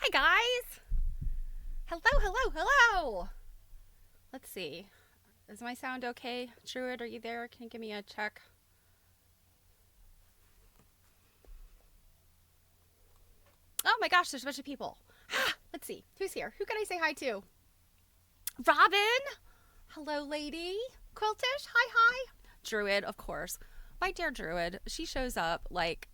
Hi, guys. Hello, hello, hello. Let's see. Is my sound okay? Druid, are you there? Can you give me a check? Oh my gosh, there's a bunch of people. Let's see. Who's here? Who can I say hi to? Robin. Hello, lady. Quiltish. Hi, hi. Druid, of course. My dear Druid, she shows up like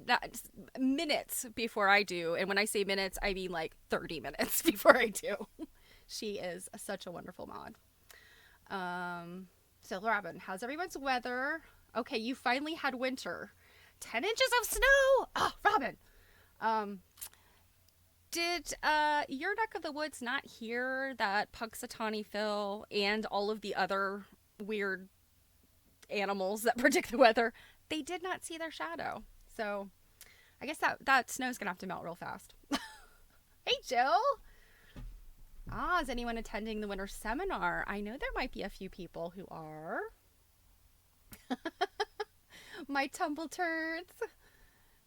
that minutes before I do. And when I say minutes, I mean like 30 minutes before I do. She is such a wonderful mod. So Robin, how's everyone's weather? Okay, you finally had winter. 10 inches of snow! Oh, Robin! Um, did your neck of the woods not hear that Puxatawny Phil and all of the other weird animals that predict the weather, they did not see their shadow. So I guess that snow's gonna have to melt real fast. Hey, Jill! Ah, is anyone attending the winter seminar? I know there might be a few people who are. My tumble turds.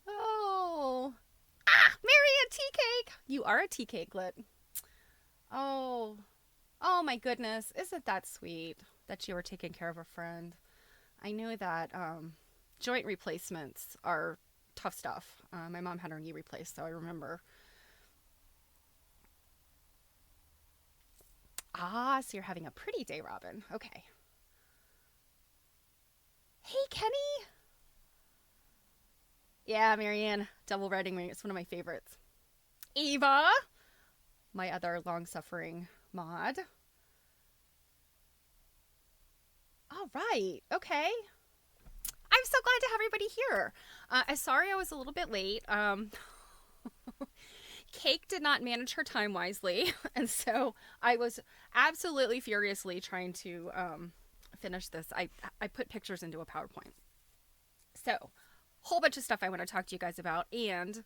Oh. Ah, Mary, a tea cake. You are a tea cakelet. Oh. Oh my goodness. Isn't that sweet that you were taking care of a friend? I know that joint replacements are tough stuff. My mom had her knee replaced, so I remember. Ah, so you're having a pretty day, Robin. Okay. Hey, Kenny. Yeah, Marianne. Double Redding Ring. It's one of my favorites. Eva, my other long suffering mod. All right. Okay. I'm so glad to have everybody here. I'm sorry I was a little bit late. Cake did not manage her time wisely. And so I was absolutely furiously trying to finish this. I put pictures into a PowerPoint. So, whole bunch of stuff I want to talk to you guys about, and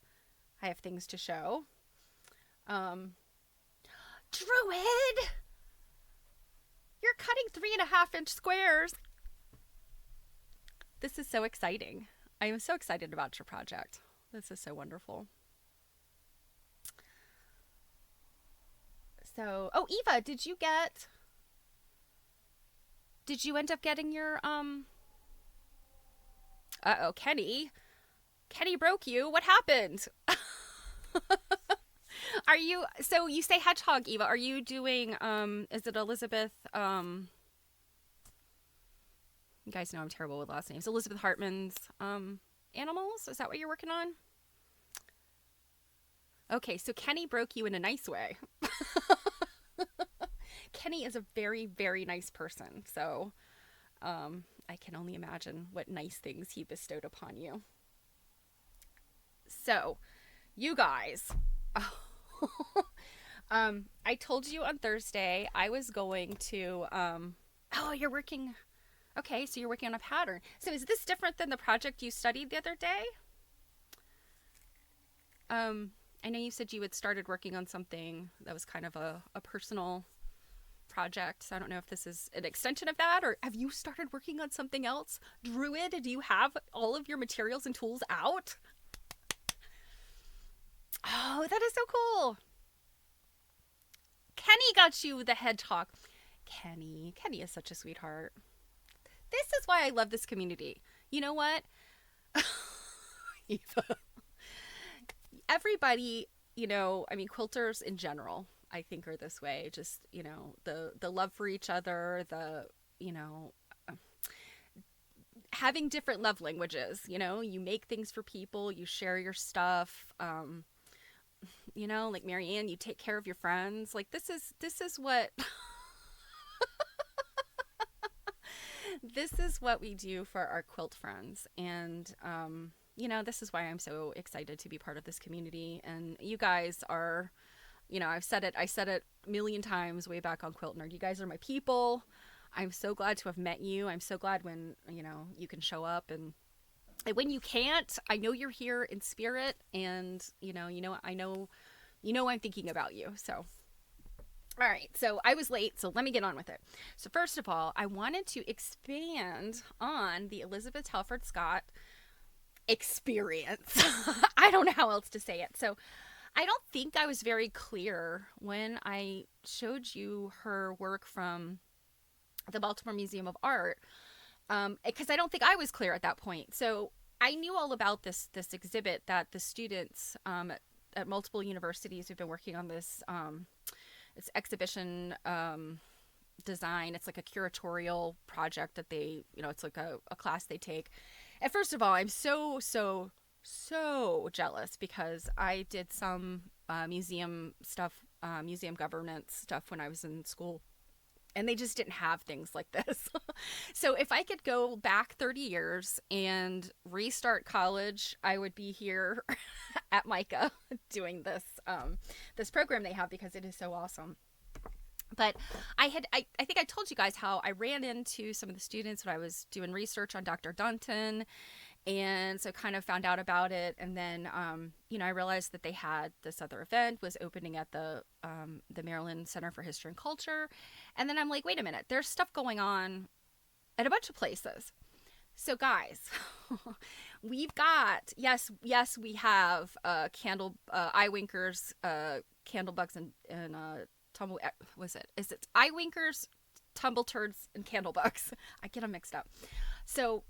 I have things to show. Um, Druid! You're cutting 3.5-inch squares. This is so exciting. I am so excited about your project. This is so wonderful. So, oh, Eva, did you end up getting your, uh-oh, Kenny? Kenny broke you. What happened? So you say hedgehog, Eva. Are you doing, is it Elizabeth, you guys know I'm terrible with last names. Elizabeth Hartman's, animals? Is that what you're working on? Okay, so Kenny broke you in a nice way. Kenny is a very, very nice person. So, I can only imagine what nice things he bestowed upon you. So, you guys, I told you on Thursday I was going to, oh, you're working, okay, so you're working on a pattern. So is this different than the project you studied the other day? I know you said you had started working on something that was kind of a personal project. So I don't know if this is an extension of that, or have you started working on something else? Druid, do you have all of your materials and tools out? Oh, that is so cool. Kenny got you the hedgehog. Kenny is such a sweetheart. This is why I love this community. You know what? Eva. Everybody, I mean, quilters in general, I think are this way. Just, the love for each other, you know, having different love languages, you make things for people, you share your stuff. Like Marianne, you take care of your friends. Like this is what this is what we do for our quilt friends. And this is why I'm so excited to be part of this community. And you guys are, I said it a million times way back on Quilt Nerd. You guys are my people. I'm so glad to have met you. I'm so glad when, you can show up, and when you can't, I know you're here in spirit, and I know I'm thinking about you. So all right, so I was late, so let me get on with it. So first of all, I wanted to expand on the Elizabeth Talford Scott experience. I don't know how else to say it. So I don't think I was very clear when I showed you her work from the Baltimore Museum of Art, because I don't think I was clear at that point. So I knew all about this exhibit that the students at multiple universities who've been working on this exhibition design. It's like a curatorial project that it's like a class they take. And first of all, I'm so jealous because I did some museum stuff, museum governance stuff when I was in school. And they just didn't have things like this. So if I could go back 30 years and restart college, I would be here at Micah doing this program they have because it is so awesome. But I think I told you guys how I ran into some of the students when I was doing research on Dr. Dunton, and so kind of found out about it. And then I realized that they had this other event was opening at the Maryland Center for History and Culture. And then I'm like, wait a minute, there's stuff going on at a bunch of places. So guys, we've got, yes, we have candle eye winkers, candle bugs, and tumble, was it? Is it eye winkers, tumble turds, and candle bugs? I get them mixed up. So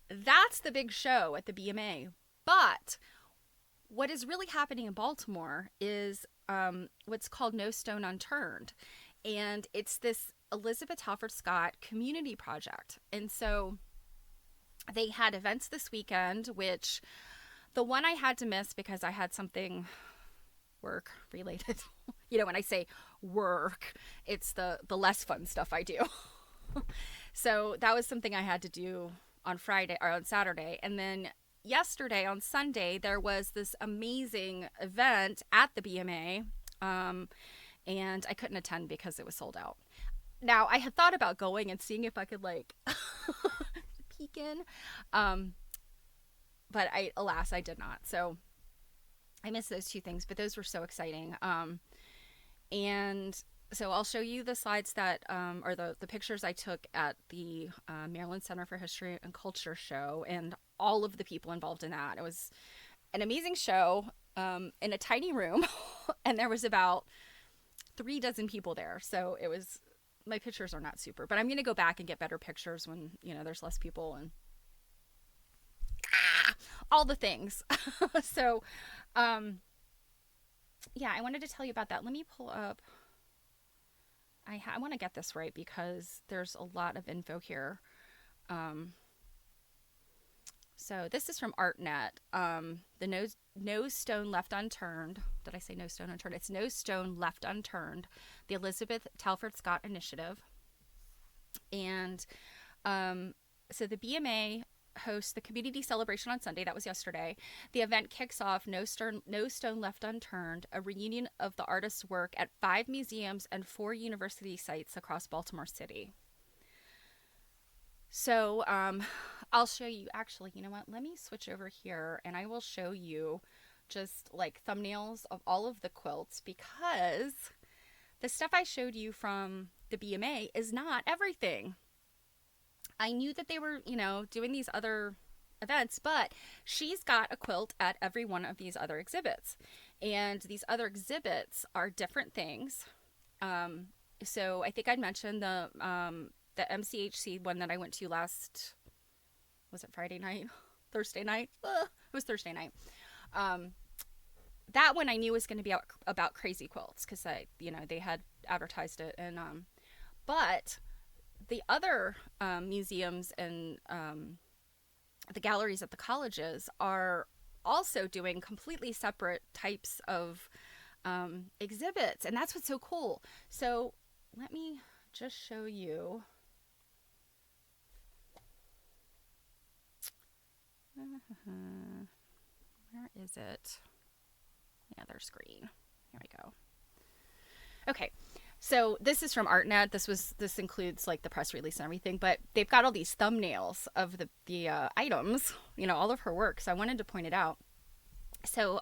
that's the big show at the BMA. But what is really happening in Baltimore is what's called No Stone Unturned. And it's this Elizabeth Talford Scott community project. And so they had events this weekend, which the one I had to miss because I had something work related. When I say work, it's the less fun stuff I do. So that was something I had to do on Friday or on Saturday. And then yesterday on Sunday, there was this amazing event at the BMA. And I couldn't attend because it was sold out. Now, I had thought about going and seeing if I could peek in. But alas, I did not. So I missed those two things, but those were so exciting. And so I'll show you the slides that, or the pictures I took at the Maryland Center for History and Culture show, and all of the people involved in that. It was an amazing show in a tiny room, and there was about 36 people there. So my pictures are not super, but I'm going to go back and get better pictures when, there's less people and all the things. So, yeah, I wanted to tell you about that. Let me pull up. I want to get this right because there's a lot of info here. So this is from ArtNet. The No Stone Left Unturned. Did I say No Stone Unturned? It's No Stone Left Unturned, the Elizabeth Talford Scott Initiative. And so the BMA hosts the community celebration on Sunday. That was yesterday. The event kicks off No Stone Left Unturned, a reunion of the artist's work at 5 museums and 4 university sites across Baltimore City. So I'll show you, actually, you know what? Let me switch over here and I will show you just thumbnails of all of the quilts, because the stuff I showed you from the BMA is not everything. I knew that they were, doing these other events, but she's got a quilt at every one of these other exhibits. And these other exhibits are different things. So I think I'd mentioned the MCHC one that I went to last, was it Friday night? Thursday night? It was Thursday night. That one I knew was going to be about crazy quilts because they had advertised it. And but the other museums and the galleries at the colleges are also doing completely separate types of exhibits, and that's what's so cool. So let me just show you. Where is it? The other screen. Here we go. Okay. So this is from ArtNet. This includes the press release and everything, but they've got all these thumbnails of the items, all of her work. So I wanted to point it out. So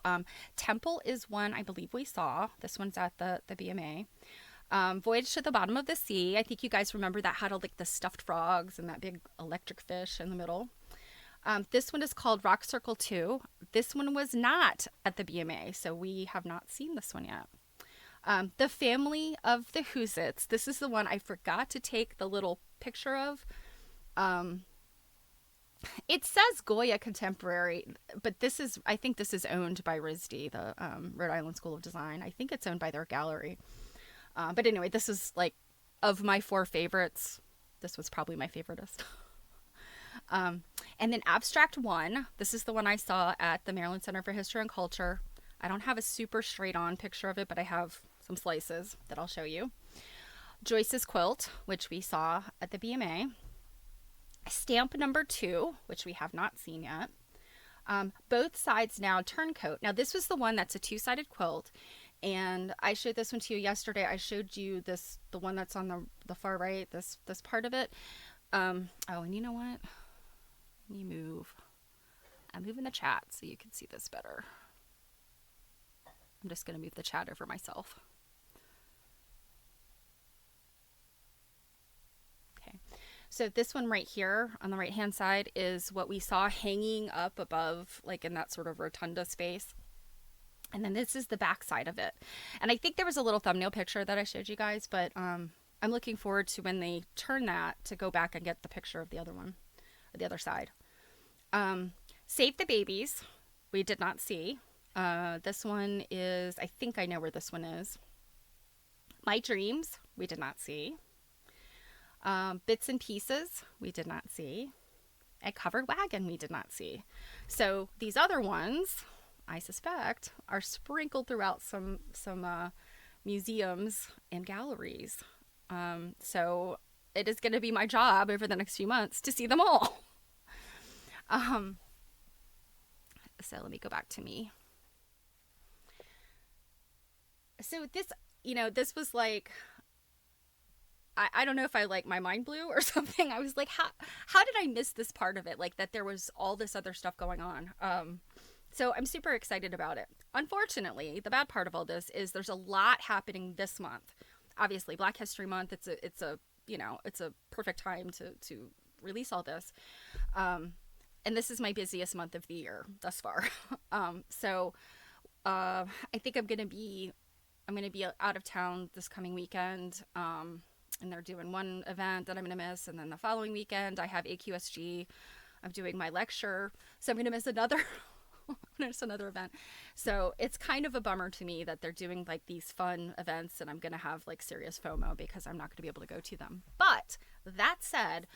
Temple is one I believe we saw. This one's at the BMA. Voyage to the Bottom of the Sea. I think you guys remember that had all the stuffed frogs and that big electric fish in the middle. This one is called Rock Circle 2. This one was not at the BMA, so we have not seen this one yet. The Family of the Whosits. This is the one I forgot to take the little picture of. It says Goya Contemporary, but I think this is owned by RISD, the Rhode Island School of Design. I think it's owned by their gallery. But anyway, this is like, of my 4 favorites, this was probably my favoriteest. And then Abstract 1. This is the one I saw at the Maryland Center for History and Culture. I don't have a super straight on picture of it, but I have some slices that I'll show you. Joyce's Quilt, which we saw at the BMA. Stamp number 2, which we have not seen yet. Both Sides Now Turncoat. Now this was the one that's a 2-sided quilt, and I showed this one to you yesterday. I showed you the one that's on the far right, this part of it. And you know what? Let me move. I'm moving the chat so you can see this better. I'm just going to move the chat over myself. Okay. So this one right here on the right hand side is what we saw hanging up above, like in that sort of rotunda space. And then this is the back side of it. And I think there was a little thumbnail picture that I showed you guys, but I'm looking forward to when they turn that to go back and get the picture of the other one, or the other side. Save the Babies, we did not see. This one is, I think I know where this one is. My Dreams, we did not see. Bits and Pieces, we did not see. A Covered Wagon, we did not see. So these other ones, I suspect, are sprinkled throughout some museums and galleries. So it is going to be my job over the next few months to see them all. So let me go back to me. So this, this was like, I don't know if my mind blew or something. I was like, how did I miss this part of it? Like that there was all this other stuff going on. So I'm super excited about it. Unfortunately, the bad part of all this is there's a lot happening this month. Obviously, Black History Month, it's a perfect time to release all this. And this is my busiest month of the year thus far. So I think I'm going to be out of town this coming weekend. And they're doing one event that I'm going to miss. And then the following weekend, I have AQSG. I'm doing my lecture. So I'm going to miss another event. So it's kind of a bummer to me that they're doing like these fun events and I'm going to have like serious FOMO because I'm not going to be able to go to them. But that said,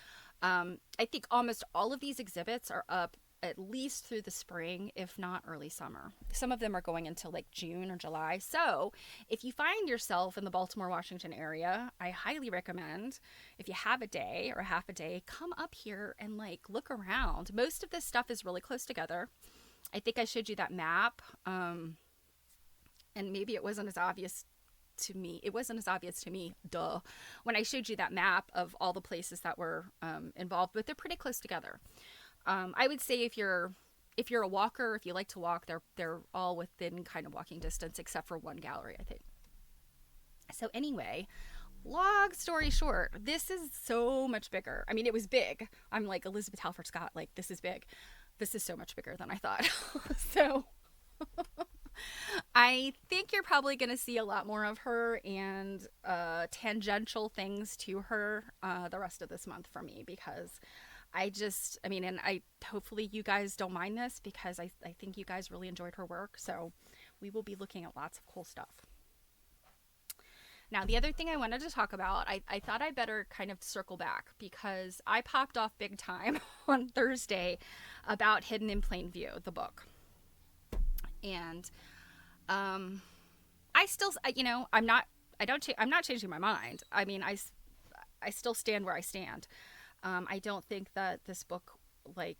I think almost all of these exhibits are up at least through the spring, if not early summer. Some of them are going until like June or July. So if you find yourself in the Baltimore, Washington area, I highly recommend, if you have a day or a half a day, come up here and like look around. Most of this stuff is really close together. I think I showed you that map. And maybe it wasn't as obvious to me. It wasn't as obvious to me, duh, when I showed you that map of all the places that were involved, but they're pretty close together. I would say if you're a walker, if you like to walk, they're all within kind of walking distance, except for one gallery, I think. So anyway, long story short, this is so much bigger. I mean, it was big. I'm like Elizabeth Talford Scott, like this is big. This is so much bigger than I thought. So I think you're probably going to see a lot more of her and tangential things to her the rest of this month from me, because hopefully you guys don't mind this, because I think you guys really enjoyed her work. So we will be looking at lots of cool stuff. Now, the other thing I wanted to talk about, I thought I better kind of circle back, because I popped off big time on Thursday about Hidden in Plain View, the book. And I still, I'm not changing my mind. I mean, I still stand where I stand. I don't think that this book I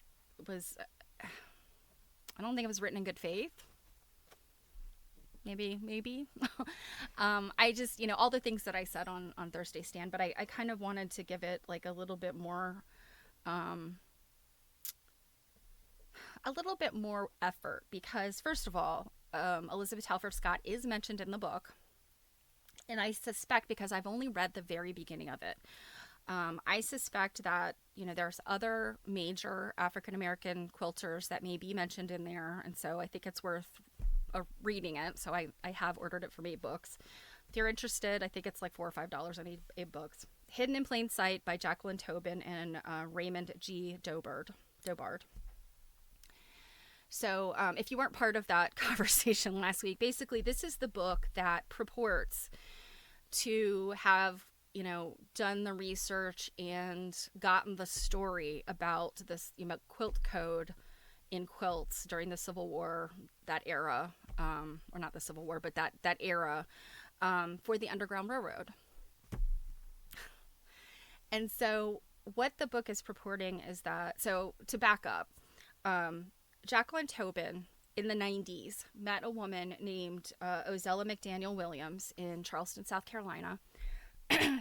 don't think it was written in good faith. Maybe. I just, all the things that I said on Thursday stand, but I kind of wanted to give it like a little bit more effort, because first of all, Elizabeth Talford Scott is mentioned in the book, and I suspect because I've only read the very beginning of it. I suspect that, there's other major African American quilters that may be mentioned in there. And so I think it's worth reading it. So I have ordered it from 8 Books. If you're interested, I think it's like $4 or $5 on 8 Books. Hidden in Plain Sight by Jacqueline Tobin and Raymond G. Dobard. So if you weren't part of that conversation last week, basically this is the book that purports to have, done the research and gotten the story about this, quilt code in quilts during the Civil War, that era, or not the Civil War, but that era, for the Underground Railroad. And so what the book is purporting is that, so to back up, Jacqueline Tobin in the 90s met a woman named Ozella McDaniel Williams in Charleston, South Carolina.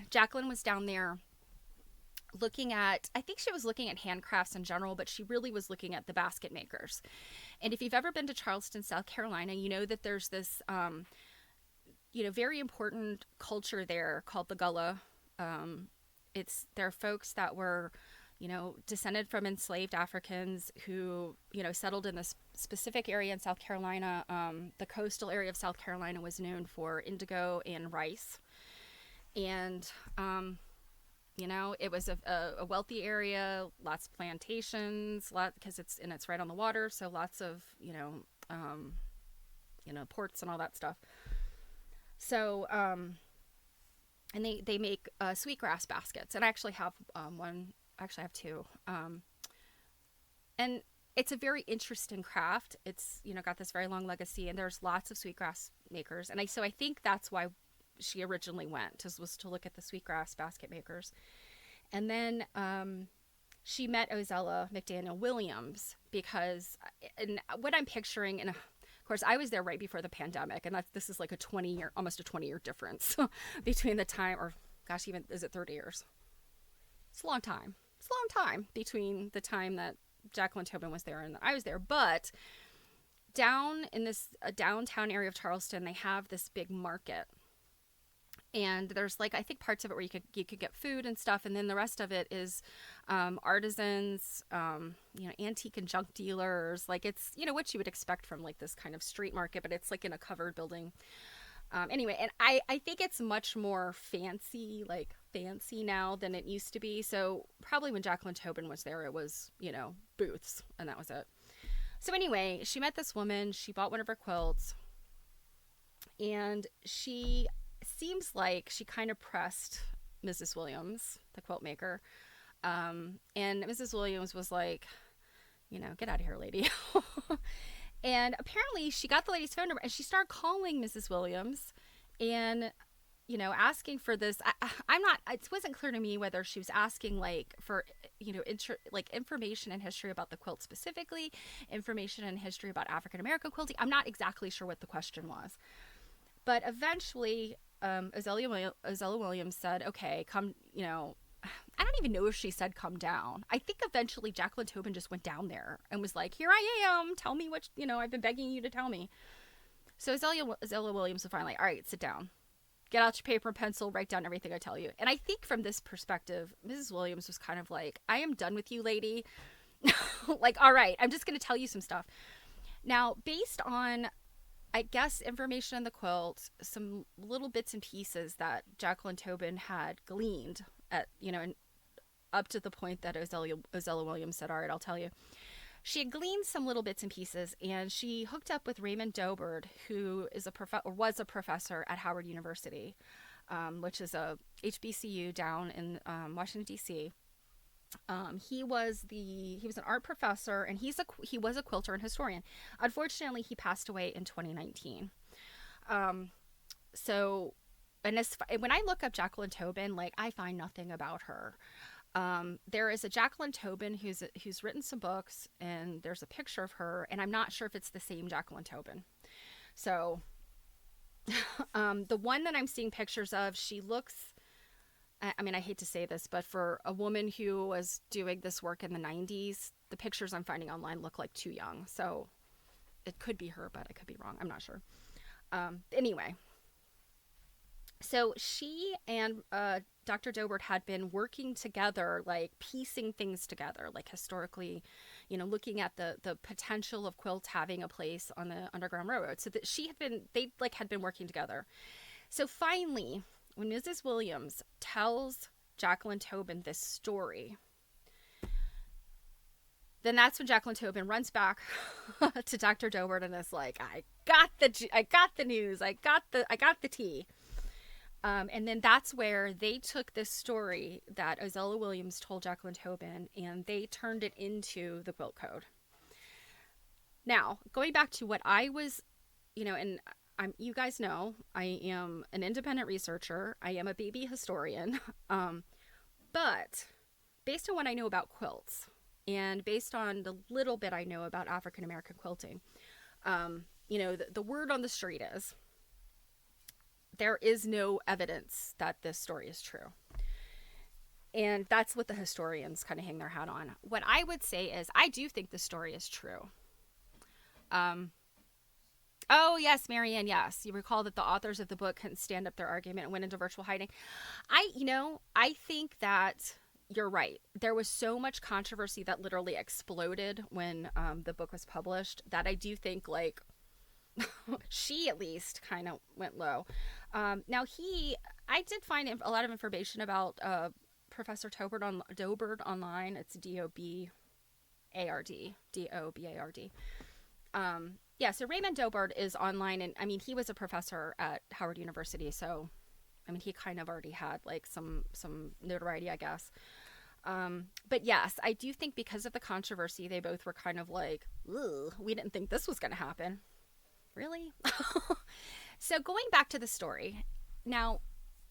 Jacqueline was down there looking at, I think she was looking at handcrafts in general, but she really was looking at the basket makers. And if you've ever been to Charleston, South Carolina, you know that there's this, very important culture there called the Gullah. They're folks that were, descended from enslaved Africans who, settled in this specific area in South Carolina. The coastal area of South Carolina was known for indigo and rice. And, it was a wealthy area, lots of plantations, because it's right on the water. So lots of, ports and all that stuff. So, and they make sweetgrass baskets. And I actually have one. Actually, I have 2. And it's a very interesting craft. It's, got this very long legacy, and there's lots of sweetgrass makers. And I think that's why she originally went, was to look at the sweetgrass basket makers. And then she met Ozella McDaniel Williams because, and what I'm picturing, and of course, I was there right before the pandemic, and this is like almost a 20-year difference between the time, or gosh, even, is it 30 years? It's a long time. It's a long time between the time that Jacqueline Tobin was there and I was there. But down in this downtown area of Charleston, they have this big market. And there's I think parts of it where you could get food and stuff. And then the rest of it is artisans, antique and junk dealers. It's, what you would expect from this kind of street market, but it's in a covered building. Anyway, and I think it's much more fancy now than it used to be. So probably when Jacqueline Tobin was there, it was, booths, and that was it. So anyway, she met this woman, she bought one of her quilts, and she seems like she kind of pressed Mrs. Williams, the quilt maker. And Mrs. Williams was like, get out of here, lady. And apparently she got the lady's phone number and she started calling Mrs. Williams and, asking for this. It wasn't clear to me whether she was asking for, information and history about the quilt specifically, information and history about African-American quilting. I'm not exactly sure what the question was. But eventually, Ozella Williams said, okay, come, I don't even know if she said come down. I think eventually Jacqueline Tobin just went down there and was like, here I am. Tell me what, I've been begging you to tell me. So Ozella Williams was finally like, all right, sit down. Get out your paper and pencil, write down everything I tell you. And I think from this perspective, Mrs. Williams was kind of like, I am done with you, lady. All right, I'm just going to tell you some stuff. Now, based on, I guess, information in the quilt, some little bits and pieces that Jacqueline Tobin had gleaned at, up to the point that Ozella Williams said, all right, I'll tell you. She had gleaned some little bits and pieces, and she hooked up with Raymond Dobard, who is was a professor at Howard University, which is a HBCU down in Washington, D.C. He was an art professor, and he was a quilter and historian. Unfortunately, he passed away in 2019. When I look up Jacqueline Tobin, I find nothing about her. There is a Jacqueline Tobin who's written some books, and there's a picture of her, and I'm not sure if it's the same Jacqueline Tobin. So, the one that I'm seeing pictures of, she looks, I mean, I hate to say this, but for a woman who was doing this work in the 90s, the pictures I'm finding online look like too young. So it could be her, but I could be wrong. I'm not sure. Anyway, So she and Dr. Dobert had been working together, like piecing things together, like historically, looking at the potential of quilts having a place on the Underground Railroad. So that they like had been working together. So finally, when Mrs. Williams tells Jacqueline Tobin this story, then that's when Jacqueline Tobin runs back to Dr. Dobert and is like, I got the news, I got the tea. And then that's where they took this story that Ozella Williams told Jacqueline Tobin and they turned it into the quilt code. Now, going back to what I was, and you guys know, I am an independent researcher. I am a baby historian. But based on what I know about quilts and based on the little bit I know about African American quilting, the word on the street is there is no evidence that this story is true. And that's what the historians kind of hang their hat on. What I would say is I do think the story is true. Oh, yes, Marianne, yes. You recall that the authors of the book couldn't stand up their argument and went into virtual hiding. I think that you're right. There was so much controversy that literally exploded when the book was published that I do think, like, she at least kind of went low. Now, I did find a lot of information about Professor Dobard online. It's Dobard. Yeah, so Raymond Dobard is online, and I mean, he was a professor at Howard University, so I mean, he kind of already had like some notoriety, I guess. But yes, I do think because of the controversy, they both were kind of like, ugh, we didn't think this was going to happen. Really? So going back to the story, now,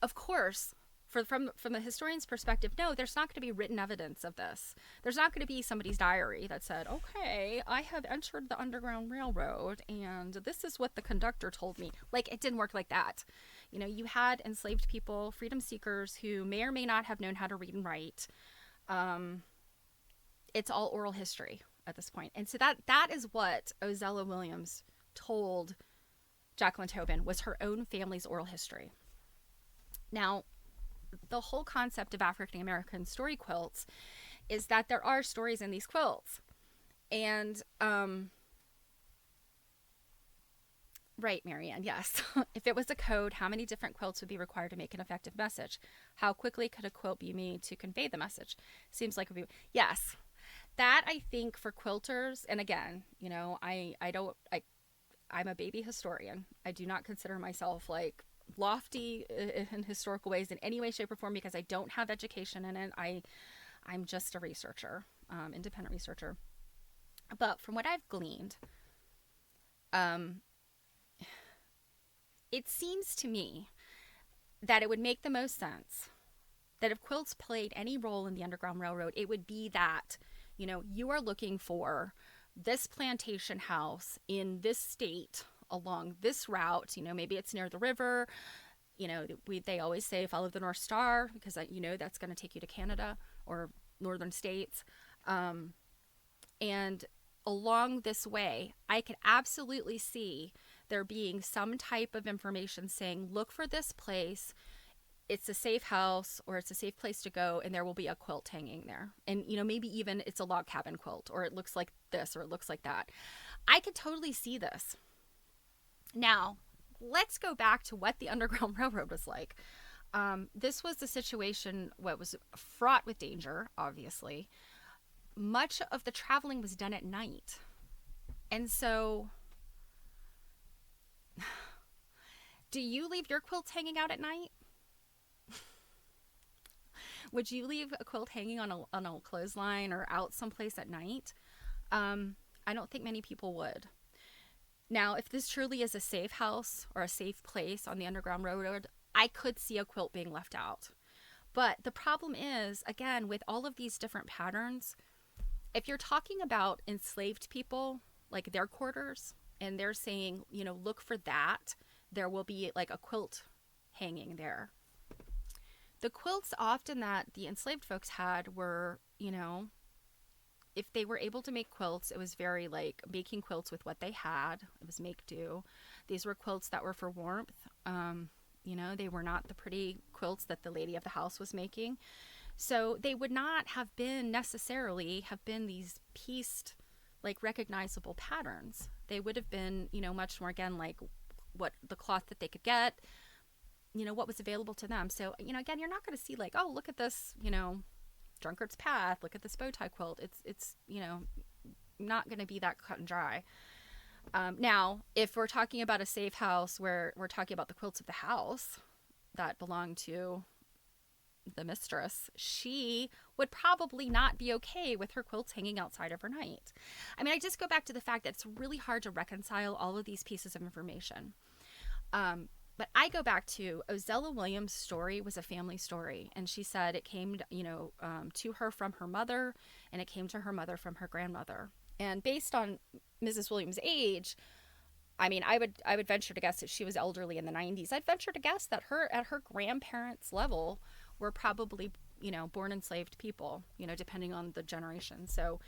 of course, from the historian's perspective, no, there's not going to be written evidence of this. There's not going to be somebody's diary that said, okay, I have entered the Underground Railroad and this is what the conductor told me. Like, it didn't work like that. You had enslaved people, freedom seekers, who may or may not have known how to read and write. It's all oral history at this point. And so that is what Ozella Williams told Jacqueline Tobin was her own family's oral history. Now, the whole concept of African American story quilts is that there are stories in these quilts. And, right, Marianne, yes. If it was a code, how many different quilts would be required to make an effective message? How quickly could a quilt be made to convey the message? Seems like yes. That, I think, for quilters, and again, I'm a baby historian. I do not consider myself like lofty in historical ways in any way, shape, or form because I don't have education in it. I'm just a researcher, independent researcher. But from what I've gleaned, it seems to me that it would make the most sense that if quilts played any role in the Underground Railroad, it would be that, you are looking for this plantation house in this state along this route. Maybe it's near the river. They always say follow the North Star because that's going to take you to Canada or northern states. And along this way, I could absolutely see there being some type of information saying, look for this place. It's a safe house or it's a safe place to go, and there will be a quilt hanging there. And, maybe even it's a log cabin quilt, or it looks like this, or it looks like that. I could totally see this. Now, let's go back to what the Underground Railroad was like. This was a situation what was fraught with danger, obviously. Much of the traveling was done at night. And so, do you leave your quilts hanging out at night? Would you leave a quilt hanging on a clothesline or out someplace at night? I don't think many people would. Now, if this truly is a safe house or a safe place on the Underground Railroad, I could see a quilt being left out. But the problem is, again, with all of these different patterns, if you're talking about enslaved people, like their quarters, and they're saying, look for that, there will be like a quilt hanging there. The quilts often that the enslaved folks had were, if they were able to make quilts, it was very like making quilts with what they had. It was make do. These were quilts that were for warmth. You know, they were not the pretty quilts that the lady of the house was making. So they would not have been necessarily have been these pieced, like recognizable patterns. They would have been, you know, much more again like what the cloth that they could get, you know, what was available to them. So, you know, again, you're not going to see like, oh, look at this, you know, drunkard's path, look at this bow tie quilt. It's, you know, not going to be that cut and dry. Now, if we're talking about a safe house where we're talking about the quilts of the house that belong to the mistress, she would probably not be okay with her quilts hanging outside overnight. I mean, I just go back to the fact that it's really hard to reconcile all of these pieces of information. But I go back to Ozella Williams' story was a family story. And she said it came, you know, to her from her mother, and it came to her mother from her grandmother. And based on Mrs. Williams' age, I mean, I would venture to guess that she was elderly in the 90s. I'd venture to guess that at her grandparents' level were probably, you know, born enslaved people, you know, depending on the generation. So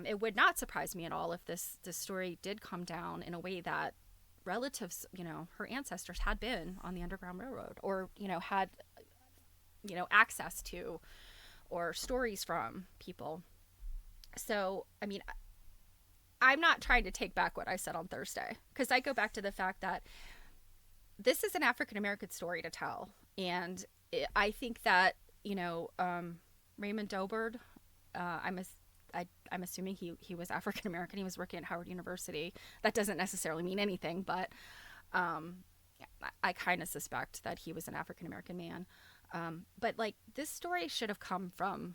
it would not surprise me at all if this story did come down in a way that relatives, you know, her ancestors had been on the Underground Railroad, or, you know, had, you know, access to or stories from people. So, I mean, I'm not trying to take back what I said on Thursday, because I go back to the fact that this is an African American story to tell. And I think that, you know, Raymond Dobard, I'm assuming he was African American. He was working at Howard University. That doesn't necessarily mean anything, but I kind of suspect that he was an African American man. But like, this story should have come from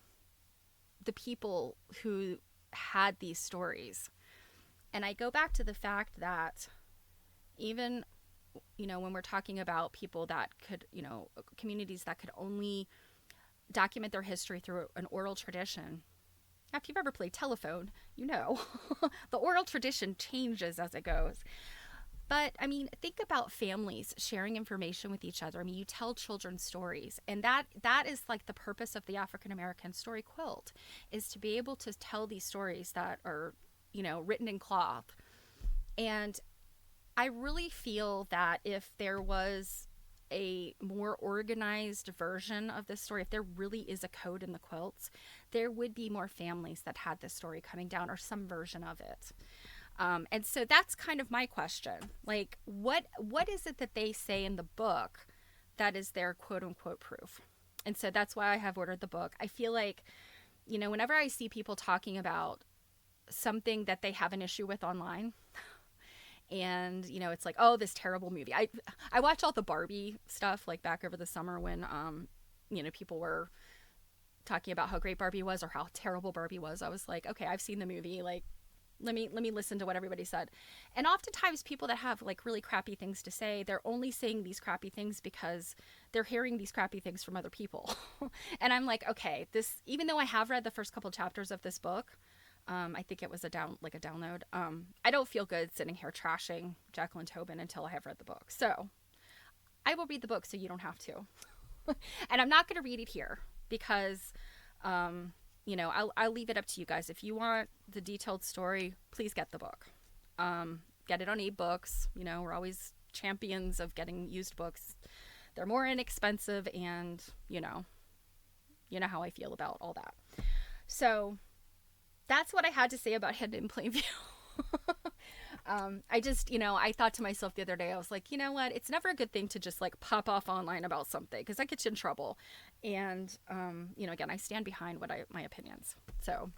the people who had these stories. And I go back to the fact that even, you know, when we're talking about people that could, you know, communities that could only document their history through an oral tradition. Now, if you've ever played telephone, you know, the oral tradition changes as it goes. But I mean, think about families sharing information with each other. I mean, you tell children stories, and that is like the purpose of the African American story quilt, is to be able to tell these stories that are, you know, written in cloth. And I really feel that if there was a more organized version of this story, if there really is a code in the quilts, there would be more families that had this story coming down, or some version of it. And so that's kind of my question. Like, what is it that they say in the book that is their quote unquote proof? And so that's why I have ordered the book. I feel like, you know, whenever I see people talking about something that they have an issue with online, and, you know, it's like, oh, this terrible movie. I watch all the Barbie stuff, like back over the summer when, you know, people were talking about how great Barbie was or how terrible Barbie was. I was like, okay, I've seen the movie. Like, let me listen to what everybody said. And oftentimes people that have like really crappy things to say, they're only saying these crappy things because they're hearing these crappy things from other people. And I'm like, okay, this, even though I have read the first couple chapters of this book, I think it was a download. I don't feel good sitting here trashing Jacqueline Tobin until I have read the book. So I will read the book so you don't have to. And I'm not going to read it here because, you know, I'll leave it up to you guys. If you want the detailed story, please get the book. Get it on ebooks. You know, we're always champions of getting used books. They're more inexpensive, and, you know how I feel about all that. So that's what I had to say about Hidden in Plain View. I just, you know, I thought to myself the other day, I was like, you know what? It's never a good thing to just like pop off online about something, because that gets you in trouble. And, you know, again, I stand behind my opinions. So,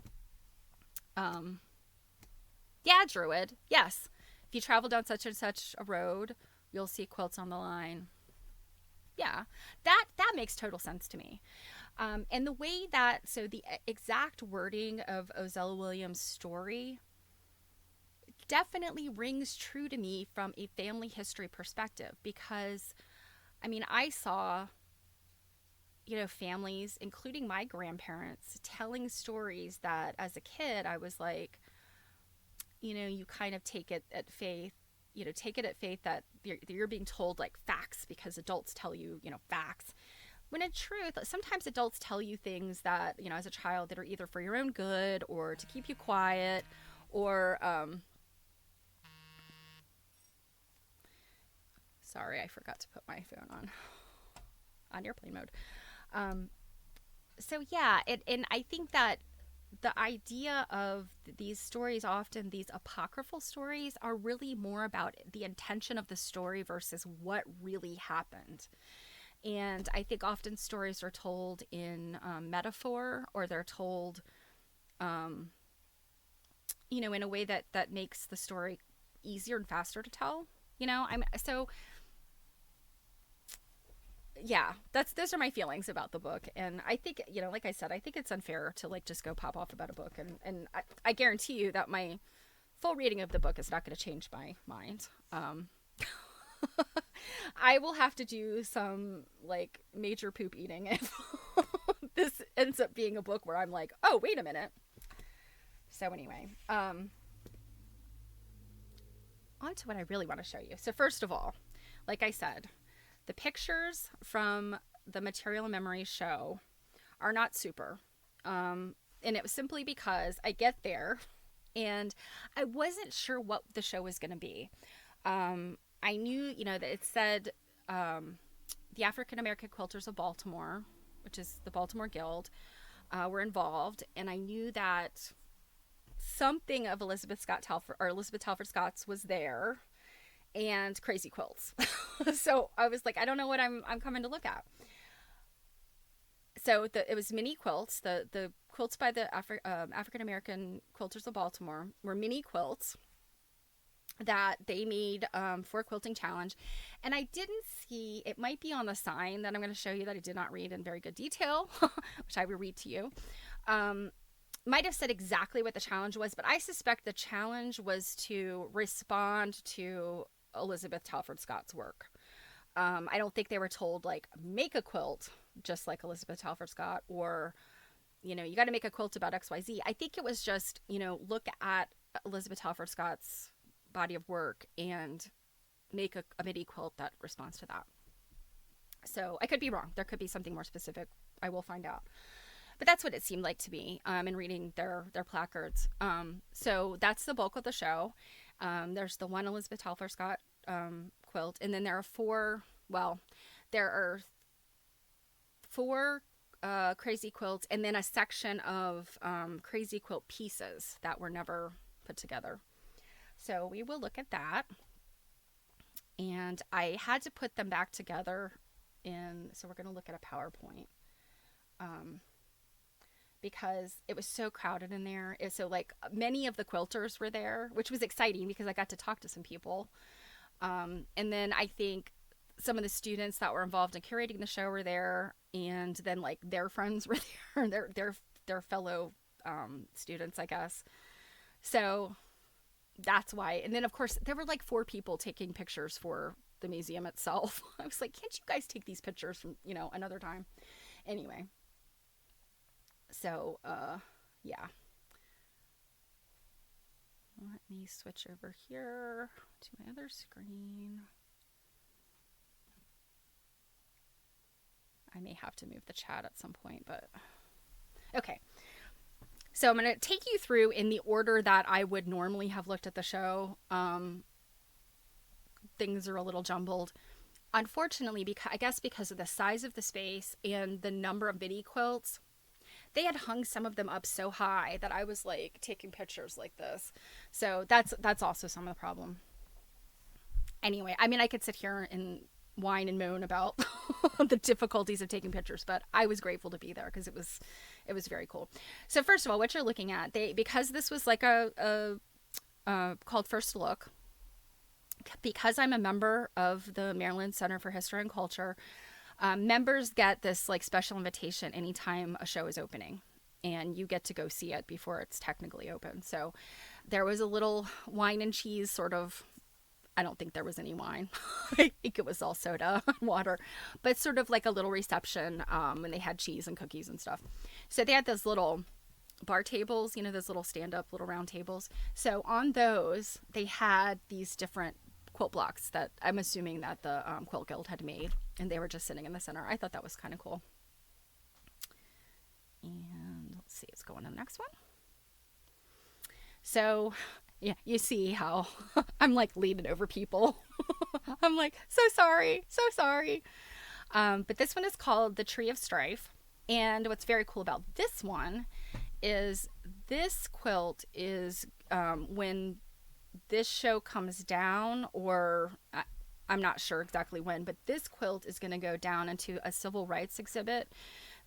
yeah, Druid. Yes. If you travel down such and such a road, you'll see quilts on the line. Yeah, that makes total sense to me. And the way that, so the exact wording of Ozella Williams' story definitely rings true to me from a family history perspective, because, I mean, I saw, you know, families, including my grandparents, telling stories that as a kid, I was like, you know, you kind of take it at faith, that you're being told like facts because adults tell you, you know, facts. When in truth, sometimes adults tell you things that, you know, as a child, that are either for your own good or to keep you quiet, or Sorry, I forgot to put my phone on airplane mode. Um, so yeah, and I think that the idea of these stories, often these apocryphal stories, are really more about the intention of the story versus what really happened. And I think often stories are told in metaphor, or they're told, um, in a way that makes the story easier and faster to tell. I'm so yeah, that's those are my feelings about the book. And I think, like I said, I think it's unfair to like just go pop off about a book, and I guarantee you that my full reading of the book is not going to change my mind. I will have to do some like major poop eating if this ends up being a book where I'm like, oh, wait a minute. So anyway, on to what I really want to show you. So first of all, like I said, the pictures from the Material and Memory show are not super. And it was simply because I get there and I wasn't sure what the show was going to be. I knew, that it said the African American Quilters of Baltimore, which is the Baltimore Guild, were involved. And I knew that something of Elizabeth Scott Talford, or Elizabeth Talford Scott's, was there, and crazy quilts. So I was like, I don't know what I'm coming to look at. So it was mini quilts. The quilts by the African American Quilters of Baltimore were mini quilts that they made for a quilting challenge. And I didn't see, it might be on the sign that I'm going to show you that I did not read in very good detail, which I will read to you. Might have said exactly what the challenge was, but I suspect the challenge was to respond to Elizabeth Talford Scott's work. I don't think they were told, like, make a quilt just like Elizabeth Talford Scott, or, you got to make a quilt about XYZ. I think it was just, look at Elizabeth Talford Scott's body of work and make a midi quilt that responds to that. So I could be wrong. There could be something more specific. I will find out. But that's what it seemed like to me in reading their placards. So that's the bulk of the show. There's the one Elizabeth Talford Scott quilt, and then there are four crazy quilts, and then a section of crazy quilt pieces that were never put together. So we will look at that. And I had to put them back together so we're going to look at a PowerPoint. Because it was so crowded in there. So like many of the quilters were there, which was exciting because I got to talk to some people. And then I think some of the students that were involved in curating the show were there, and then like their friends were there, their fellow students, I guess. So that's why. And then of course there were like 4 people taking pictures for the museum itself. I was like, can't you guys take these pictures from, another time? Anyway. So, yeah. Let me switch over here to my other screen. I may have to move the chat at some point, but okay. So I'm going to take you through in the order that I would normally have looked at the show. Things are a little jumbled. Unfortunately, because of the size of the space and the number of midi quilts, they had hung some of them up so high that I was like taking pictures like this. So that's also some of the problem. Anyway, I mean, I could sit here and whine and moan about the difficulties of taking pictures, but I was grateful to be there because it was very cool. So first of all, what you're looking at, because this was like a called First Look, because I'm a member of the Maryland Center for History and Culture, members get this like special invitation anytime a show is opening, and you get to go see it before it's technically open. So there was a little wine and cheese sort of, I don't think there was any wine. I think it was all soda and water, but sort of like a little reception when they had cheese and cookies and stuff. So they had those little bar tables, those little stand-up little round tables. So on those, they had these different quilt blocks that I'm assuming that the Quilt Guild had made, and they were just sitting in the center. I thought that was kind of cool. And let's see, let's go on to the next one. So Yeah, you see how I'm like leaning over people. I'm like, so sorry, so sorry. But this one is called The Tree of Strife. And what's very cool about this one is this quilt is when this show comes down, or I'm not sure exactly when, but this quilt is going to go down into a civil rights exhibit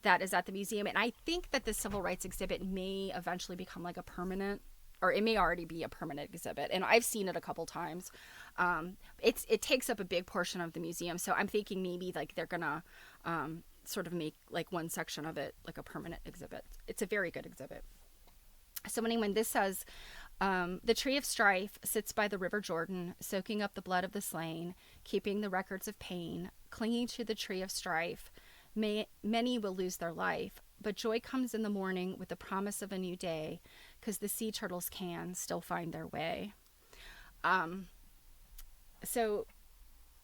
that is at the museum. And I think that the civil rights exhibit may eventually become like a permanent, or it may already be a permanent exhibit. And I've seen it a couple times. It takes up a big portion of the museum. So I'm thinking maybe like they're going to sort of make like one section of it like a permanent exhibit. It's a very good exhibit. So anyway, when this says, the tree of strife sits by the river Jordan, soaking up the blood of the slain, keeping the records of pain, clinging to the tree of strife. Many will lose their life, but joy comes in the morning with the promise of a new day, because the sea turtles can still find their way. So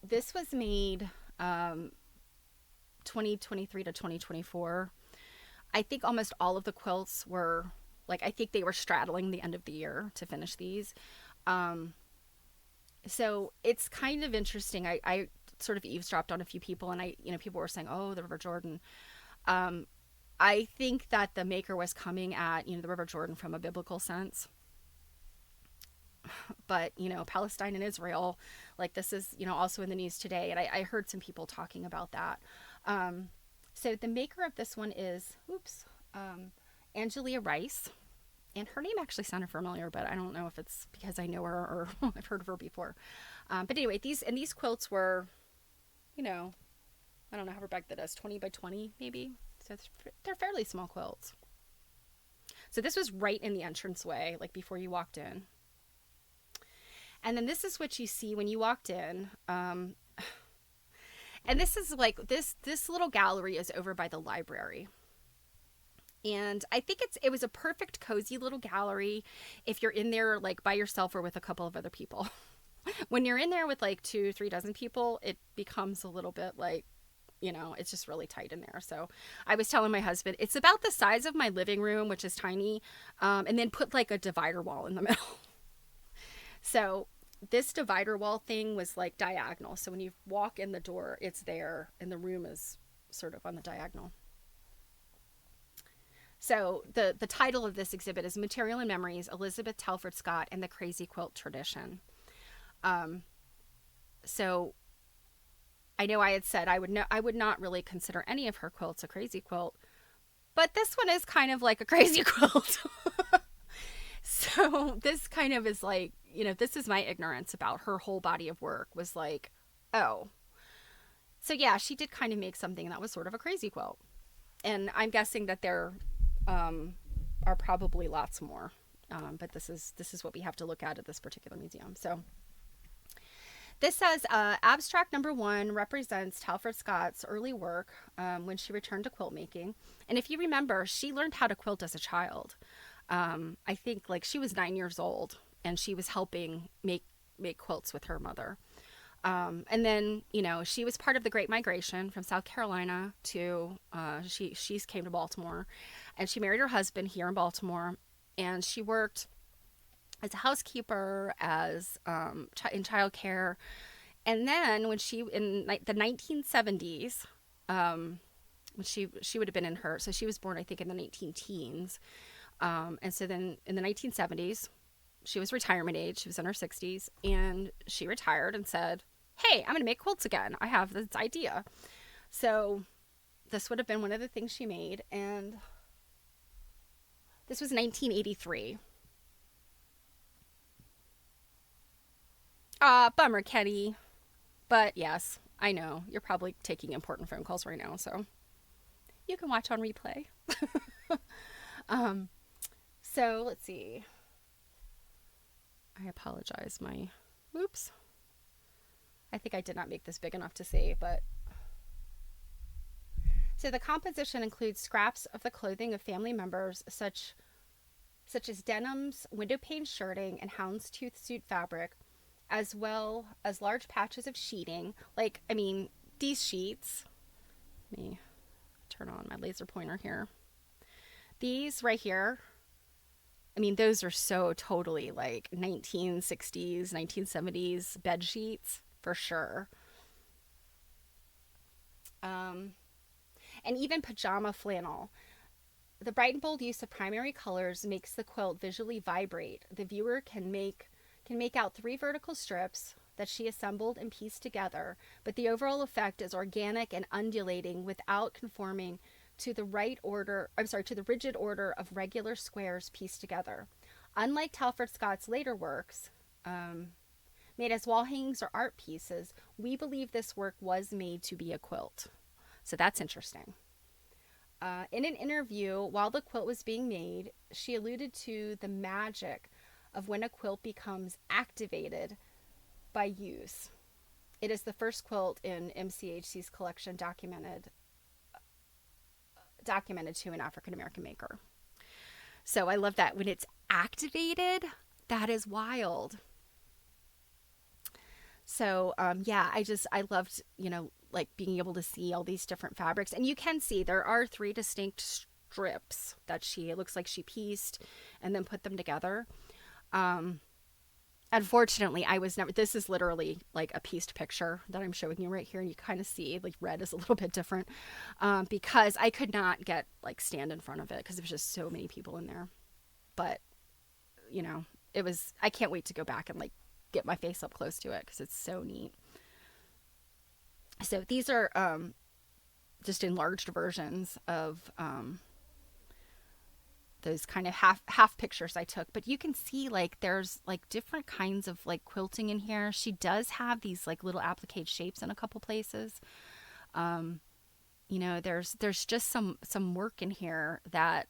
this was made 2023 to 2024. I think almost all of the quilts were like, I think they were straddling the end of the year to finish these. So it's kind of interesting. I sort of eavesdropped on a few people, and people were saying, oh, the River Jordan. I think that the maker was coming at, the River Jordan from a biblical sense. But, Palestine and Israel, like this is, also in the news today. And I heard some people talking about that. So the maker of this one is, Angelia Rice. And her name actually sounded familiar, but I don't know if it's because I know her or I've heard of her before. But anyway, these quilts were, I don't know how big that is, 20 by 20 maybe. So they're fairly small quilts. So this was right in the entranceway, like before you walked in. And then this is what you see when you walked in. And this is like, this little gallery is over by the library. And I think it was a perfect, cozy little gallery if you're in there like by yourself or with a couple of other people. When you're in there with like 2-3 dozen people, it becomes a little bit like, it's just really tight in there. So I was telling my husband, it's about the size of my living room, which is tiny, and then put like a divider wall in the middle. So this divider wall thing was like diagonal. So when you walk in the door, it's there, and the room is sort of on the diagonal. So the title of this exhibit is Material and Memories, Elizabeth Talford Scott and the Crazy Quilt Tradition. So I know I had said I would not really consider any of her quilts a crazy quilt, but this one is kind of like a crazy quilt. So this kind of is like, this is my ignorance about her whole body of work, was like, oh. So yeah, she did kind of make something that was sort of a crazy quilt. And I'm guessing that there are probably lots more. But this is what we have to look at this particular museum. So this says abstract number 1 represents Talford Scott's early work when she returned to quilt making. And if you remember, she learned how to quilt as a child. I think like she was 9 years old, and she was helping make quilts with her mother. And then, she was part of the Great Migration from South Carolina to, she came to Baltimore, and she married her husband here in Baltimore, and she worked as a housekeeper, as, in childcare. And then when she, in the 1970s, when she would have been in her, so she was born, I think, in the 19-teens. And so then in the 1970s, she was retirement age. She was in her 60s, and she retired and said, hey, I'm going to make quilts again. I have this idea. So this would have been one of the things she made. And this was 1983. Bummer, Kenny. But yes, I know you're probably taking important phone calls right now, so you can watch on replay. So let's see. I apologize. Oops. I think I did not make this big enough to see, but. So the composition includes scraps of the clothing of family members, such as denims, window pane shirting, and houndstooth suit fabric, as well as large patches of sheeting. These sheets. Let me turn on my laser pointer here. These right here, I mean, those are so totally like 1960s, 1970s bed sheets for sure. Um, and even pajama flannel. The bright and bold use of primary colors makes the quilt visually vibrate. The viewer can make out three vertical strips that she assembled and pieced together, but the overall effect is organic and undulating without conforming to the to the rigid order of regular squares pieced together. Unlike Talford Scott's later works, made as wall hangings or art pieces, we believe this work was made to be a quilt. So that's interesting. In an interview while the quilt was being made, she alluded to the magic of when a quilt becomes activated by use. It is the first quilt in MCHC's collection documented to an African American maker. So I love that when it's activated, that is wild. So yeah, I loved, like being able to see all these different fabrics. And you can see there are three distinct strips that it looks like she pieced and then put them together. Unfortunately, this is literally like a pieced picture that I'm showing you right here. And you kind of see like red is a little bit different because I could not stand in front of it because there was just so many people in there. But, I can't wait to go back and get my face up close to it because it's so neat. So these are just enlarged versions of those kind of half pictures I took, but you can see there's different kinds of quilting in here. She does have these little applique shapes in a couple places. There's just some work in here that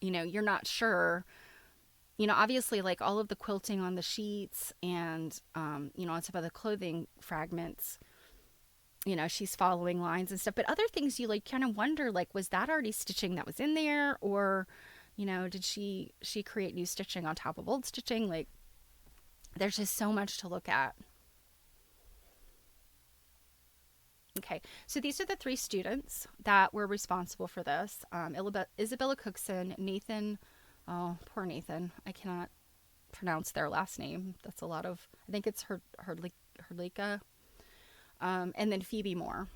you're not sure. Obviously all of the quilting on the sheets and on some of the clothing fragments, she's following lines and stuff, but other things you kind of wonder, was that already stitching that was in there, or did she create new stitching on top of old stitching? There's just so much to look at. Okay, so these are the three students that were responsible for this. Isabella Cookson, Nathan, oh, poor Nathan, I cannot pronounce their last name. That's a lot of, I think it's Herdlika. And then Phoebe Moore.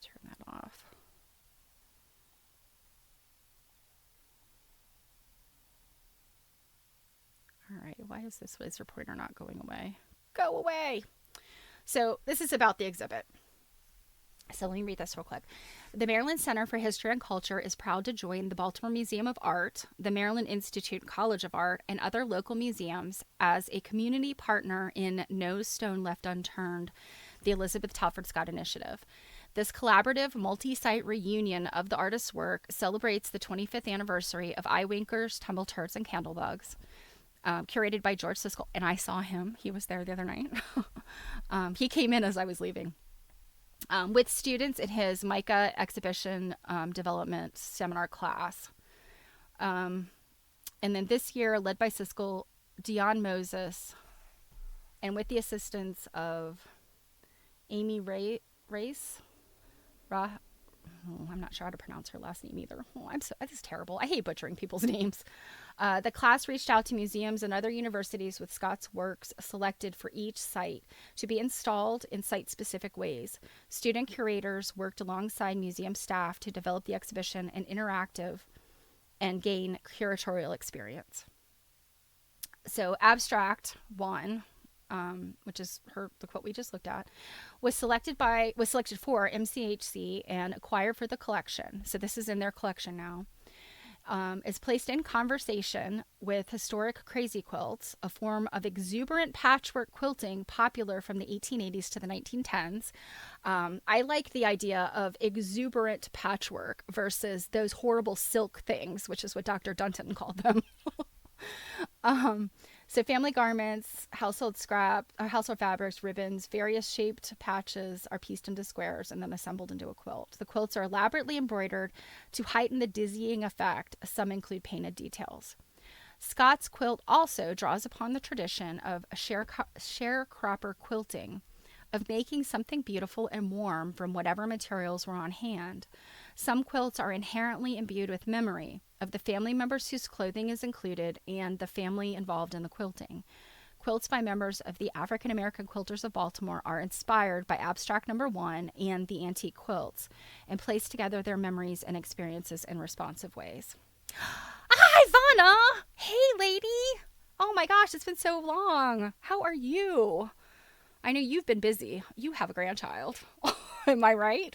Turn that off. All right, why is this laser pointer not going away? Go away! So this is about the exhibit. So let me read this real quick. The Maryland Center for History and Culture is proud to join the Baltimore Museum of Art, the Maryland Institute College of Art, and other local museums as a community partner in No Stone Left Unturned, the Elizabeth Talford Scott Initiative. This collaborative multi-site reunion of the artist's work celebrates the 25th anniversary of Eye Winkers, Tumble Turds, and Candlebugs, curated by George Siskel. And I saw him. He was there the other night. He came in as I was leaving. With students in his MICA exhibition development seminar class. And then this year, led by Siskel, Dion Moses, and with the assistance of Amy Race, I'm not sure how to pronounce her last name either. This is terrible. I hate butchering people's names. The class reached out to museums and other universities with Scott's works selected for each site to be installed in site-specific ways. Student curators worked alongside museum staff to develop the exhibition and interactive and gain curatorial experience. So Abstract 1, which is the quote we just looked at, was selected for MCHC and acquired for the collection. So this is in their collection now. Is placed in conversation with historic crazy quilts, a form of exuberant patchwork quilting popular from the 1880s to the 1910s. I like the idea of exuberant patchwork versus those horrible silk things, which is what Dr. Dunton called them. So family garments, household fabrics, ribbons, various shaped patches are pieced into squares and then assembled into a quilt. The quilts are elaborately embroidered to heighten the dizzying effect. Some include painted details. Scott's quilt also draws upon the tradition of sharecropper quilting, of making something beautiful and warm from whatever materials were on hand. Some quilts are inherently imbued with memory of the family members whose clothing is included and the family involved in the quilting. Quilts by members of the African American Quilters of Baltimore are inspired by Abstract Number One and the antique quilts and place together their memories and experiences in responsive ways. Hi, Vanna! Hey, lady! Oh my gosh, it's been so long. How are you? I know you've been busy. You have a grandchild. Am I right?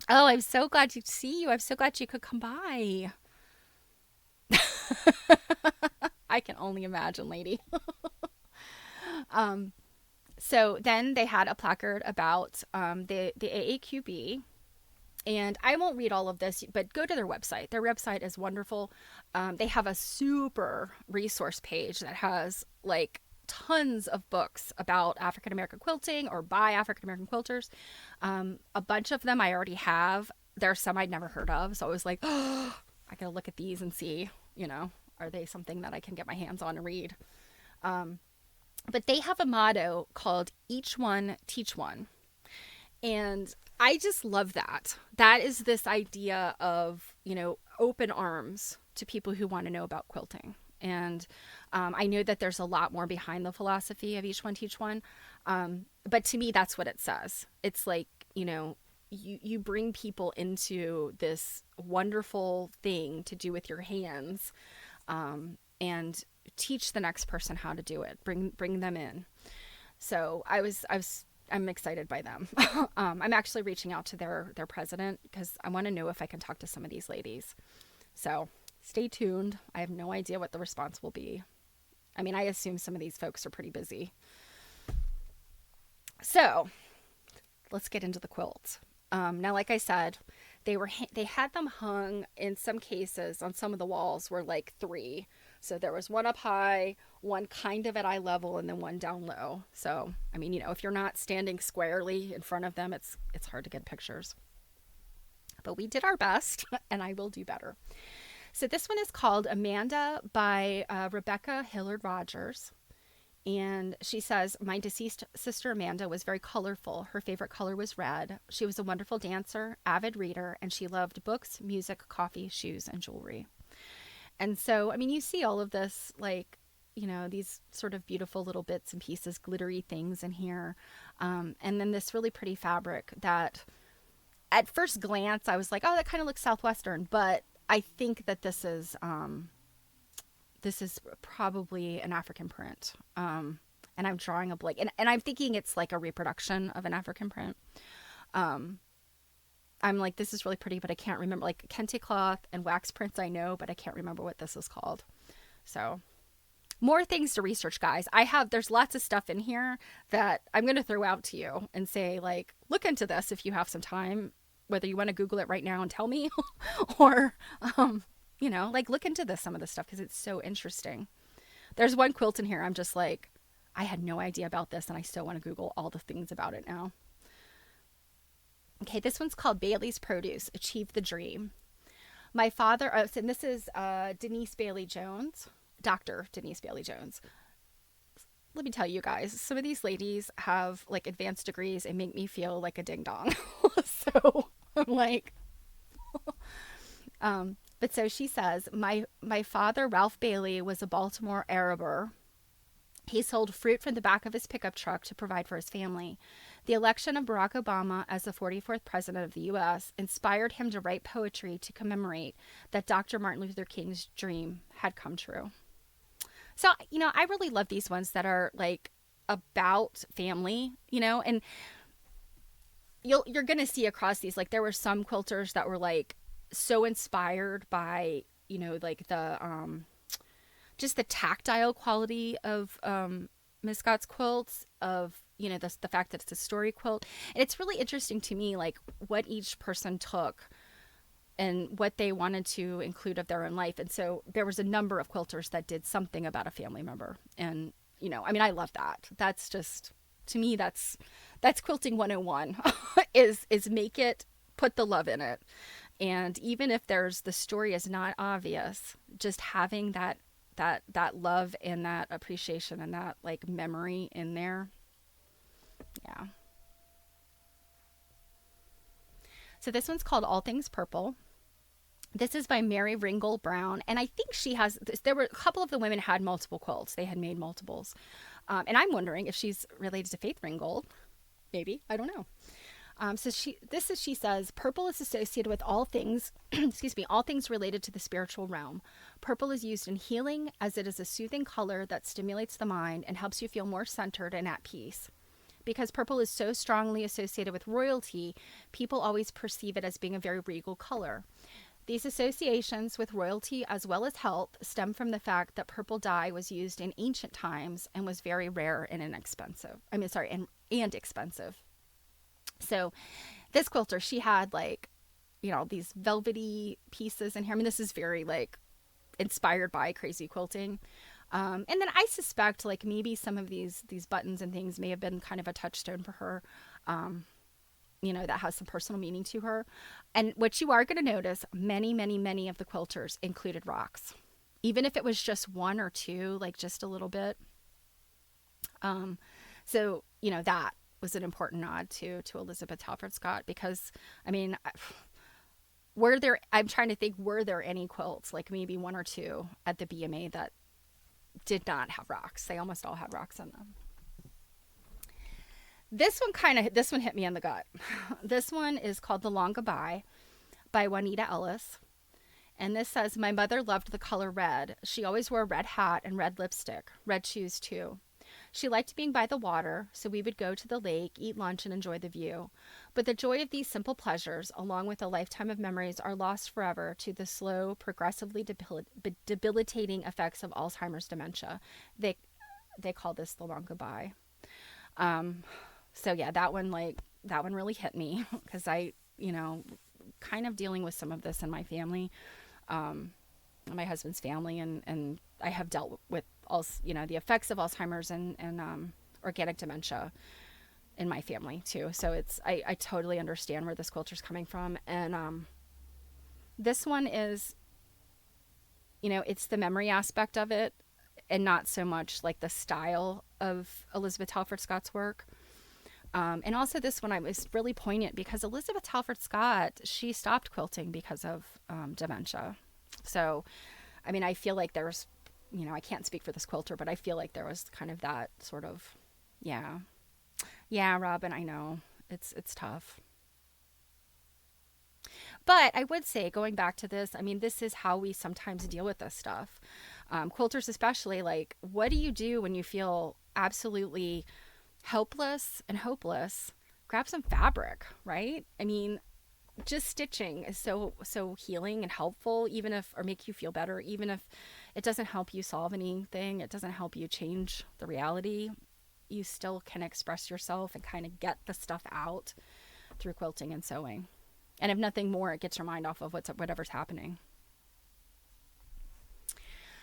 Oh, I'm so glad to see you. I'm so glad you could come by. I can only imagine, lady. So then they had a placard about the AAQB. And I won't read all of this, but go to their website. Their website is wonderful. They have a super resource page that has like tons of books about African American quilting or by African American quilters. A bunch of them I already have. There are some I'd never heard of. So I was like, oh, I gotta look at these and see, are they something that I can get my hands on and read? But they have a motto called "Each One, Teach One." And I just love that. That is this idea of, open arms to people who want to know about quilting. And I know that there's a lot more behind the philosophy of each one, teach one. But to me, that's what it says. It's like, you bring people into this wonderful thing to do with your hands, and teach the next person how to do it. Bring them in. So I'm excited by them. I'm actually reaching out to their president because I want to know if I can talk to some of these ladies. So stay tuned. I have no idea what the response will be. I mean, I assume some of these folks are pretty busy. So let's get into the quilts. Now, like I said, they had them hung in some cases on some of the walls were like 3. So there was one up high, one kind of at eye level, and then one down low. So, I mean, if you're not standing squarely in front of them, it's hard to get pictures. But we did our best, and I will do better. So this one is called Amanda by Rebecca Hillard Rogers. And she says, my deceased sister Amanda was very colorful. Her favorite color was red. She was a wonderful dancer, avid reader, and she loved books, music, coffee, shoes, and jewelry. And so, I mean, you see all of this, like, these sort of beautiful little bits and pieces, glittery things in here. And then this really pretty fabric that at first glance, I was like, oh, that kind of looks Southwestern. But I think that this is probably an African print. And I'm drawing a blank. And I'm thinking it's like a reproduction of an African print. I'm like, this is really pretty, but I can't remember. Like kente cloth and wax prints I know, but I can't remember what this is called. So more things to research, guys. There's lots of stuff in here that I'm going to throw out to you and say, like, look into this if you have some time, whether you want to Google it right now and tell me or, like look into some of this stuff because it's so interesting. There's one quilt in here. I'm just like, I had no idea about this and I still want to Google all the things about it now. Okay, this one's called Bailey's Produce, Achieve the Dream. My father, and this is Denise Bailey Jones, Dr. Denise Bailey Jones. Let me tell you guys, some of these ladies have like advanced degrees and make me feel like a ding dong. So I'm like, but so she says, my father, Ralph Bailey, was a Baltimore Araber. He sold fruit from the back of his pickup truck to provide for his family. The election of Barack Obama as the 44th president of the U.S. inspired him to write poetry to commemorate that Dr. Martin Luther King's dream had come true. So, I really love these ones that are like about family, and you're going to see across these, like there were some quilters that were like so inspired by, like the, just the tactile quality of Miss Scott's quilts, of the fact that it's a story quilt. And it's really interesting to me, like what each person took and what they wanted to include of their own life. And so there was a number of quilters that did something about a family member. And, I love that. That's just, to me, that's quilting 101 is make it, put the love in it. And even if the story is not obvious, just having that that love and that appreciation and that like memory in there. Yeah. So this one's called All Things Purple. This is by Mary Ringgold Brown, and I think she has. There were a couple of the women had multiple quilts; they had made multiples, and I'm wondering if she's related to Faith Ringgold. Maybe, I don't know. She says, purple is associated with all things, excuse me, all things related to the spiritual realm. Purple is used in healing as it is a soothing color that stimulates the mind and helps you feel more centered and at peace. Because purple is so strongly associated with royalty, people always perceive it as being a very regal color. These associations with royalty as well as health stem from the fact that purple dye was used in ancient times and was very rare and inexpensive. And expensive. So this quilter, she had like, these velvety pieces in here. I mean, this is very like inspired by crazy quilting. And then I suspect like maybe some of these buttons and things may have been kind of a touchstone for her. That has some personal meaning to her. And what you are going to notice, many, many, many of the quilters included rocks. Even if it was just one or two, like just a little bit. So, that was an important nod to Elizabeth Talford Scott because, I mean, I'm trying to think, were there any quilts, like maybe one or two at the BMA that did not have rocks? They almost all had rocks on them. This one hit me in the gut. This one is called The Long Goodbye by Juanita Ellis. And this says, my mother loved the color red. She always wore a red hat and red lipstick, red shoes too. She liked being by the water, so we would go to the lake, eat lunch, and enjoy the view. But the joy of these simple pleasures, along with a lifetime of memories, are lost forever to the slow, progressively debilitating effects of Alzheimer's dementia. They call this The Long Goodbye. So yeah, that one really hit me because I, kind of dealing with some of this in my family, my husband's family, and I have dealt with the effects of Alzheimer's and organic dementia in my family too. So I totally understand where this quilter's coming from. And this one is, it's the memory aspect of it and not so much like the style of Elizabeth Talford Scott's work. And also this one I was really poignant because Elizabeth Talford Scott, she stopped quilting because of dementia. So, I mean, I feel like there's, I can't speak for this quilter, but I feel like there was kind of that sort of, yeah, Robin, I know it's tough. But I would say, going back to this, I mean, this is how we sometimes deal with this stuff. Quilters especially, like, what do you do when you feel absolutely helpless and hopeless? Grab some fabric, right? I mean, just stitching is so healing and helpful, or make you feel better, even if it doesn't help you solve anything, it doesn't help you change the reality. You still can express yourself and kind of get the stuff out through quilting and sewing. And if nothing more, it gets your mind off of whatever's happening.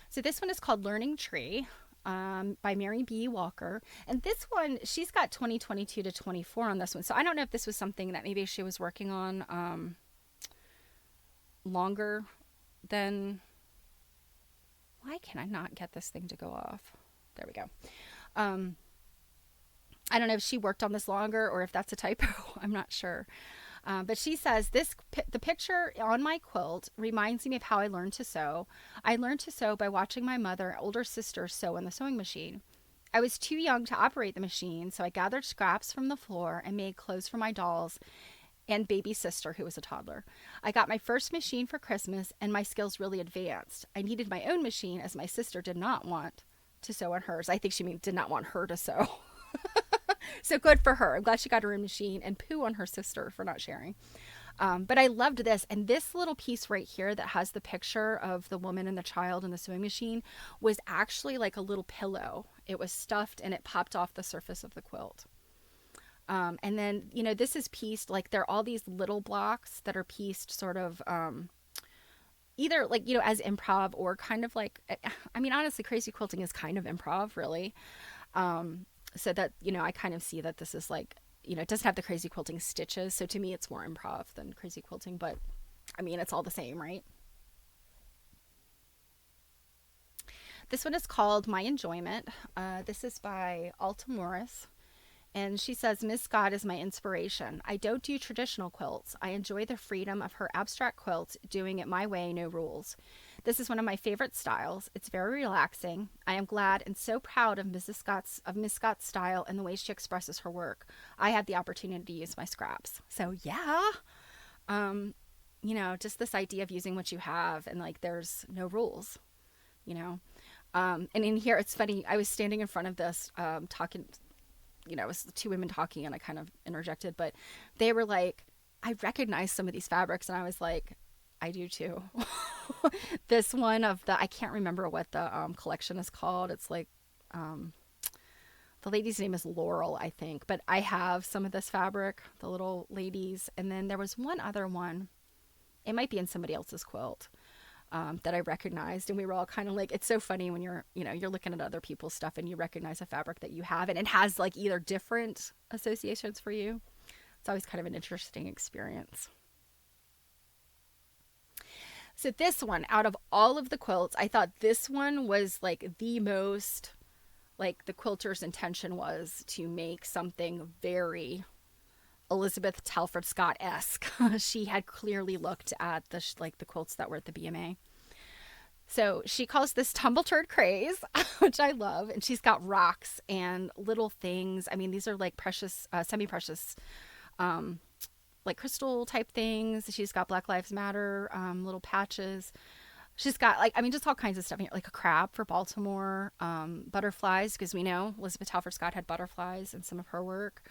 So this one is called Learning Tree. By Mary B. Walker. And this one, she's got 2022 to 24 on this one. So I don't know if this was something that maybe she was working on longer than... Why can I not get this thing to go off? There we go. I don't know if she worked on this longer or if that's a typo. I'm not sure. But she says, the picture on my quilt reminds me of how I learned to sew. I learned to sew by watching my mother and older sister sew in the sewing machine. I was too young to operate the machine, so I gathered scraps from the floor and made clothes for my dolls and baby sister, who was a toddler. I got my first machine for Christmas, and my skills really advanced. I needed my own machine, as my sister did not want to sew on hers. I think she did not want her to sew. So good for her. I'm glad she got her own machine, and poo on her sister for not sharing. But I loved this. And this little piece right here that has the picture of the woman and the child in the sewing machine was actually like a little pillow. It was stuffed and it popped off the surface of the quilt. And then, this is pieced, like there are all these little blocks that are pieced sort of either like, as improv or kind of like, I mean, honestly, crazy quilting is kind of improv, really. So that, I kind of see that this is like, it doesn't have the crazy quilting stitches. So to me, it's more improv than crazy quilting, but I mean, it's all the same, right? This one is called My Enjoyment. This is by Alta Morris. And she says, Miss Scott is my inspiration. I don't do traditional quilts. I enjoy the freedom of her abstract quilt, doing it my way, no rules. This is one of my favorite styles. It's very relaxing. I am glad and so proud of Miss Scott's style and the way she expresses her work. I had the opportunity to use my scraps. So yeah. Um, just this idea of using what you have and like there's no rules, you know. And in here it's funny, I was standing in front of this talking, it was two women talking and I kind of interjected, but they were like, I recognize some of these fabrics. And I was like, I do too. This one of I can't remember what the collection is called. It's like, the lady's name is Laurel, I think, but I have some of this fabric, the little ladies. And then there was one other one. It might be in somebody else's quilt. That I recognized, and we were all kind of like, it's so funny when you're looking at other people's stuff and you recognize a fabric that you have and it has like either different associations for you. It's always kind of an interesting experience. So this one, out of all of the quilts, I thought this one was like the most, like the quilter's intention was to make something very Elizabeth Talford Scott-esque. She had clearly looked at the quilts that were at the BMA. So she calls this tumble turd craze, which I love. And she's got rocks and little things. I mean, these are like precious, semi-precious, like crystal type things. She's got Black Lives Matter, little patches. She's got just all kinds of stuff in here, like a crab for Baltimore, butterflies, because we know Elizabeth Talford Scott had butterflies in some of her work.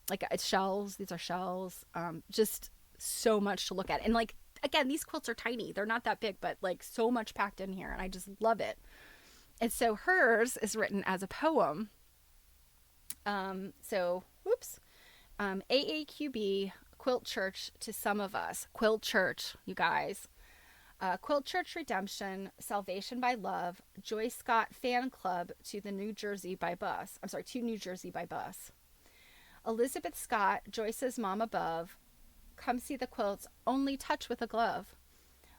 Like it's shells. These are shells. Just so much to look at. And like, again, these quilts are tiny. They're not that big, but like so much packed in here. And I just love it. And so hers is written as a poem. AAQB, Quilt Church to Some of Us. Quilt Church, you guys. Quilt Church Redemption, Salvation by Love, Joyce Scott Fan Club to New Jersey by bus. Elizabeth Scott, Joyce's mom above. Come see the quilts, only touch with a glove.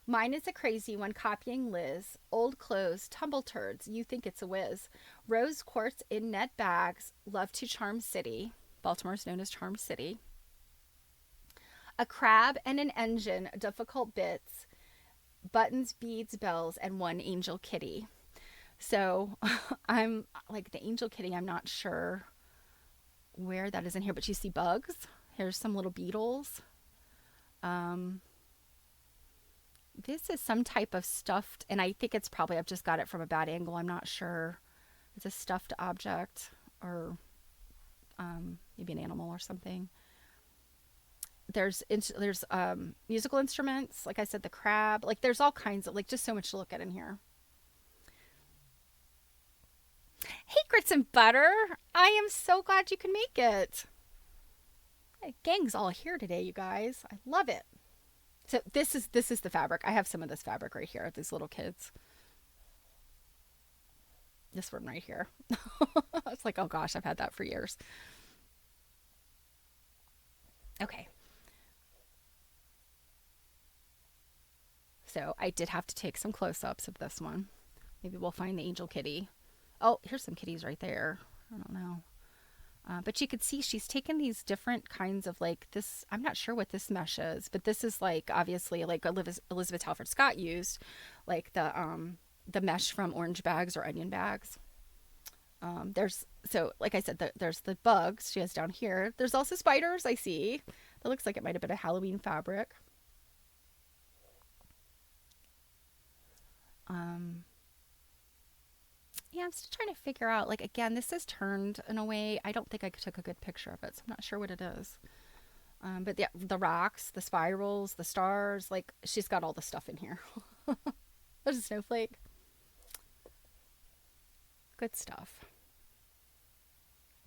Mine is a crazy one, copying Liz. Old clothes, tumble turds, you think it's a whiz. Rose quartz in net bags, love to Charm City. Baltimore's known as Charm City. A crab and an engine, difficult bits. Buttons, beads, bells, and one angel kitty. So I'm like the angel kitty, I'm not sure where that is in here, but you see bugs. Here's some little beetles. This is some type of stuffed, and I think it's probably, I've just got it from a bad angle. I'm not sure. It's a stuffed object or maybe an animal or something. There's musical instruments. Like I said, the crab, like there's all kinds of, like just so much to look at in here. Hey, Grits and Butter. I am so glad you can make it. Gang's all here today, you guys. I love it. So this is the fabric. I have some of this fabric right here. These little kids. This one right here. It's like, oh gosh, I've had that for years. Okay. So I did have to take some close-ups of this one. Maybe we'll find the angel kitty. Oh, here's some kitties right there. I don't know. But you could see she's taken these different kinds of like this. I'm not sure what this mesh is, but this is like obviously like Elizabeth Talford Scott used, like the mesh from orange bags or onion bags. Like I said, there's the bugs she has down here. There's also spiders I see. That looks like it might have been a Halloween fabric. Yeah, I'm still trying to figure out, like, again, this is turned in a way, I don't think I took a good picture of it, so I'm not sure what it is. But yeah, the rocks, the spirals, the stars, like, she's got all the stuff in here. There's a snowflake. Good stuff.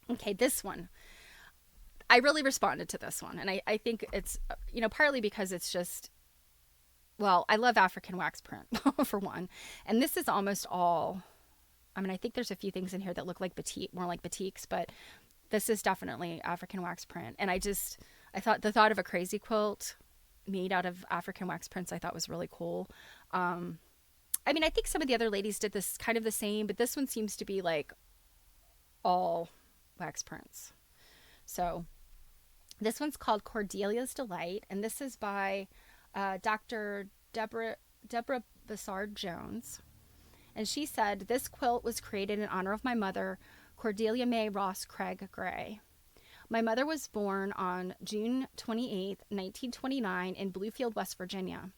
Okay, this one. I really responded to this one, and I think it's, partly because it's just, well, I love African wax print, for one. And this is almost all... I think there's a few things in here that look like more like batiks, but this is definitely African wax print. And I thought the thought of a crazy quilt made out of African wax prints, I thought was really cool. I mean, I think some of the other ladies did this kind of the same, but this one seems to be like all wax prints. So this one's called Cordelia's Delight, and this is by Dr. Deborah Bassard Jones. And she said, this quilt was created in honor of my mother, Cordelia May Ross Craig Gray. My mother was born on June 28, 1929 in Bluefield, West Virginia.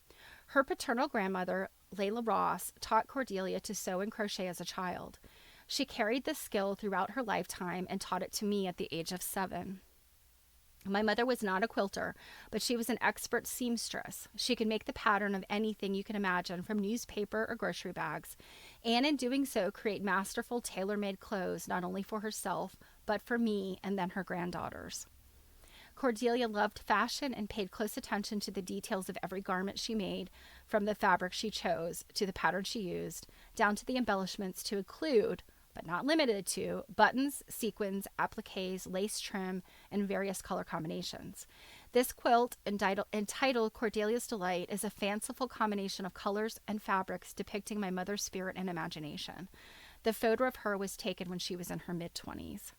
Her paternal grandmother, Layla Ross, taught Cordelia to sew and crochet as a child. She carried this skill throughout her lifetime and taught it to me at the age of 7. My mother was not a quilter, but she was an expert seamstress. She could make the pattern of anything you can imagine, from newspaper or grocery bags, and in doing so create masterful tailor-made clothes not only for herself, but for me and then her granddaughters. Cordelia loved fashion and paid close attention to the details of every garment she made, from the fabric she chose to the pattern she used, down to the embellishments, to include, but not limited to, buttons, sequins, appliques, lace trim, and various color combinations. This quilt, entitled Cordelia's Delight, is a fanciful combination of colors and fabrics depicting my mother's spirit and imagination. The photo of her was taken when she was in her mid-20s.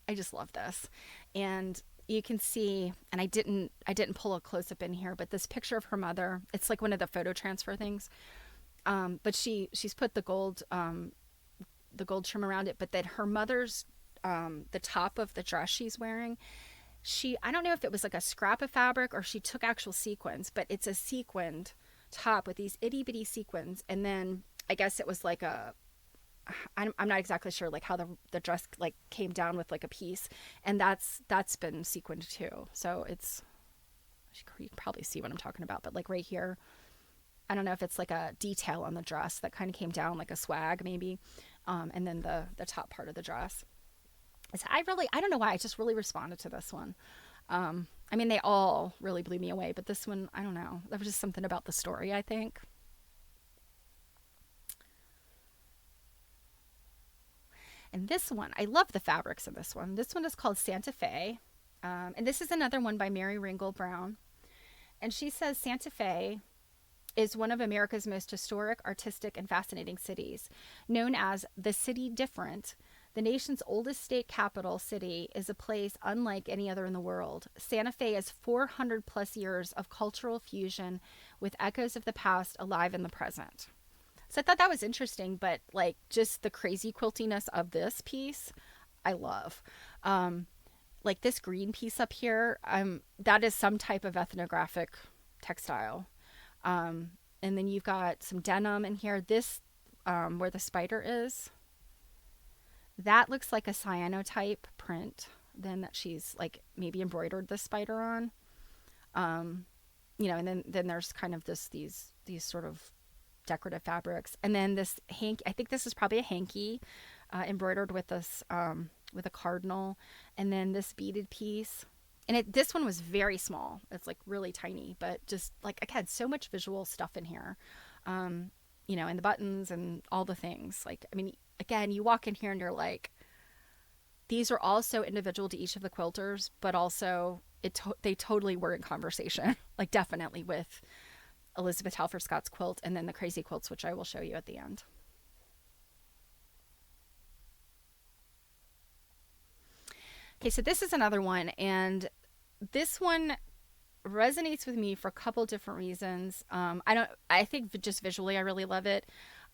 I just love this. And you can see, and I didn't pull a close-up in here, but this picture of her mother, it's like one of the photo transfer things. But she's put the gold trim around it, but that her mother's, the top of the dress she's wearing, I don't know if it was like a scrap of fabric or she took actual sequins, but it's a sequined top with these itty bitty sequins. And then I guess it was like I'm not exactly sure like how the dress like came down with like a piece, and that's been sequined too. So you can probably see what I'm talking about, but like right here, I don't know if it's like a detail on the dress that kind of came down like a swag maybe. And then the top part of the dress. So I don't know why, I just really responded to this one. I mean, they all really blew me away, but this one, I don't know. There was just something about the story, I think. And this one, I love the fabrics in this one. This one is called Santa Fe. And this is another one by Mary Ringgold Brown. And she says Santa Fe is one of America's most historic, artistic, and fascinating cities. Known as the City Different, the nation's oldest state capital city is a place unlike any other in the world. Santa Fe is 400 plus years of cultural fusion with echoes of the past alive in the present. So I thought that was interesting, but like just the crazy quiltiness of this piece, I love. Like this green piece up here, that is some type of ethnographic textile. And then you've got some denim in here. This, where the spider is, that looks like a cyanotype print then that she's like maybe embroidered the spider on. And then there's kind of these sort of decorative fabrics. And then this hanky, I think this is probably a hanky, embroidered with this, with a cardinal. And then this beaded piece. And this one was very small. It's like really tiny, but just like, again, so much visual stuff in here. And the buttons and all the things. Like, I mean, again, you walk in here and you're like, these are all so individual to each of the quilters, but also they totally were in conversation, like definitely with Elizabeth Talford Scott's quilt and then the crazy quilts, which I will show you at the end. Okay, so this is another one, and this one resonates with me for a couple different reasons. I think just visually I really love it.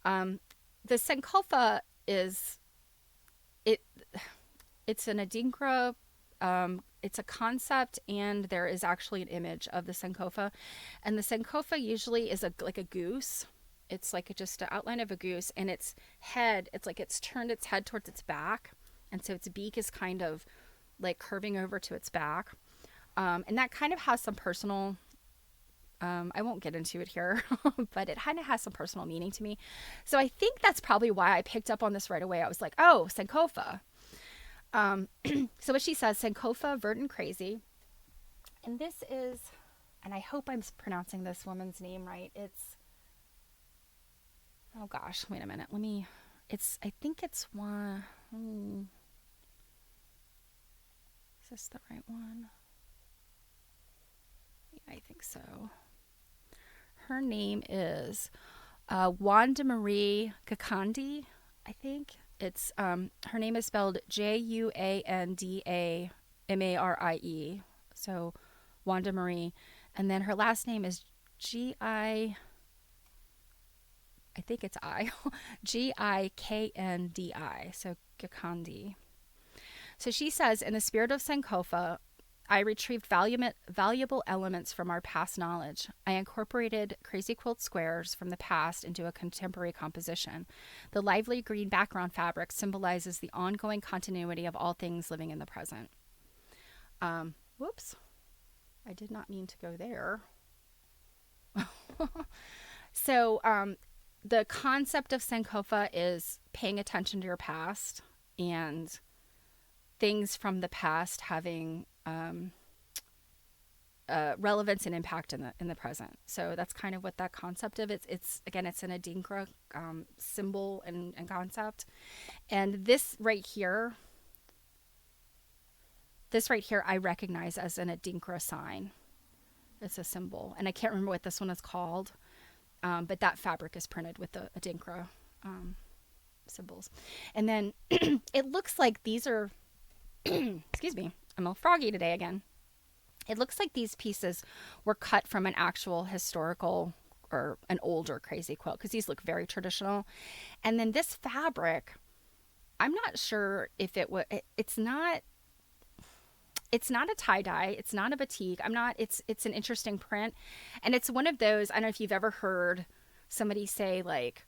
The Sankofa it's an Adinkra, it's a concept, and there is actually an image of the Sankofa. And the Sankofa usually is like a goose. It's like just an outline of a goose, and its head, it's like it's turned its head towards its back, and so its beak is kind of like curving over to its back. And that kind of has some personal, I won't get into it here, but it kind of has some personal meaning to me. So I think that's probably why I picked up on this right away. I was like, oh, Sankofa. So what she says, Sankofa, Verdant Crazy. And this is, and I hope I'm pronouncing this woman's name right. It's, oh gosh, wait a minute. I think it's one. Is this the right one? Yeah, I think so. Her name is Wanda Marie Kakandi, I think. It's her name is spelled Juandamarie. So Wanda Marie. And then her last name is I think it's I, Gikndi. So Gikandi. So she says, in the spirit of Sankofa, I retrieved valuable elements from our past knowledge. I incorporated crazy quilt squares from the past into a contemporary composition. The lively green background fabric symbolizes the ongoing continuity of all things living in the present. Whoops. I did not mean to go there. So, the concept of Sankofa is paying attention to your past and things from the past having relevance and impact in the present. So that's kind of what that concept of it's again, it's an Adinkra symbol and concept. And this right here, I recognize as an Adinkra sign. It's a symbol, and I can't remember what this one is called, but that fabric is printed with the Adinkra symbols. And then it looks like these are, excuse me, I'm all froggy today again. It looks like these pieces were cut from an actual historical or an older crazy quilt, because these look very traditional. And then this fabric, I'm not sure if it's not a tie-dye, it's not a batik. It's an interesting print. And it's one of those, I don't know if you've ever heard somebody say, like,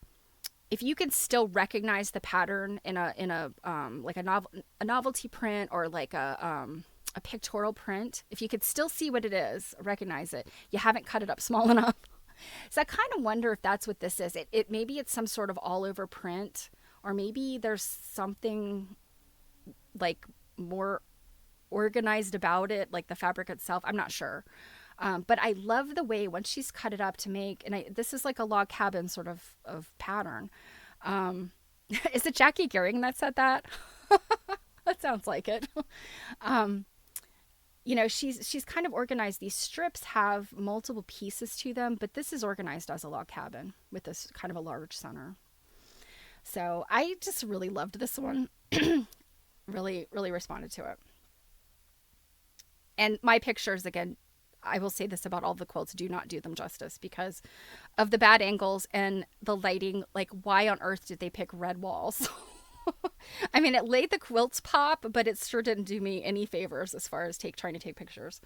if you can still recognize the pattern in a like a novelty print or like a pictorial print, if you could still see what it is, recognize it, you haven't cut it up small enough. So I kind of wonder if that's what this is. It maybe it's some sort of all over print, or maybe there's something like more organized about it, like the fabric itself. I'm not sure. But I love the way once she's cut it up to make, and this is like a log cabin sort of pattern. Is it Jackie Gehring that said that? That sounds like it. She's kind of organized. These strips have multiple pieces to them, but this is organized as a log cabin with this kind of a large center. So I just really loved this one. Really, really responded to it. And my pictures, again, I will say this about all the quilts, do not do them justice because of the bad angles and the lighting. Like, why on earth did they pick red walls? I mean, it made the quilts pop, but it sure didn't do me any favors as far as trying to take pictures.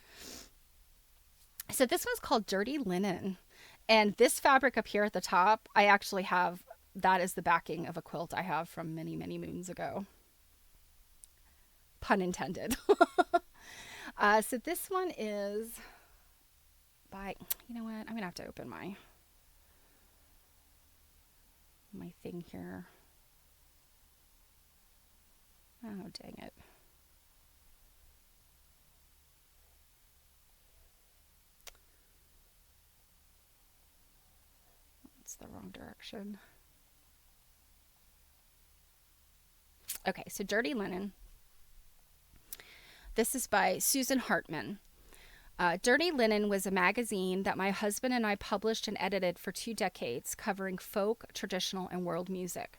So this one's called Dirty Linen. And this fabric up here at the top, I actually have, that is the backing of a quilt I have from many, many moons ago. Pun intended. So this one is by, you know what? I'm going to have to open my thing here. Oh, dang it. It's the wrong direction. Okay, so Dirty Linen. This is by Susan Hartman. Dirty Linen was a magazine that my husband and I published and edited for 2 decades, covering folk, traditional, and world music.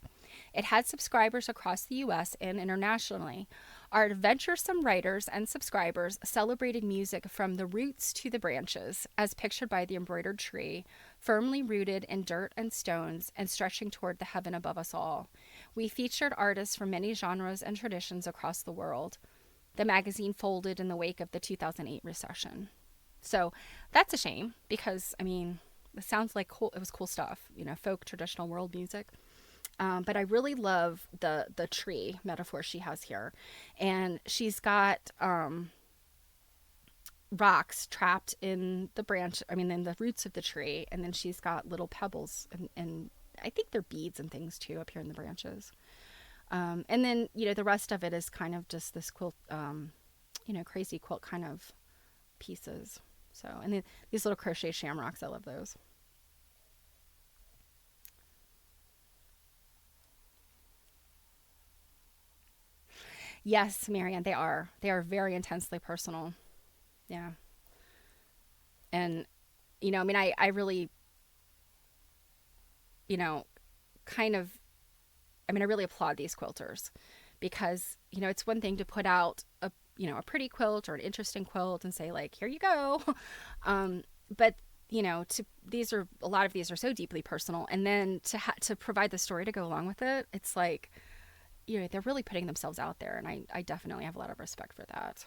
It had subscribers across the U.S. and internationally. Our adventuresome writers and subscribers celebrated music from the roots to the branches, as pictured by the embroidered tree, firmly rooted in dirt and stones and stretching toward the heaven above us all. We featured artists from many genres and traditions across the world. The magazine folded in the wake of the 2008 recession. So that's a shame because, I mean, it sounds like cool. It was cool stuff, folk, traditional, world music. But I really love the tree metaphor she has here. And she's got rocks trapped in in the roots of the tree. And then she's got little pebbles and I think they're beads and things too up here in the branches. And then, the rest of it is kind of just this quilt, crazy quilt kind of pieces. So, and then these little crochet shamrocks, I love those. Yes, Marianne, they are. They are very intensely personal. Yeah. And, I really, you know, kind of, I mean, I really applaud these quilters because, you know, it's one thing to put out a, you know, a pretty quilt or an interesting quilt and say like, here you go. But you know, to these are a lot of these are so deeply personal, and then to provide the story to go along with it, it's like, you know, they're really putting themselves out there, and I definitely have a lot of respect for that.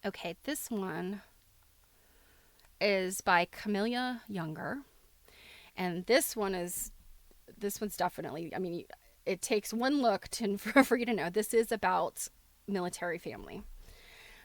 Okay, this one is by Camellia Younger, and this one's definitely, I mean, it takes one look to for you to know this is about military family.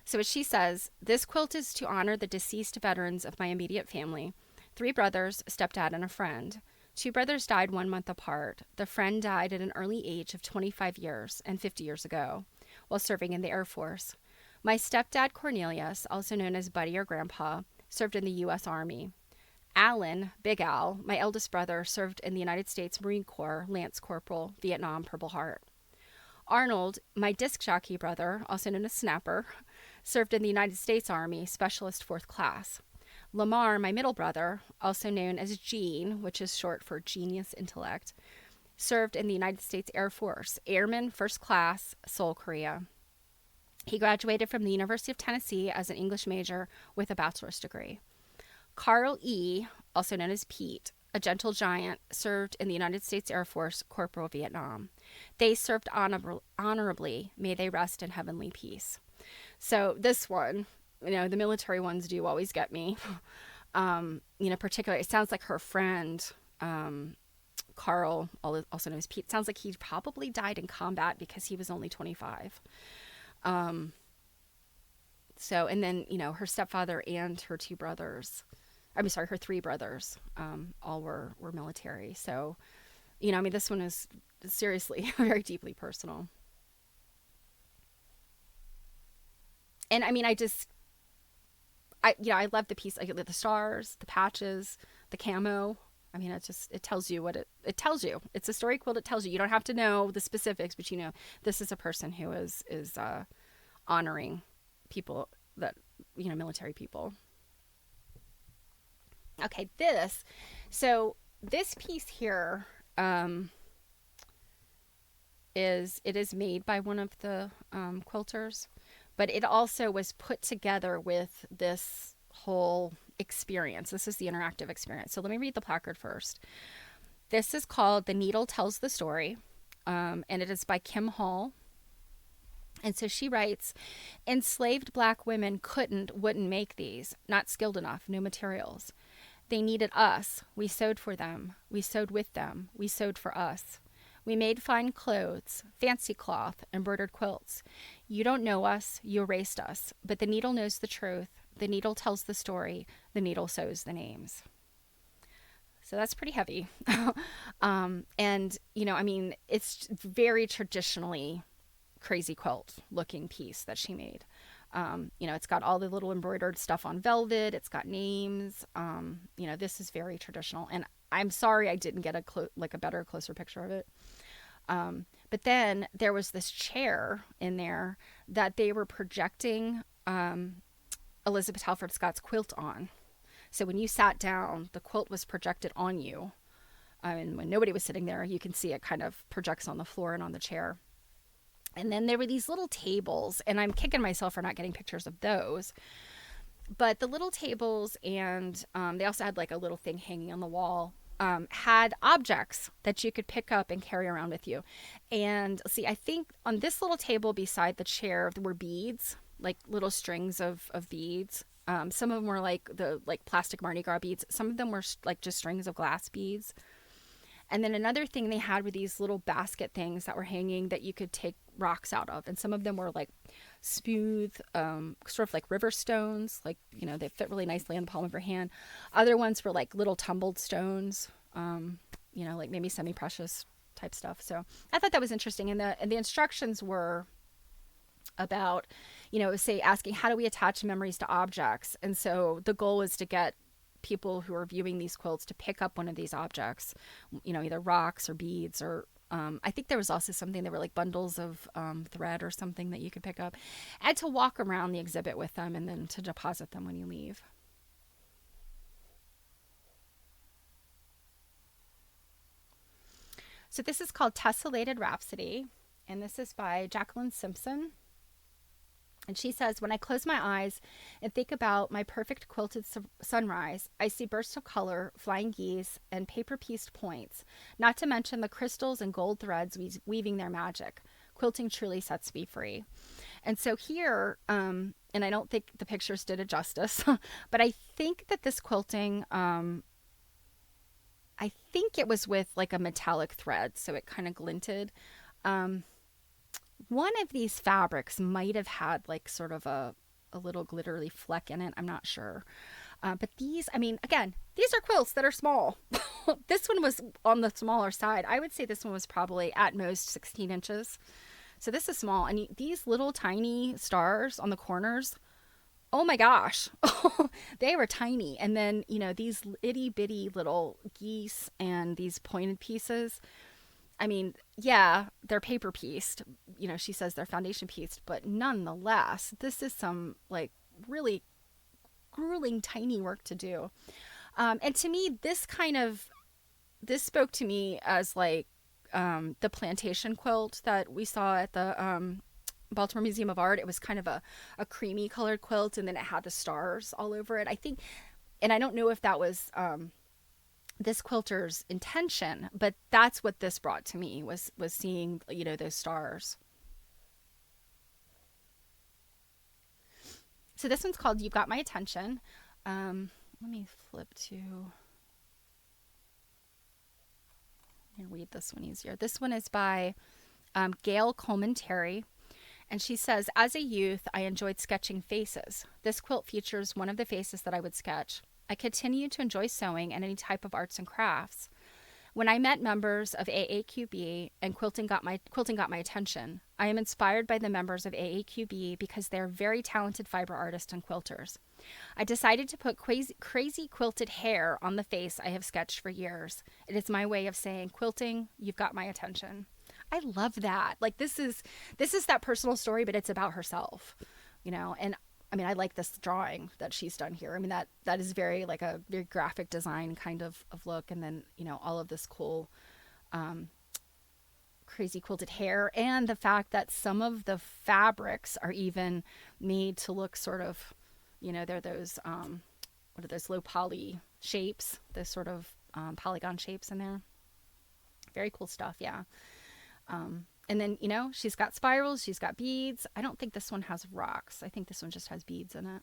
So as she says, this quilt is to honor the deceased veterans of my immediate family: three brothers, stepdad, and a friend. Two brothers died 1 month apart. The friend died at an early age of 25 years and 50 years ago while serving in the Air Force. My stepdad, Cornelius, also known as Buddy or Grandpa, served in the U.S. Army. Alan, Big Al, my eldest brother, served in the United States Marine Corps, Lance Corporal, Vietnam, Purple Heart. Arnold, my disc jockey brother, also known as Snapper, served in the United States Army, Specialist 4th Class. Lamar, my middle brother, also known as Gene, which is short for Genius Intellect, served in the United States Air Force, Airman 1st Class, Seoul, Korea. He graduated from the University of Tennessee as an English major with a bachelor's degree. Carl E., also known as Pete, a gentle giant, served in the United States Air Force, Corporal, Vietnam. They served honorably. May they rest in heavenly peace. So this one, you know, the military ones do always get me. You know, particularly, it sounds like her friend, Carl, also known as Pete, sounds like he probably died in combat because he was only 25. So, and then, you know, her stepfather and her two brothers, I'm sorry, her three brothers, all were military. So, you know, I mean, this one is seriously very deeply personal. And I mean, I love the piece. I love the stars, the patches, the camo. I mean, it tells you what it tells you. It's a story quilt. It tells you. You don't have to know the specifics, but you know, this is a person who is honoring people that, you know, military people. Okay, so this piece here, is made by one of the quilters, but it also was put together with this whole experience. This is the interactive experience. So let me read the placard first. This is called "The Needle Tells the Story," and it is by Kim Hall. And so she writes, enslaved black women wouldn't make these, not skilled enough, no materials. They needed us. We sewed for them. We sewed with them. We sewed for us. We made fine clothes, fancy cloth, embroidered quilts. You don't know us, you erased us, but the needle knows the truth. The needle tells the story. The needle sews the names. So that's pretty heavy. And, you know, I mean, it's very traditionally crazy quilt looking piece that she made. You know, it's got all the little embroidered stuff on velvet. It's got names. You know, this is very traditional. And I'm sorry I didn't get a better, closer picture of it. But then there was this chair in there that they were projecting Elizabeth Halford Scott's quilt on. So when you sat down, the quilt was projected on you. And when nobody was sitting there, you can see it kind of projects on the floor and on the chair. And then there were these little tables, and I'm kicking myself for not getting pictures of those. But the little tables, and they also had like a little thing hanging on the wall, had objects that you could pick up and carry around with you. And see, I think on this little table beside the chair, there were beads, like little strings of beads. Some of them were like the plastic Mardi Gras beads. Some of them were like just strings of glass beads. And then another thing they had were these little basket things that were hanging that you could take rocks out of. And some of them were like smooth, sort of like river stones. Like, you know, they fit really nicely in the palm of your hand. Other ones were like little tumbled stones, you know, like maybe semi-precious type stuff. So I thought that was interesting. And the instructions were about, you know, say asking, how do we attach memories to objects? And so the goal was to get people who are viewing these quilts to pick up one of these objects, you know, either rocks or beads, or I think there was also something that were like bundles of thread or something that you could pick up, and to walk around the exhibit with them and then to deposit them when you leave. So this is called Tessellated Rhapsody, and this is by Jacqueline Simpson. And she says, when I close my eyes and think about my perfect quilted sunrise, I see bursts of color, flying geese, and paper-pieced points, not to mention the crystals and gold threads weaving their magic. Quilting truly sets me free. And so here, and I don't think the pictures did it justice, but I think that this quilting, I think it was with like a metallic thread, so it kind of glinted. One of these fabrics might have had like sort of a little glittery fleck in it. I'm not sure. But these, I mean, again, these are quilts that are small. This one was on the smaller side. I would say this one was probably at most 16 inches. So this is small. And these little tiny stars on the corners, oh my gosh, they were tiny. And then, you know, these itty bitty little geese and these pointed pieces. I mean, yeah, they're paper pieced. You know, she says they're foundation pieced, but nonetheless, this is some like really grueling tiny work to do. And to me, this spoke to me as like the plantation quilt that we saw at the Baltimore Museum of Art. It was kind of a creamy colored quilt, and then it had the stars all over it. I think, and I don't know if that was this quilter's intention, but that's what this brought to me was seeing, you know, those stars. So this one's called You've Got My Attention. Let me flip to, let me read this one easier. This one is by Gail Coleman Terry. And she says, as a youth, I enjoyed sketching faces. This quilt features one of the faces that I would sketch. I continue to enjoy sewing and any type of arts and crafts. When I met members of AAQB and quilting got my attention, I am inspired by the members of AAQB because they are very talented fiber artists and quilters. I decided to put crazy quilted hair on the face I have sketched for years. It is my way of saying, quilting, you've got my attention. I love that. Like this is that personal story, but it's about herself, you know. And I mean, I like this drawing that she's done here. I mean, that is very like a very graphic design kind of look. And then, you know, all of this cool, crazy quilted hair, and the fact that some of the fabrics are even made to look sort of, you know, they're those, what are those low poly shapes, those sort of polygon shapes in there. Very cool stuff. Yeah. And then, you know, she's got spirals, she's got beads. I don't think this one has rocks. I think this one just has beads in it.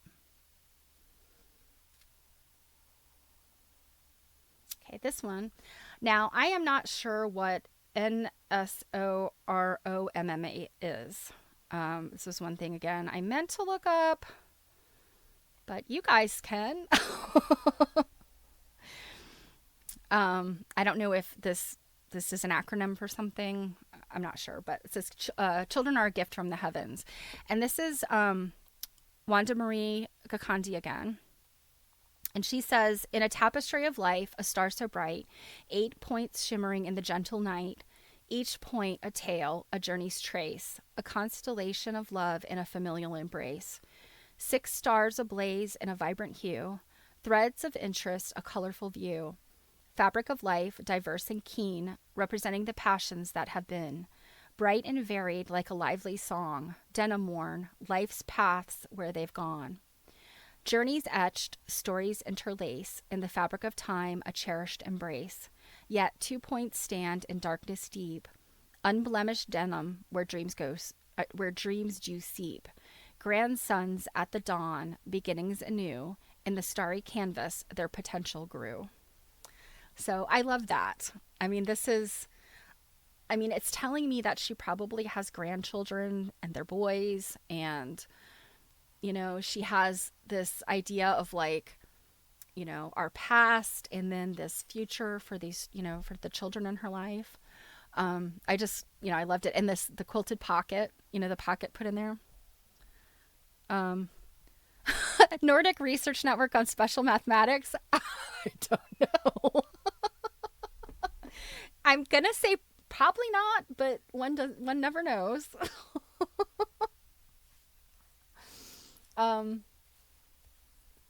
Okay, this one. Now, I am not sure what NSOROMMA is. This is one thing, again, I meant to look up, but you guys can. I don't know if this is an acronym for something. I'm not sure, but it says children are a gift from the heavens. And this is Wanda Marie Gakandi again. And she says, in a tapestry of life, a star so bright, 8 points shimmering in the gentle night, each point a tale, a journey's trace, a constellation of love in a familial embrace. 6 stars ablaze in a vibrant hue, threads of interest, a colorful view. Fabric of life, diverse and keen, representing the passions that have been. Bright and varied like a lively song, denim worn, life's paths where they've gone. Journeys etched, stories interlace, in the fabric of time a cherished embrace. Yet 2 points stand in darkness deep, unblemished denim where dreams do seep. Grand suns at the dawn, beginnings anew, in the starry canvas their potential grew. So I love that. I mean, it's telling me that she probably has grandchildren and they're boys, and, you know, she has this idea of like, you know, our past and then this future for these, you know, for the children in her life. I just, you know, I loved it. And the quilted pocket, you know, the pocket put in there. Nordic Research Network on Special Mathematics. I don't know. I'm gonna say probably not, but one never knows.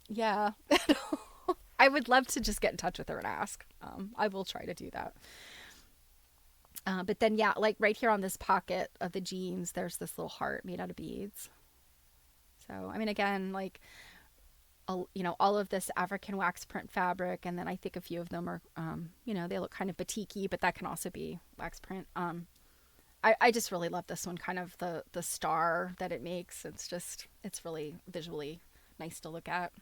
Yeah. I would love to just get in touch with her and ask. I will try to do that. But then, yeah, like right here on this pocket of the jeans, there's this little heart made out of beads. So, I mean, again, like, all of this African wax print fabric, and then I think a few of them are, they look kind of batik-y, but that can also be wax print. I just really love this one, kind of the star that it makes. It's really visually nice to look at.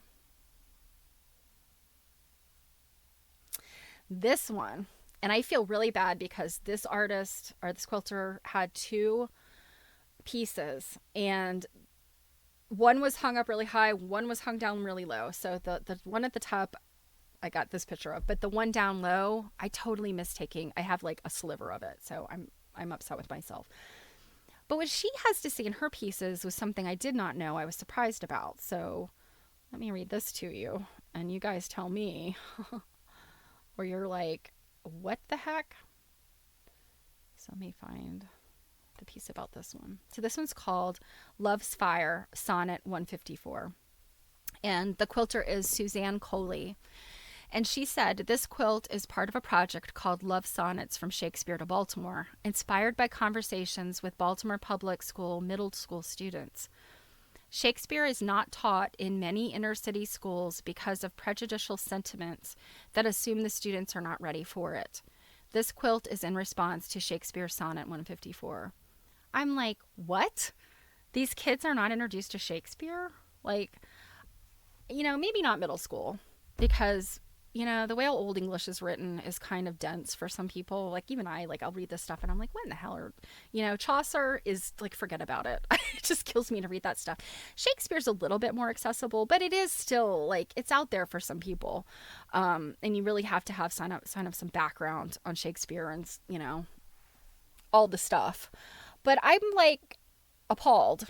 This one, and I feel really bad because this artist or this quilter had two pieces, and one was hung up really high, one was hung down really low. So the one at the top I got this picture of, but the one down low I totally missed taking. I have like a sliver of it, so I'm upset with myself. But what she has to say in her pieces was something I did not know. I was surprised about. So let me read this to you, and you guys tell me where you're like, what the heck? So let me find the piece about this one. So this one's called Love's Fire, Sonnet 154. And the quilter is Suzanne Coley. And she said, this quilt is part of a project called Love Sonnets from Shakespeare to Baltimore, inspired by conversations with Baltimore Public School middle school students. Shakespeare is not taught in many inner city schools because of prejudicial sentiments that assume the students are not ready for it. This quilt is in response to Shakespeare's Sonnet 154. I'm like, what? These kids are not introduced to Shakespeare? Like, maybe not middle school, because the way Old English is written is kind of dense for some people. Like, even I'll read this stuff and I'm like, what in the hell Chaucer is like, forget about it. It just kills me to read that stuff. Shakespeare's a little bit more accessible, but it is still like, it's out there for some people. And you really have to have sign up some background on Shakespeare and, all the stuff. But I'm like appalled.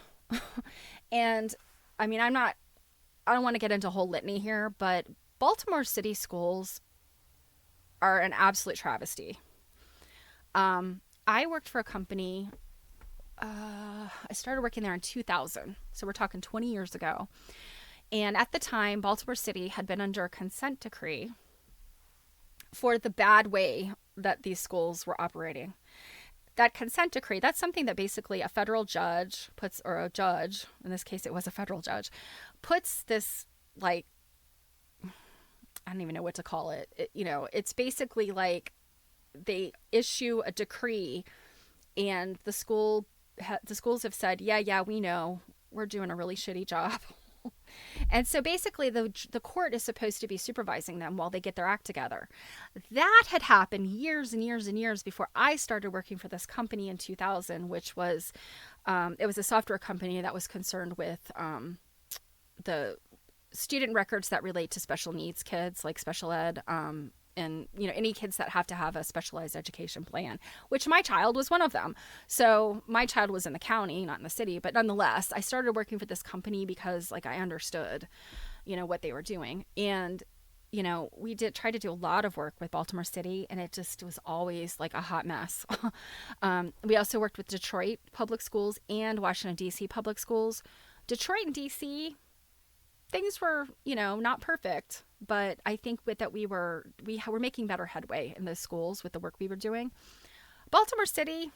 And I mean, I don't want to get into a whole litany here, but Baltimore City schools are an absolute travesty. I worked for a company. I started working there in 2000. So we're talking 20 years ago. And at the time, Baltimore City had been under a consent decree for the bad way that these schools were operating. That consent decree, that's something that basically a federal judge puts, or a judge, in this case it was a federal judge, puts this, like, I don't even know what to call it. It's basically like they issue a decree, and the schools have said, yeah, we know we're doing a really shitty job. And so basically the court is supposed to be supervising them while they get their act together. That had happened years and years and years before I started working for this company in 2000, which was, it was a software company that was concerned with the student records that relate to special needs kids, like special ed, and any kids that have to have a specialized education plan, which my child was one of them. So my child was in the county, not in the city, but nonetheless, I started working for this company because like I understood, what they were doing. And, we did try to do a lot of work with Baltimore City, and it just was always like a hot mess. We also worked with Detroit public schools and Washington, D.C. public schools. Detroit and D.C., things were, not perfect, but I think that we were making better headway in those schools with the work we were doing. Baltimore City,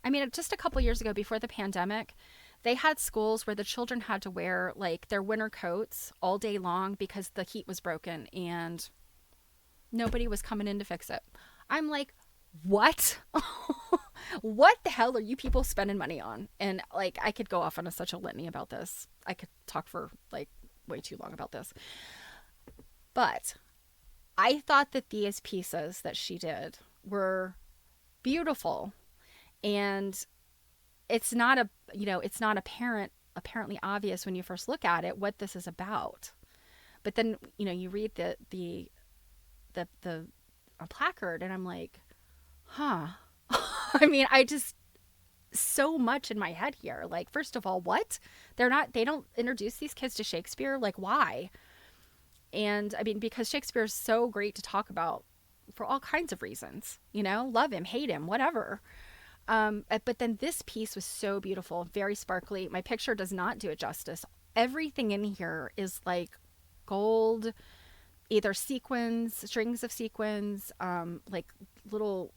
I mean, just a couple years ago before the pandemic, they had schools where the children had to wear like their winter coats all day long because the heat was broken and nobody was coming in to fix it. I'm like, what? What the hell are you people spending money on? And like, I could go off on such a litany about this. I could talk for like way too long about this. But I thought that these pieces that she did were beautiful, and it's not apparently obvious when you first look at it what this is about. But then, you read the placard and I'm like, huh. I mean, so much in my head here. Like, first of all, what? They don't introduce these kids to Shakespeare? Like, why? And I mean, because Shakespeare is so great to talk about for all kinds of reasons, love him, hate him, whatever. But then this piece was so beautiful, very sparkly. My picture does not do it justice. Everything in here is like gold, either sequins, strings of sequins, like little,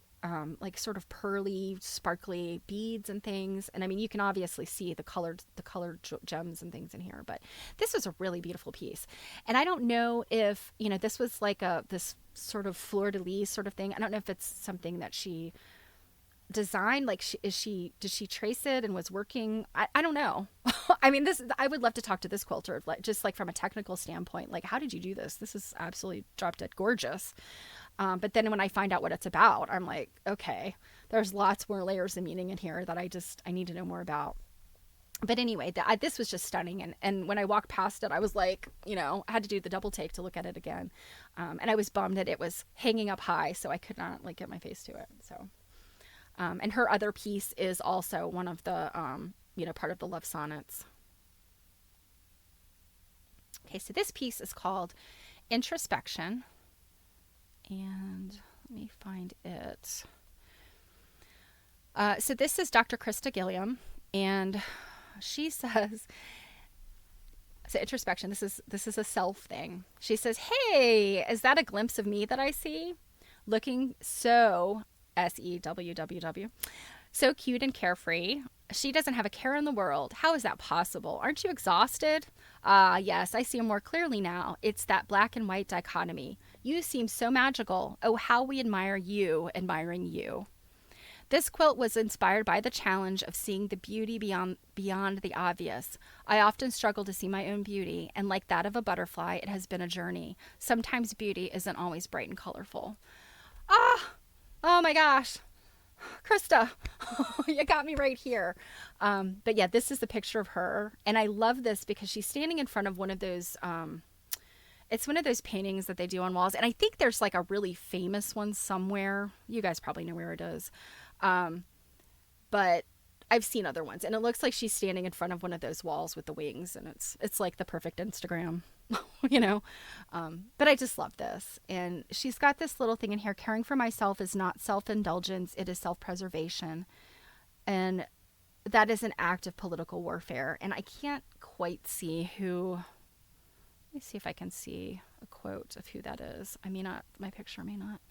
like sort of pearly, sparkly beads and things. And I mean, you can obviously see the colored gems and things in here. But this was a really beautiful piece. And I don't know if this was like this sort of fleur de lis sort of thing. I don't know if it's something that she designed. Like, did she trace it and was working? I don't know. I mean, I would love to talk to this quilter, like just like from a technical standpoint. Like, how did you do this? This is absolutely drop dead gorgeous. But then when I find out what it's about, I'm like, okay, there's lots more layers of meaning in here that I need to know more about. But anyway, this was just stunning. And when I walked past it, I was like, I had to do the double take to look at it again. And I was bummed that it was hanging up high, so I could not like get my face to it. So, and her other piece is also one of the, part of the love sonnets. Okay, so this piece is called Introspection. And let me find it. So this is Dr. Krista Gilliam, and she says, so introspection, this is a self thing. She says, "Hey, is that a glimpse of me that I see? Looking so SEWWW, so cute and carefree. She doesn't have a care in the world. How is that possible? Aren't you exhausted? Ah, yes, I see more clearly now. It's that black and white dichotomy. You seem so magical. Oh, how we admire you, admiring you." This quilt was inspired by the challenge of seeing the beauty beyond the obvious. I often struggle to see my own beauty, and like that of a butterfly, it has been a journey. Sometimes beauty isn't always bright and colorful. Ah, oh my gosh. Krista, you got me right here. But yeah, this is the picture of her. And I love this because she's standing in front of one of those, it's one of those paintings that they do on walls. And I think there's like a really famous one somewhere. You guys probably know where it is. But I've seen other ones, and it looks like she's standing in front of one of those walls with the wings, and it's like the perfect Instagram, but I just love this. And she's got this little thing in here: caring for myself is not self-indulgence, it is self-preservation. And that is an act of political warfare. And I can't quite see who, let me see if I can see a quote of who that is. I may not, my picture may not.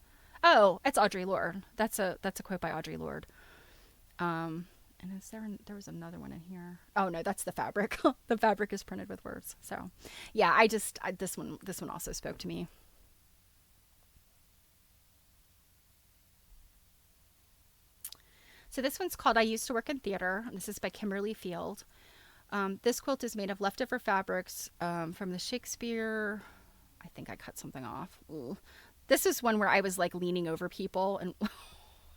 Oh, it's Audre Lorde. That's a quote by Audre Lorde. And there was another one in here. Oh no, that's the fabric. The fabric is printed with words. So yeah, this one also spoke to me. So this one's called I Used to Work in Theater. This is by Kimberly Field. This quilt is made of leftover fabrics from the Shakespeare. I think I cut something off. Ooh. This is one where I was like leaning over people and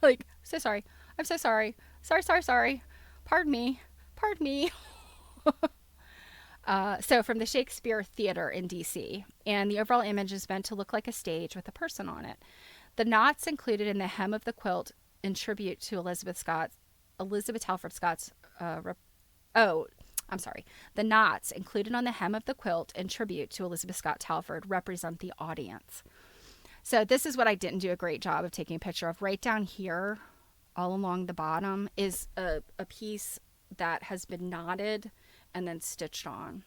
like, so sorry. I'm so sorry. Sorry. Pardon me. So from the Shakespeare Theater in DC. And the overall image is meant to look like a stage with a person on it. The knots included in the hem of the quilt in tribute to Elizabeth Talford Scott's, The knots included on the hem of the quilt in tribute to Elizabeth Scott Talford represent the audience. So this is what I didn't do a great job of taking a picture of. Right down here, all along the bottom, is a piece that has been knotted and then stitched on.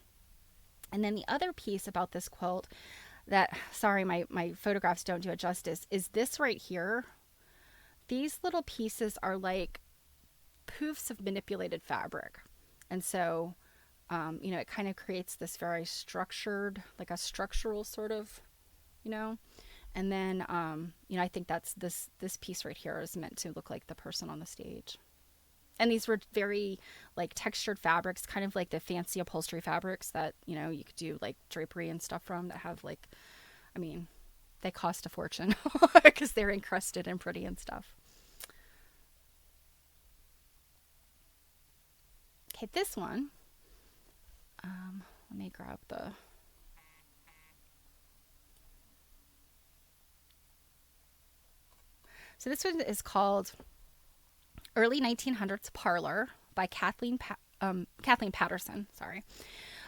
And then the other piece about this quilt that, sorry, my photographs don't do it justice, is this right here. These little pieces are like poofs of manipulated fabric. And so, it kind of creates this very structured, like a structural sort of, And then, I think that's this piece right here is meant to look like the person on the stage. And these were very like textured fabrics, kind of like the fancy upholstery fabrics that, you could do like drapery and stuff from, that have like, they cost a fortune because they're encrusted and pretty and stuff. Okay, this one, let me grab the... So this one is called Early 1900s Parlor by Kathleen Patterson. Sorry.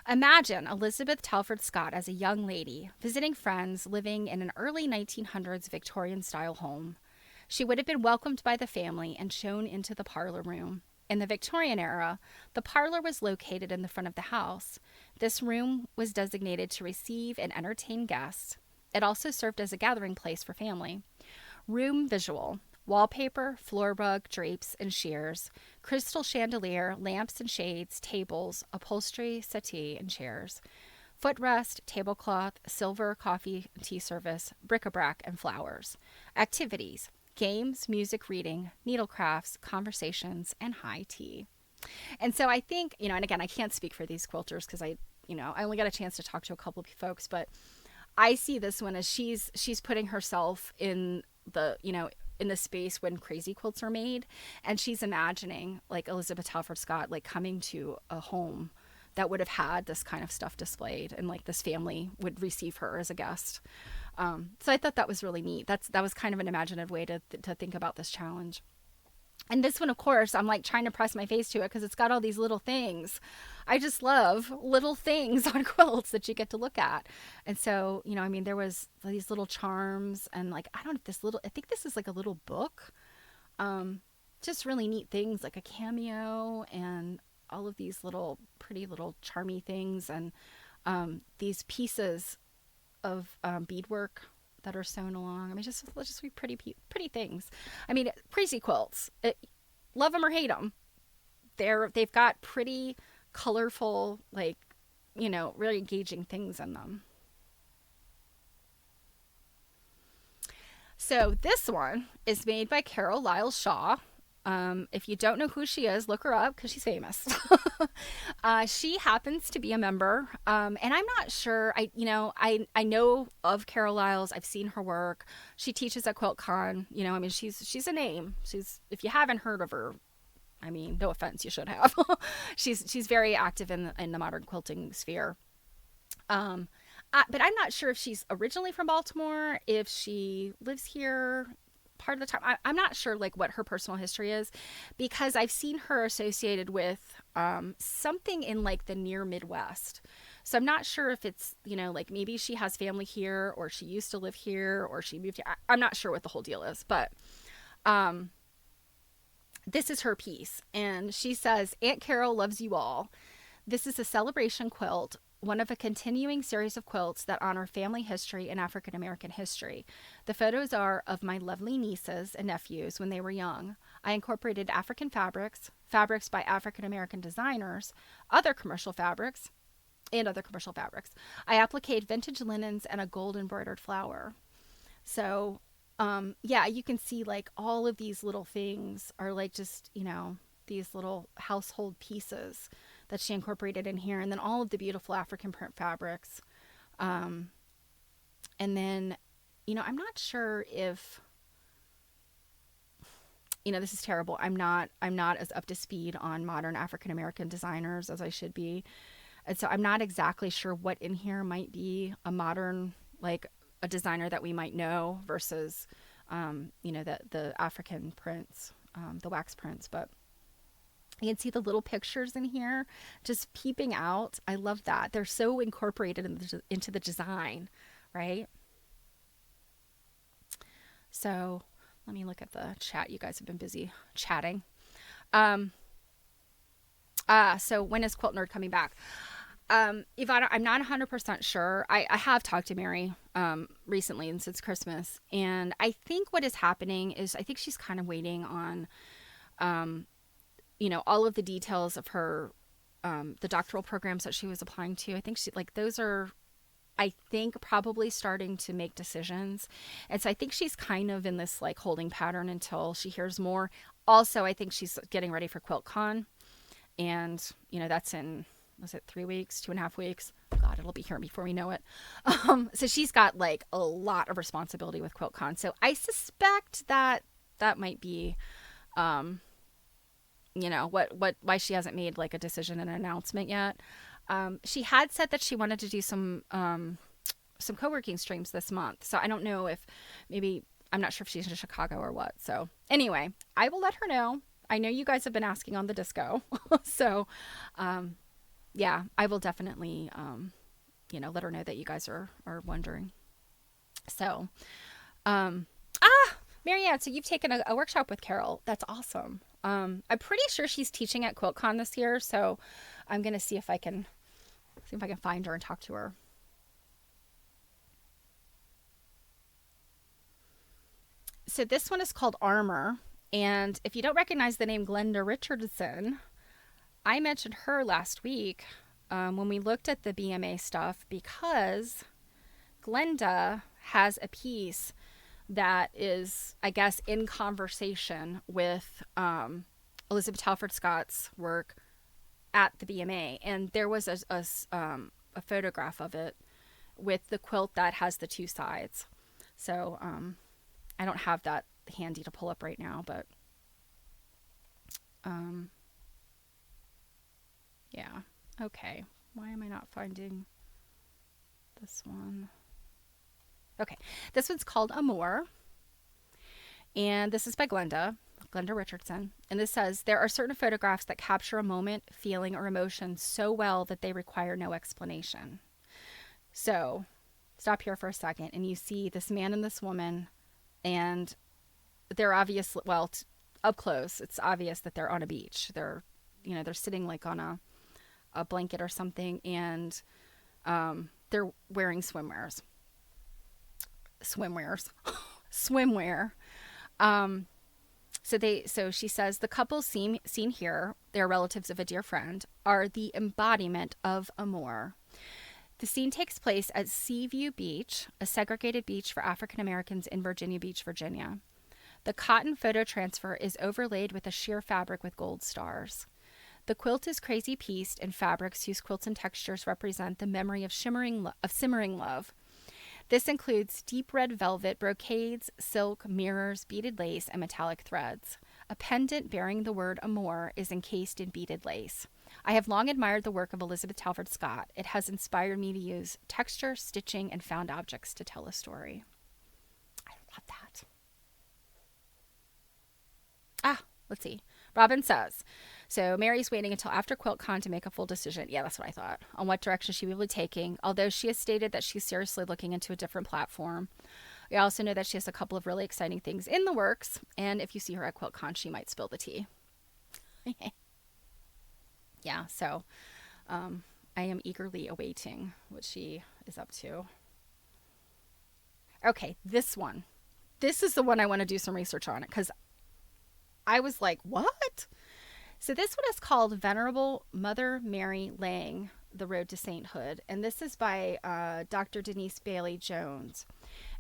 Imagine Elizabeth Talford Scott as a young lady visiting friends living in an early 1900s Victorian-style home. She would have been welcomed by the family and shown into the parlor room. In the Victorian era, the parlor was located in the front of the house. This room was designated to receive and entertain guests. It also served as a gathering place for family. Room visual: wallpaper, floor rug, drapes, and shears, crystal chandelier, lamps and shades, tables, upholstery, settee, and chairs, footrest, tablecloth, silver coffee and tea service, bric-a-brac, and flowers. Activities: games, music, reading, needlecrafts, conversations, and high tea. And so I think, and again, I can't speak for these quilters because I only got a chance to talk to a couple of folks, but I see this one as she's putting herself in in the space when crazy quilts are made, and she's imagining like Elizabeth Talford Scott like coming to a home that would have had this kind of stuff displayed, and like this family would receive her as a guest. So I thought that was really neat. That was kind of an imaginative way to think about this challenge. And this one, of course, I'm like trying to press my face to it because it's got all these little things. I just love little things on quilts that you get to look at. And so, there was these little charms, and like, I think this is like a little book. Just really neat things like a cameo and all of these little pretty little charmy things, and these pieces of beadwork that are sewn along. Just pretty things. Crazy quilts. Love them or hate them, they've got pretty colorful, like, really engaging things in them. So this one is made by Carol Lyle Shaw. If you don't know who she is, look her up because she's famous. She happens to be a member, and I'm not sure. I know of Carol Lyle's. I've seen her work. She teaches at QuiltCon. She's a name. If you haven't heard of her, no offense, you should have. She's very active in the modern quilting sphere. But I'm not sure if she's originally from Baltimore, if she lives here part of the time. I'm not sure like what her personal history is, because I've seen her associated with something in like the near Midwest. So I'm not sure if it's, like maybe she has family here, or she used to live here, or she moved here. I'm not sure what the whole deal is, but this is her piece. And she says, "Aunt Carol loves you all. This is a celebration quilt, one of a continuing series of quilts that honor family history and African American history. The photos are of my lovely nieces and nephews when they were young. I incorporated African fabrics by African American designers, other commercial fabrics. I appliqued vintage linens and a gold embroidered flower." So, you can see like all of these little things are like just, these little household pieces that she incorporated in here, and then all of the beautiful African print fabrics. And then, I'm not sure if, this is terrible. I'm not as up to speed on modern African American designers as I should be. And so I'm not exactly sure what in here might be a modern, like a designer that we might know versus, the African prints, the wax prints, but you can see the little pictures in here just peeping out. I love that. They're so incorporated into the design, right? So let me look at the chat. You guys have been busy chatting. So when is Quilt Nerd coming back? Ivana, I'm not 100% sure. I have talked to Mary recently and since Christmas. And I think what is happening is I think she's kind of waiting on all of the details of her, the doctoral programs that she was applying to. I think those are, probably starting to make decisions. And so I think she's kind of in this like holding pattern until she hears more. Also, I think she's getting ready for QuiltCon. And, that's in, was it 3 weeks, 2.5 weeks? God, it'll be here before we know it. So she's got like a lot of responsibility with QuiltCon. So I suspect that might be, why she hasn't made like a decision and an announcement yet. She had said that she wanted to do some co-working streams this month. So I don't know if I'm not sure if she's in Chicago or what. So anyway, I will let her know. I know you guys have been asking on the disco. So, I will definitely, let her know that you guys are wondering. So, Marianne, so you've taken a workshop with Carol. That's awesome. I'm pretty sure she's teaching at QuiltCon this year, so I'm going to see if I can find her and talk to her. So this one is called Armor. And if you don't recognize the name Glenda Richardson, I mentioned her last week when we looked at the BMA stuff because Glenda has a piece that is, I guess, in conversation with Elizabeth Talford Scott's work at the BMA. And there was a photograph of it with the quilt that has the two sides. So I don't have that handy to pull up right now, but yeah. Okay. Why am I not finding this one? Okay. This one's called Amour. And this is by Glenda Richardson. And this says, there are certain photographs that capture a moment, feeling, or emotion so well that they require no explanation. So stop here for a second and you see this man and this woman, and they're obviously, well, up close, it's obvious that they're on a beach. They're, they're sitting like on a blanket or something, and they're wearing swimwear. So she says the couple seen here, they're relatives of a dear friend, are the embodiment of amour. The scene takes place at Seaview Beach, a segregated beach for African Americans in Virginia Beach, Virginia. The cotton photo transfer is overlaid with a sheer fabric with gold stars. The quilt is crazy pieced in fabrics whose quilts and textures represent the memory of simmering love. This includes deep red velvet, brocades, silk, mirrors, beaded lace, and metallic threads. A pendant bearing the word amour is encased in beaded lace. I have long admired the work of Elizabeth Talford Scott. It has inspired me to use texture, stitching, and found objects to tell a story. I love that. Let's see. Robin says, so Mary's waiting until after QuiltCon to make a full decision. Yeah, that's what I thought. On what direction she will be taking, although she has stated that she's seriously looking into a different platform. We also know that she has a couple of really exciting things in the works, and if you see her at QuiltCon, she might spill the tea. Yeah, so I am eagerly awaiting what she is up to. Okay, this one. This is the one I want to do some research on it, because I was like, what? So this one is called Venerable Mother Mary Lang, The Road to Sainthood. And this is by Dr. Denise Bailey Jones.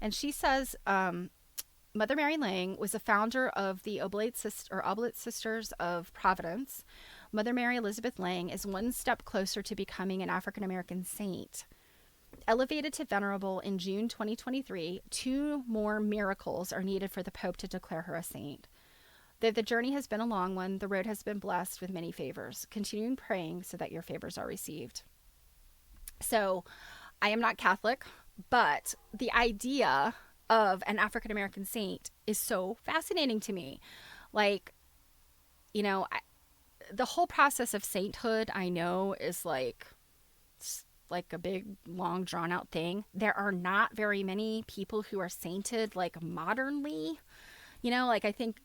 And she says Mother Mary Lang was a founder of the Oblate Sisters of Providence. Mother Mary Elizabeth Lang is one step closer to becoming an African American saint. Elevated to venerable in June 2023, 2 more miracles are needed for the Pope to declare her a saint. Though the journey has been a long one, the road has been blessed with many favors. Continuing praying so that your favors are received. So, I am not Catholic, but the idea of an African American saint is so fascinating to me. Like, the whole process of sainthood, I know, is like a big, long, drawn out thing. There are not very many people who are sainted, like, modernly. I think,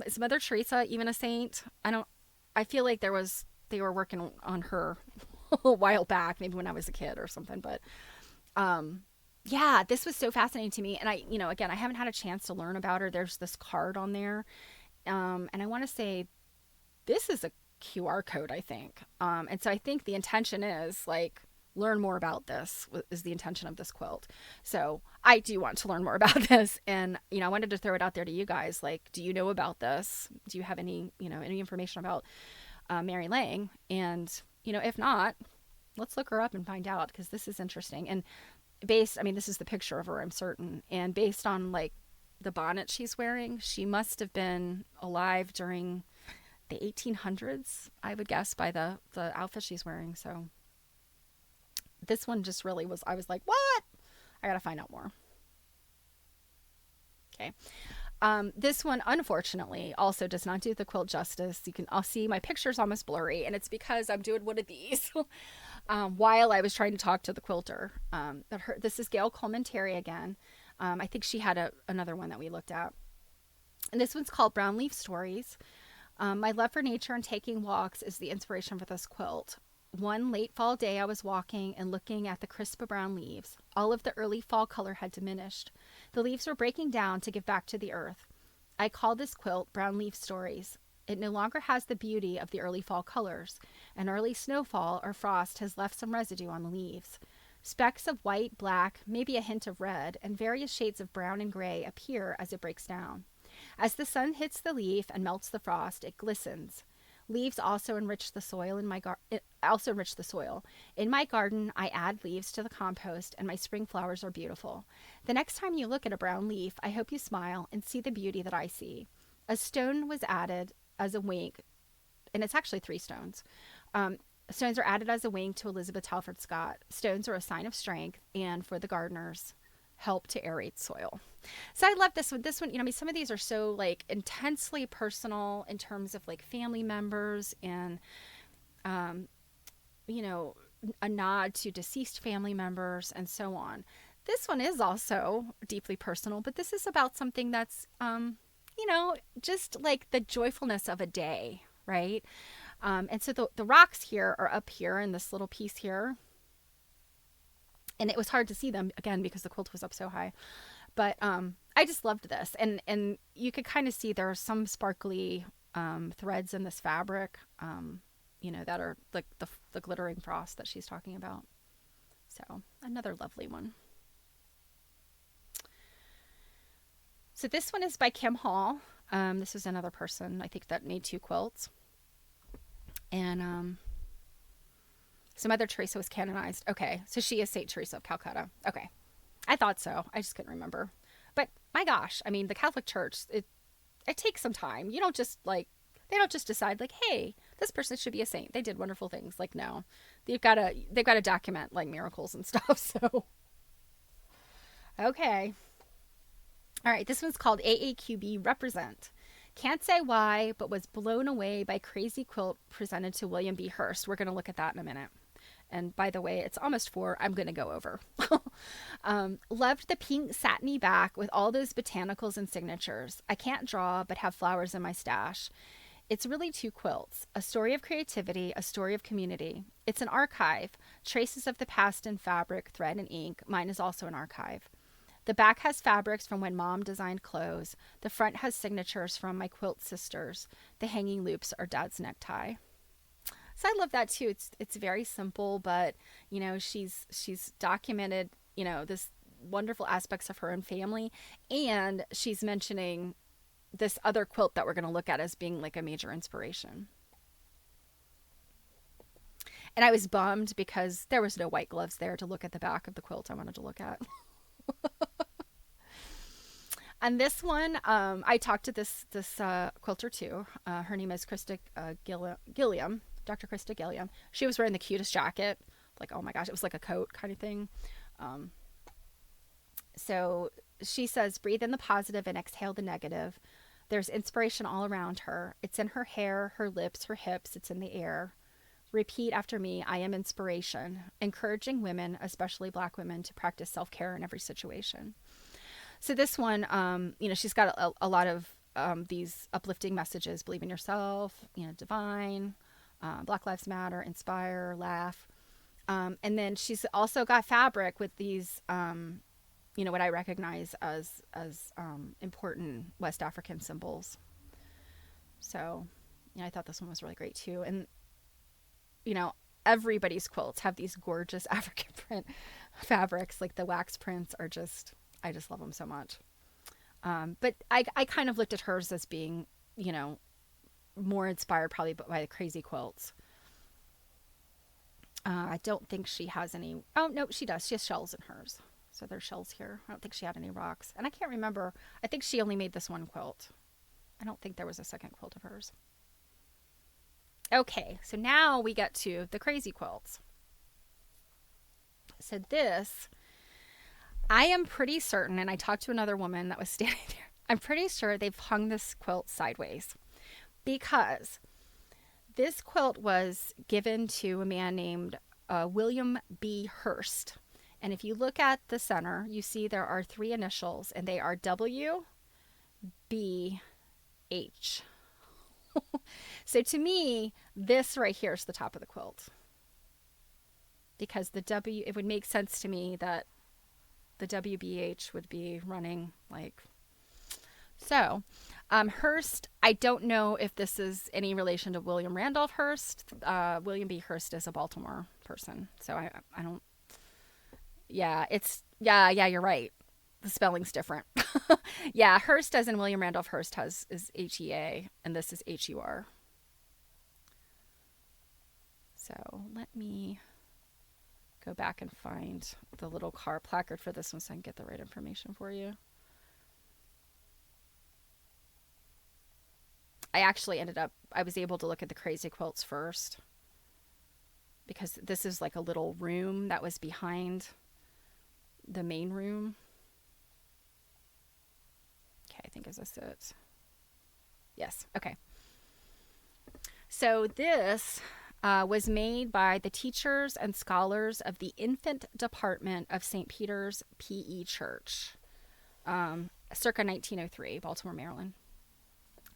is Mother Teresa even a saint? I feel like they were working on her a while back, maybe when I was a kid or something. But yeah, this was so fascinating to me. And again, I haven't had a chance to learn about her. There's this card on there. And I want to say this is a QR code, I think. And so I think the intention is like, learn more about this is the intention of this quilt. So I do want to learn more about this. And, I wanted to throw it out there to you guys. Like, do you know about this? Do you have any information about Mary Lang? And, if not, let's look her up and find out, because this is interesting. And this is the picture of her, I'm certain. And based on like the bonnet she's wearing, she must have been alive during the 1800s, I would guess, by the outfit she's wearing. So this one just really was, I was like, what? I gotta find out more. Okay. This one, unfortunately, also does not do the quilt justice. I'll see my picture's almost blurry, and it's because I'm doing one of these while I was trying to talk to the quilter. This is Gail Coleman Terry again. I think she had another one that we looked at. And this one's called Brown Leaf Stories. My love for nature and taking walks is the inspiration for this quilt. One late fall day, I was walking and looking at the crisp brown leaves. All of the early fall color had diminished. The leaves were breaking down to give back to the earth. I call this quilt Brown Leaf Stories. It no longer has the beauty of the early fall colors. An early snowfall or frost has left some residue on the leaves. Specks of white, black, maybe a hint of red, and various shades of brown and gray appear as it breaks down. As the sun hits the leaf and melts the frost, it glistens. Leaves also enrich the soil In my garden, I add leaves to the compost, and my spring flowers are beautiful. The next time you look at a brown leaf, I hope you smile and see the beauty that I see. A stone was added as a wink, and it's actually 3 stones. Stones are added as a wing to Elizabeth Talford Scott. Stones are a sign of strength, and for the gardeners, help to aerate soil. So I love this one. This one, some of these are so like intensely personal in terms of like family members and, you know, a nod to deceased family members and so on. This one is also deeply personal, but this is about something that's, just like the joyfulness of a day, right? And so the rocks here are up here in this little piece here. And it was hard to see them, again, because the quilt was up so high. But I just loved this. And you could kind of see there are some sparkly threads in this fabric, that are like the glittering frost that she's talking about. So another lovely one. So this one is by Kim Hall. This is another person, I think, that made 2 quilts. And so Mother Teresa was canonized. Okay, so she is St. Teresa of Calcutta. Okay, I thought so. I just couldn't remember. But my gosh, I mean, the Catholic Church, it takes some time. You don't just they don't just decide like, hey, this person should be a saint. They did wonderful things. Like, no, they've got to document like miracles and stuff. So, okay. All right, this one's called AAQB Represent. Can't say why, but was blown away by crazy quilt presented to William B. Hearst. We're going to look at that in a minute. And by the way, it's almost 4. I'm going to go over. Loved the pink satiny back with all those botanicals and signatures. I can't draw, but have flowers in my stash. It's really 2 quilts, a story of creativity, a story of community. It's an archive, traces of the past in fabric, thread, and ink. Mine is also an archive. The back has fabrics from when Mom designed clothes. The front has signatures from my quilt sisters. The hanging loops are Dad's necktie. So I love that too. It's very simple, but she's documented this wonderful aspects of her own family, and she's mentioning this other quilt that we're going to look at as being like a major inspiration. And I was bummed because there was no white gloves there to look at the back of the quilt I wanted to look at. And this one, I talked to this quilter too. Her name is Krista Gilliam, Dr. Krista Gilliam. She was wearing the cutest jacket. Like, oh my gosh, it was like a coat kind of thing. So she says, breathe in the positive and exhale the negative. There's inspiration all around her. It's in her hair, her lips, her hips. It's in the air. Repeat after me, I am inspiration. Encouraging women, especially Black women, to practice self-care in every situation. So this one, she's got a lot of these uplifting messages. Believe in yourself, divine, Black Lives Matter, inspire, laugh. And then she's also got fabric with these, what I recognize as important West African symbols. So, I thought this one was really great too. And, everybody's quilts have these gorgeous African print fabrics. Like the wax prints are I just love them so much. But I kind of looked at hers as being, more inspired probably by the crazy quilts. I don't think she has any. Oh, no, she does. She has shells in hers. So there's shells here. I don't think she had any rocks. And I can't remember. I think she only made this one quilt. I don't think there was a second quilt of hers. Okay, so now we get to the crazy quilts. So this, I am pretty certain, and I talked to another woman that was standing there, I'm pretty sure they've hung this quilt sideways because this quilt was given to a man named William B. Hearst. And if you look at the center, you see there are 3 initials, and they are W, B, H. So to me, this right here is the top of the quilt. Because the W, it would make sense to me that The WBH would be running like so. Hearst, I don't know if this is any relation to William Randolph Hearst. William B. Hearst is a Baltimore person. So I don't, yeah, yeah, you're right. The spelling's different. Yeah, Hearst as in William Randolph Hearst is HEA, and this is HUR. So let me go back and find the little car placard for this one so I can get the right information for you. I was able to look at the crazy quilts first because this is like a little room that was behind the main room. Okay, I think is this it? Yes, okay. So this was made by the teachers and scholars of the infant department of St. Peter's PE Church, circa 1903, Baltimore, Maryland.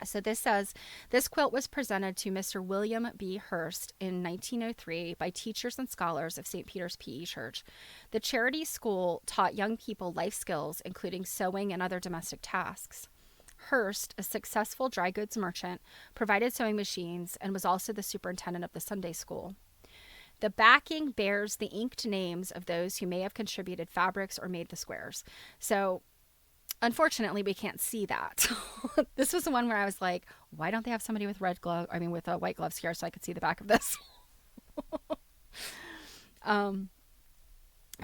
So this says, this quilt was presented to Mr. William B. Hearst in 1903 by teachers and scholars of St. Peter's PE Church. The charity school taught young people life skills, including sewing and other domestic tasks. Hearst, a successful dry goods merchant, provided sewing machines and was also the superintendent of the Sunday school. The backing bears the inked names of those who may have contributed fabrics or made the squares. So unfortunately, we can't see that. This was the one where I was like, why don't they have somebody with white gloves here so I could see the back of this?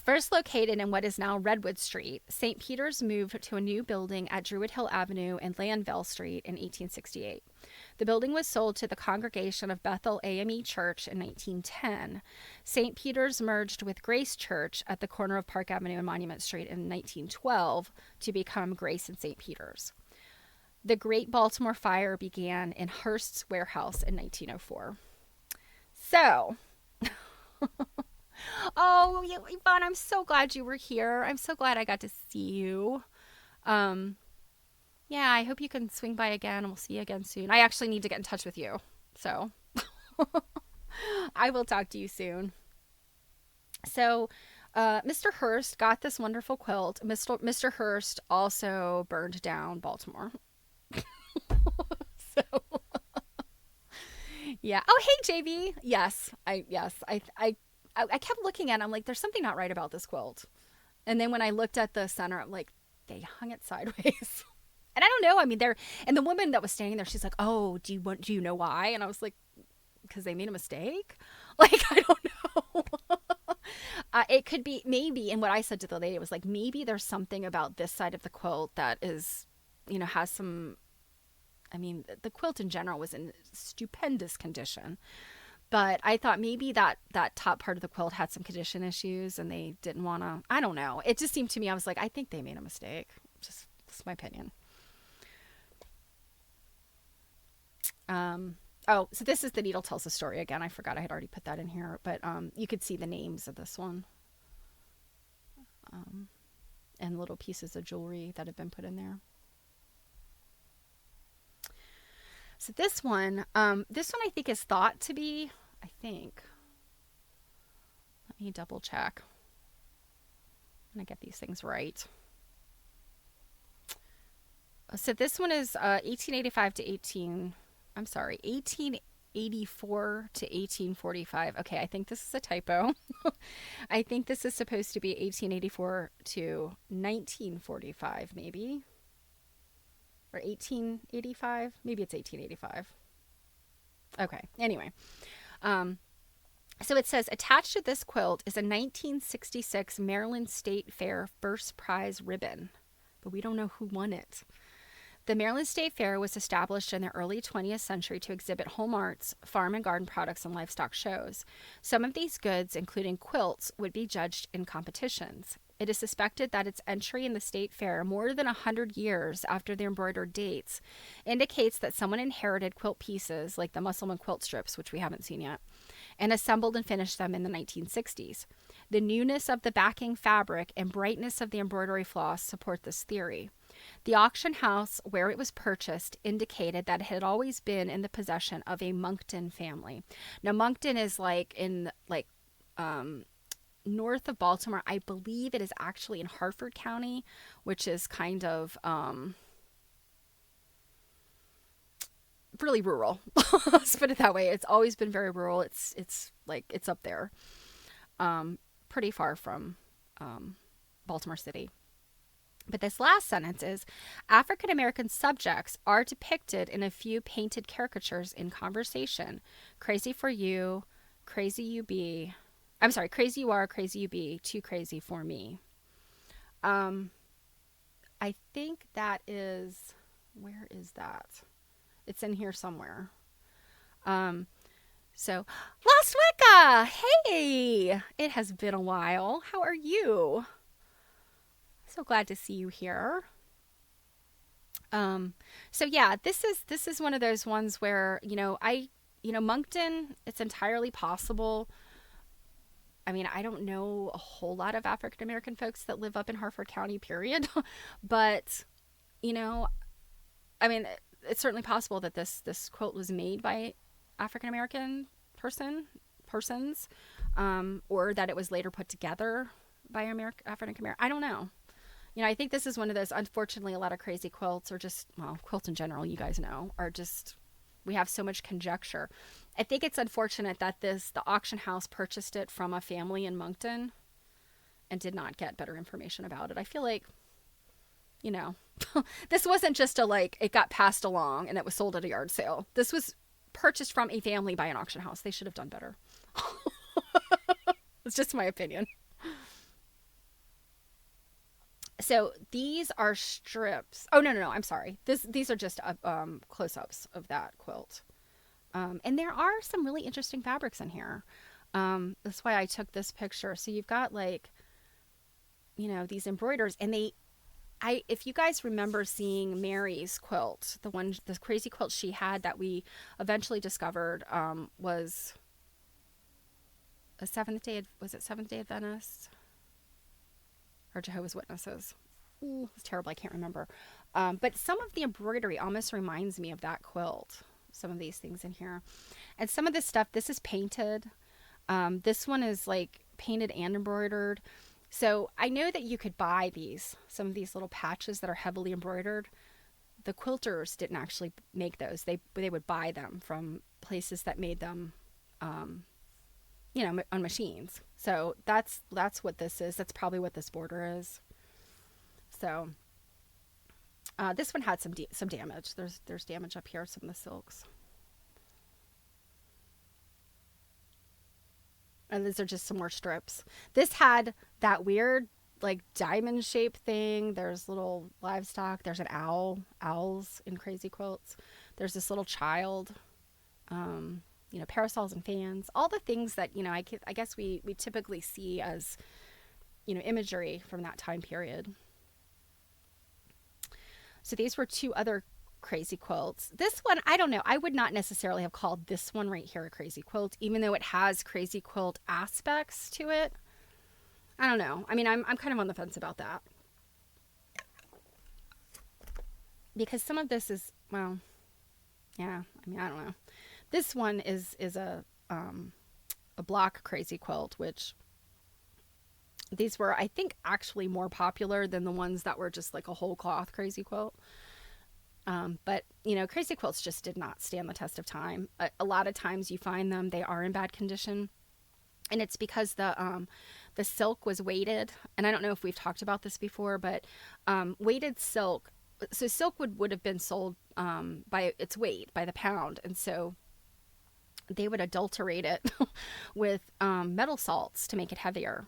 First located in what is now Redwood Street, St. Peter's moved to a new building at Druid Hill Avenue and Landville Street in 1868. The building was sold to the Congregation of Bethel AME Church in 1910. St. Peter's merged with Grace Church at the corner of Park Avenue and Monument Street in 1912 to become Grace and St. Peter's. The Great Baltimore Fire began in Hearst's warehouse in 1904. So... Oh, Yvonne, I'm so glad you were here. I'm so glad I got to see you. Yeah, I hope you can swing by again and we'll see you again soon. I actually need to get in touch with you. So I will talk to you soon. So Mr. Hearst got this wonderful quilt. Mr. Hearst also burned down Baltimore. So yeah. Oh, hey, JV. Yes. I kept looking at it. I'm like, there's something not right about this quilt. And then when I looked at the center, I'm like, they hung it sideways. And I don't know. I mean, and the woman that was standing there, she's like, oh, do you know why? And I was like, because they made a mistake? Like, I don't know. It could be maybe, and what I said to the lady was like, maybe there's something about this side of the quilt that is, has some, I mean, the quilt in general was in stupendous condition. But I thought maybe that top part of the quilt had some condition issues and they didn't want to, I don't know. It just seemed to me, I was like, I think they made a mistake. Just my opinion. Oh, so this is The Needle Tells the Story again. I forgot I had already put that in here, but you could see the names of this one. And little pieces of jewelry that have been put in there. So this one I think is thought to be, let me double check. I'm going to get these things right. So this one is 1884 to 1845. Okay, I think this is a typo. I think this is supposed to be 1884 to 1945, maybe. Or 1885. Maybe it's 1885. Okay, anyway. So it says, attached to this quilt is a 1966 Maryland State Fair first prize ribbon. But we don't know who won it. The Maryland State Fair was established in the early 20th century to exhibit home arts, farm and garden products, and livestock shows. Some of these goods, including quilts, would be judged in competitions. It is suspected that its entry in the state fair more than 100 years after the embroidered dates indicates that someone inherited quilt pieces like the Musselman quilt strips, which we haven't seen yet, and assembled and finished them in the 1960s. The newness of the backing fabric and brightness of the embroidery floss support this theory. The auction house where it was purchased indicated that it had always been in the possession of a Moncton family. Now, Moncton is like in north of Baltimore. I believe it is actually in Harford County, which is kind of really rural. Let's put it that way. It's always been very rural. It's like it's up there, pretty far from Baltimore City. But this last sentence is African American subjects are depicted in a few painted caricatures in conversation. Crazy for you, crazy you be. I'm sorry, crazy you are, crazy you be, too crazy for me. Um, I think that is, where is that? It's in here somewhere. Um, so, Lost Wicca! Hey! It has been a while. How are you? So glad to see you here. Um, so yeah, this is one of those ones where, Moncton, it's entirely possible. I mean, I don't know a whole lot of African American folks that live up in Harford County, period. But, you know, I mean, it's certainly possible that this quote was made by African American persons, or that it was later put together by African American. I don't know. I think this is one of those, unfortunately, a lot of crazy quilts, or just, well, quilts in general, you guys know, are just, we have so much conjecture. I think it's unfortunate that the auction house purchased it from a family in Moncton and did not get better information about it. I feel like, you know, this wasn't just it got passed along and it was sold at a yard sale. This was purchased from a family by an auction house. They should have done better. It's just my opinion. So these are strips. Oh, no. I'm sorry. These are just close-ups of that quilt. And there are some really interesting fabrics in here. That's why I took this picture. So you've got these embroiders, and if you guys remember seeing Mary's quilt, the crazy quilt she had that we eventually discovered, was was it Seventh Day Adventist? Or Jehovah's Witnesses. Ooh, it's terrible. I can't remember. But some of the embroidery almost reminds me of that quilt. Some of these things in here. And some of this stuff, this is painted. This one is painted and embroidered. So I know that you could buy some of these little patches that are heavily embroidered. The quilters didn't actually make those. They would buy them from places that made them, on machines. So that's what this is. That's probably what this border is. So this one had some damage. There's damage up here, some of the silks. And these are just some more strips. This had that weird diamond shaped thing. There's little livestock. There's an owls in crazy quilts. There's this little child. Parasols and fans, all the things that, I guess we typically see as, imagery from that time period. So these were two other crazy quilts. This one, I don't know. I would not necessarily have called this one right here a crazy quilt, even though it has crazy quilt aspects to it. I don't know. I mean, I'm kind of on the fence about that. Because some of this is, well, yeah, I mean, I don't know. This one is a block crazy quilt, which these were, I think, actually more popular than the ones that were just a whole cloth crazy quilt. But, crazy quilts just did not stand the test of time. A lot of times you find them, they are in bad condition. And it's because the silk was weighted. And I don't know if we've talked about this before, but weighted silk. So silk would have been sold by its weight, by the pound. And so they would adulterate it with metal salts to make it heavier.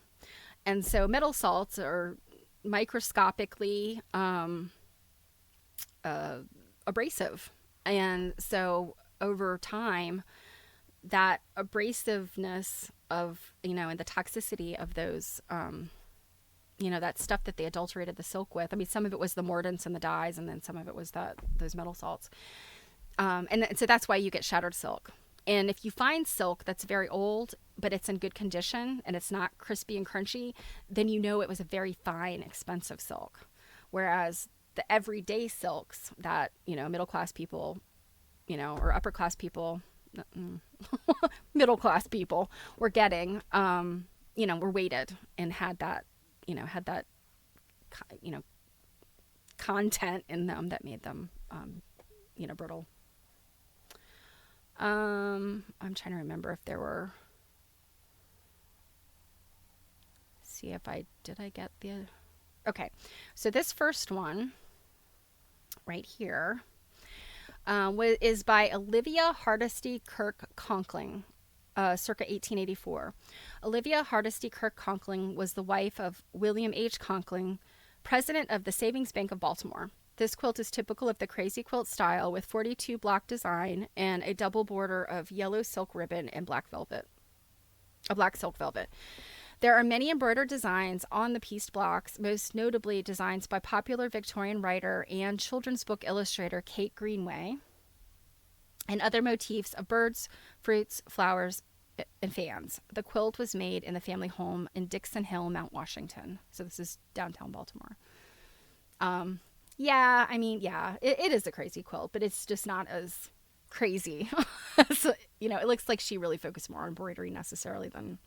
And so metal salts are microscopically abrasive. And so over time, that abrasiveness of, and the toxicity of those, that stuff that they adulterated the silk with. I mean, some of it was the mordants and the dyes, and then some of it was those metal salts. And so that's why you get shattered silk. And if you find silk that's very old, but it's in good condition and it's not crispy and crunchy, then it was a very fine, expensive silk. Whereas the everyday silks that, middle class people, or upper class people, middle class people were getting, were weighted and had that, you know, content in them that made them, brittle. I'm trying to remember if there were. See if I get the. Okay, so this first one right here is by Olivia Hardesty Kirk Conkling, circa 1884. Olivia Hardesty Kirk Conkling was the wife of William H. Conkling, president of the Savings Bank of Baltimore. This quilt is typical of the crazy quilt style with 42 block design and a double border of yellow silk ribbon and black silk velvet. There are many embroidered designs on the pieced blocks, most notably designs by popular Victorian writer and children's book illustrator Kate Greenway, and other motifs of birds, fruits, flowers, and fans. The quilt was made in the family home in Dixon Hill, Mount Washington. So this is downtown Baltimore. It is a crazy quilt, but it's just not as crazy. So, it looks like she really focused more on embroidery necessarily than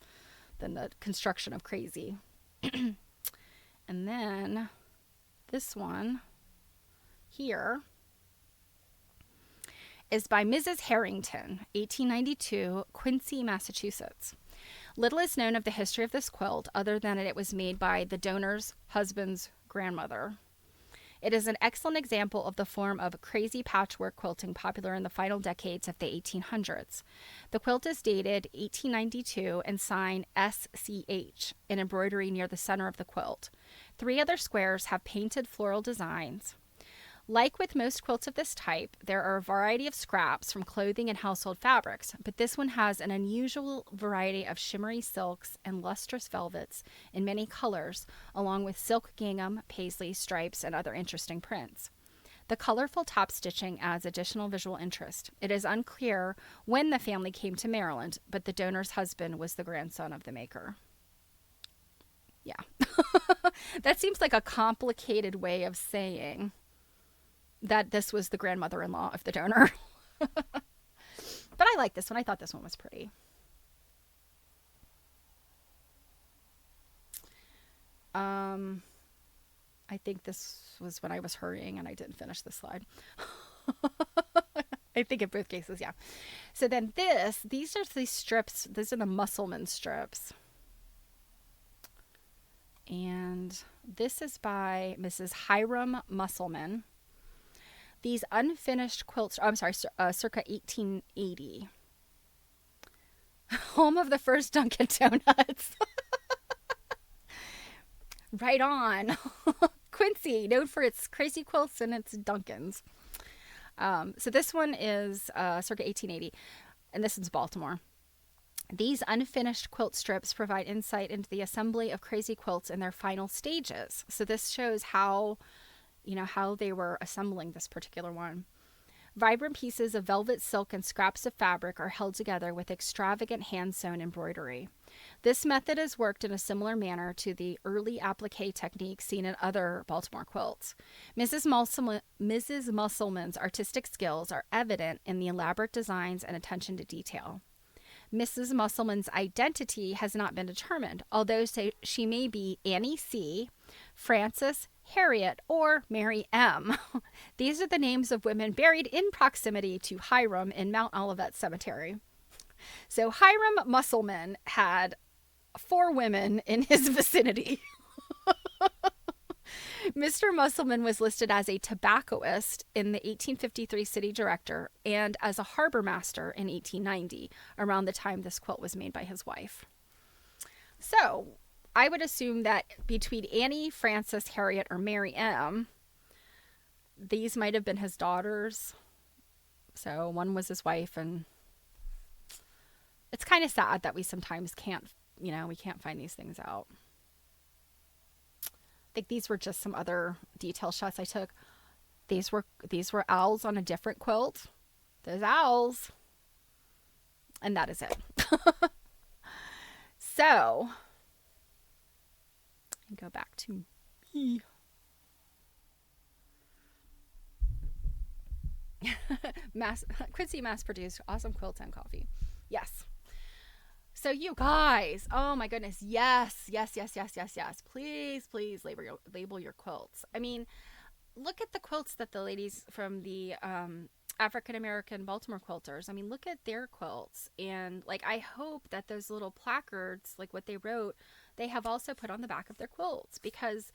the construction of crazy. And then this one here is by Mrs. Harrington, 1892, Quincy, Massachusetts. Little is known of the history of this quilt other than that it was made by the donor's husband's grandmother. It is an excellent example of the form of crazy patchwork quilting popular in the final decades of the 1800s. The quilt is dated 1892 and signed SCH in embroidery near the center of the quilt. 3 other squares have painted floral designs. Like with most quilts of this type, there are a variety of scraps from clothing and household fabrics, but this one has an unusual variety of shimmery silks and lustrous velvets in many colors, along with silk gingham, paisley, stripes, and other interesting prints. The colorful top stitching adds additional visual interest. It is unclear when the family came to Maryland, but the donor's husband was the grandson of the maker. Yeah. That seems like a complicated way of saying that this was the grandmother-in-law of the donor. But I like this one. I thought this one was pretty. I think this was when I was hurrying and I didn't finish the slide. I think in both cases, yeah. So then these are the strips. These are the Musselman strips. And this is by Mrs. Hiram Musselman. These unfinished quilts, circa 1880. Home of the first Dunkin' Donuts. Right on. Quincy, known for its crazy quilts and its Dunkins. So this one is circa 1880, and this is Baltimore. These unfinished quilt strips provide insight into the assembly of crazy quilts in their final stages. So this shows how they were assembling this particular one. Vibrant pieces of velvet, silk, and scraps of fabric are held together with extravagant hand-sewn embroidery. This method is worked in a similar manner to the early applique technique seen in other Baltimore quilts. Mrs. Musselman's artistic skills are evident in the elaborate designs and attention to detail. Mrs. Musselman's identity has not been determined, although she may be Annie C., Frances, Harriet, or Mary M. These are the names of women buried in proximity to Hiram in Mount Olivet Cemetery. So Hiram Musselman had 4 women in his vicinity. Mr. Musselman was listed as a tobaccoist in the 1853 City Director and as a harbor master in 1890, around the time this quilt was made by his wife. So I would assume that between Annie, Frances, Harriet, or Mary M., these might have been his daughters. So one was his wife, and it's kind of sad that we sometimes can't find these things out. I think these were just some other detail shots I took. These were owls on a different quilt. There's owls. And that is it. So, go back to me. Quincy mass-produced awesome quilts and coffee. Yes. So you guys, oh my goodness, yes, yes, yes, yes, yes, yes. Please, please label your quilts. I mean, look at the quilts that the ladies from the African American Baltimore quilters. I mean, look at their quilts, and like I hope that those little placards, like what they wrote, they have also put on the back of their quilts because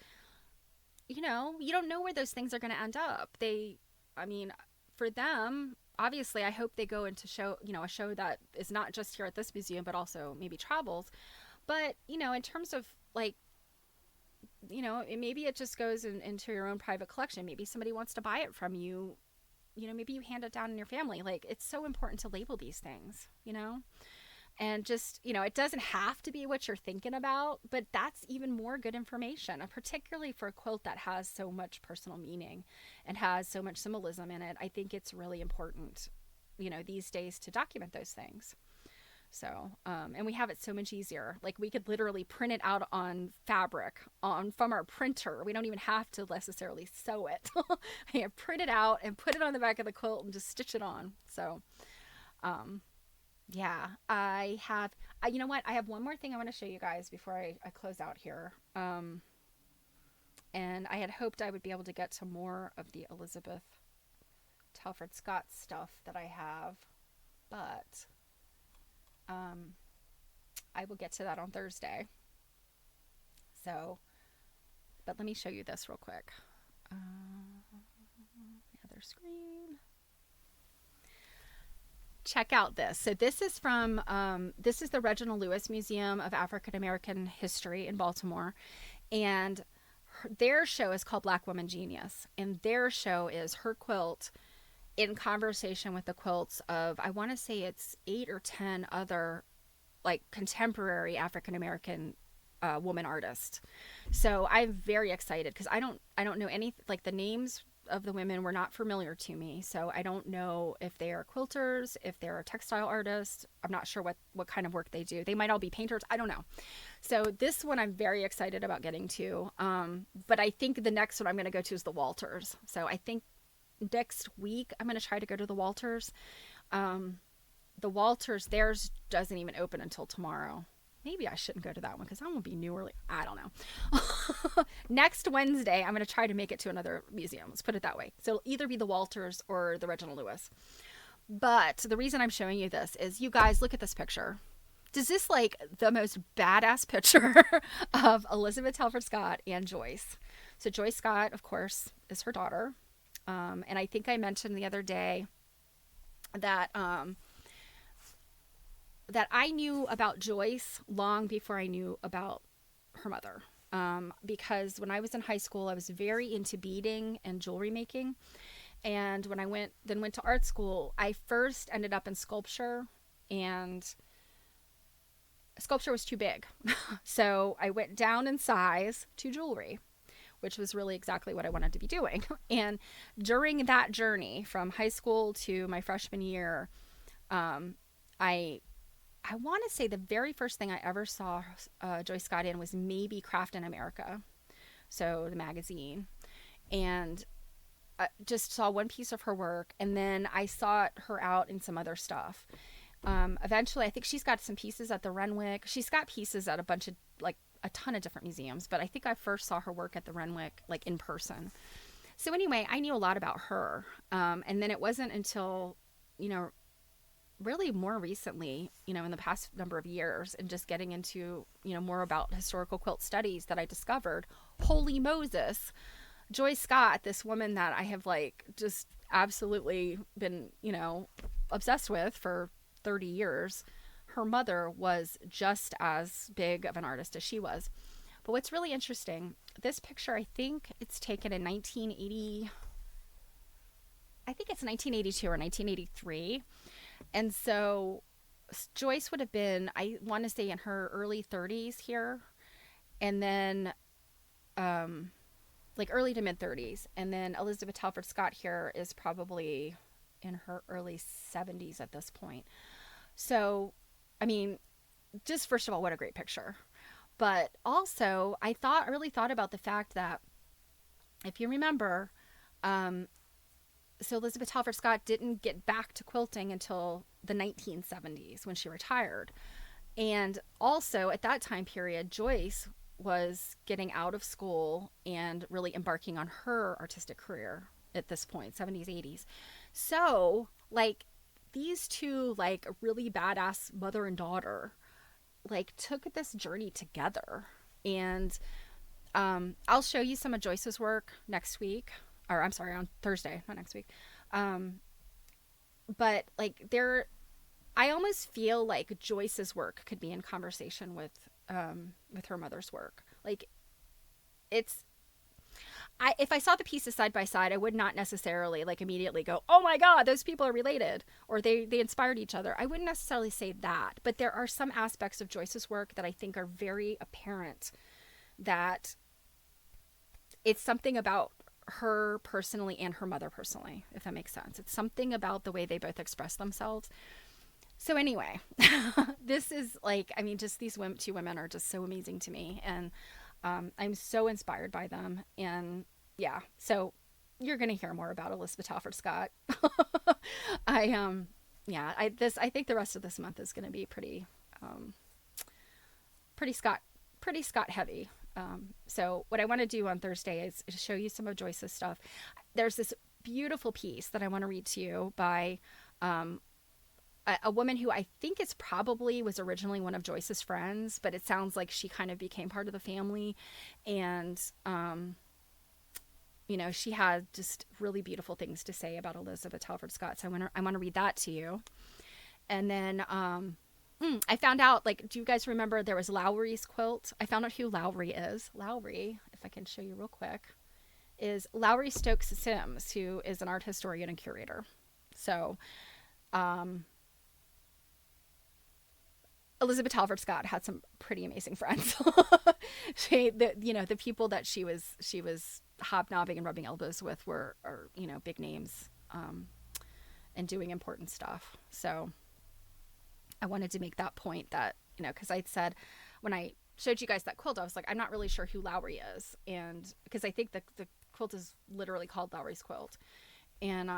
you don't know where those things are going to end up. I mean, for them, obviously, I hope they go into a show that is not just here at this museum, but also maybe travels. But, in terms of like, maybe it just goes into your own private collection. Maybe somebody wants to buy it from you. Maybe you hand it down in your family. Like, it's so important to label these things. And just it doesn't have to be what you're thinking about, but that's even more good information, particularly for a quilt that has so much personal meaning and has so much symbolism in it. I think it's really important these days to document those things. So and we have it so much easier. Like, we could literally print it out on fabric on from our printer. We don't even have to necessarily sew it. I print it out and put it on the back of the quilt and just stitch it on. So um yeah, I have. You know what? I have one more thing I want to show you guys before I close out here. And I had hoped I would be able to get to more of the Elizabeth Talford Scott stuff that I have, but um, I will get to that on Thursday. So, but let me show you this real quick. The other screen. Check out this. So this is the Reginald Lewis Museum of African American History in Baltimore, and their show is called Black Woman Genius, and their show is her quilt in conversation with the quilts of, I want to say it's 8 or 10 other like contemporary African American woman artists. So I'm very excited because I don't know any, like, the names of the women were not familiar to me. So I don't know if they are quilters, if they're textile artists. I'm not sure what kind of work they do. They might all be painters. I don't know. So this one I'm very excited about getting to. But I think the next one I'm going to go to is the Walters. So I think next week I'm going to try to go to the Walters. The Walters, theirs doesn't even open until tomorrow. Maybe I shouldn't go to that one because I won't be new early. I don't know. Next Wednesday, I'm going to try to make it to another museum. Let's put it that way. So it'll either be the Walters or the Reginald Lewis. But the reason I'm showing you this is, you guys, look at this picture. Does this, like, the most badass picture of Elizabeth Telford Scott and Joyce? So Joyce Scott, of course, is her daughter. And I think I mentioned the other day that that I knew about Joyce long before I knew about her mother. Because when I was in high school, I was very into beading and jewelry making. And when I went to art school, I first ended up in sculpture, and sculpture was too big. So I went down in size to jewelry, which was really exactly what I wanted to be doing. And during that journey from high school to my freshman year, I want to say the very first thing I ever saw Joyce Scott in was maybe Craft in America, so the magazine, and just saw one piece of her work, and then I saw her out in some other stuff. Eventually, I think she's got some pieces at the Renwick. She's got pieces at a ton of different museums, but I think I first saw her work at the Renwick, like, in person. So anyway, I knew a lot about her, and then it wasn't until, really more recently, in the past number of years, and just getting into, more about historical quilt studies, that I discovered, holy Moses, Joyce Scott, this woman that I have, like, just absolutely been, obsessed with for 30 years. Her mother was just as big of an artist as she was. But what's really interesting, this picture, I think it's taken in 1980. I think it's 1982 or 1983. And so Joyce would have been, I want to say, in her early 30s here. And then, like, early to mid 30s. And then Elizabeth Telford Scott here is probably in her early 70s at this point. So, I mean, just first of all, what a great picture. But also, I really thought about the fact that, if you remember, so Elizabeth Talford Scott didn't get back to quilting until the 1970s when she retired. And also at that time period, Joyce was getting out of school and really embarking on her artistic career at this point, 70s, 80s. So, like, these two, like, really badass mother and daughter, like, took this journey together. And I'll show you some of Joyce's work next week, or I'm sorry, on Thursday, not next week. Um, but like I almost feel like Joyce's work could be in conversation with her mother's work. Like it's if I saw the pieces side by side, I would not necessarily like immediately go, "Oh my god, those people are related," or they inspired each other. I wouldn't necessarily say that, but there are some aspects of Joyce's work that I think are very apparent that it's something about her personally and her mother personally, if that makes sense. It's something about the way they both express themselves. So anyway, this is like, I mean, just these two women are just so amazing to me, and I'm so inspired by them. And yeah, so you're gonna hear more about Elizabeth Talford Scott. I yeah, I think the rest of this month is gonna be um, pretty Scott pretty Scott heavy. So what I want to do on Thursday is show you some of Joyce's stuff. There's this beautiful piece that I want to read to you by um, a woman who I think is probably was originally one of Joyce's friends, but it sounds like she kind of became part of the family. And, you know, she had just really beautiful things to say about Elizabeth Telford Scott. So I want to read that to you. And then I found out, like, do you guys remember there was Lowry's quilt? I found out who Lowry is. Lowry, if I can show you real quick, is Lowry Stokes Sims, who is an art historian and curator. So, Elizabeth Talford Scott had some pretty amazing friends. The people that she was hobnobbing and rubbing elbows with are big names, and doing important stuff. So I wanted to make that point that, because I'd said when I showed you guys that quilt, I was like, I'm not really sure who Lowry is. And because I think the quilt is literally called Lowry's quilt. And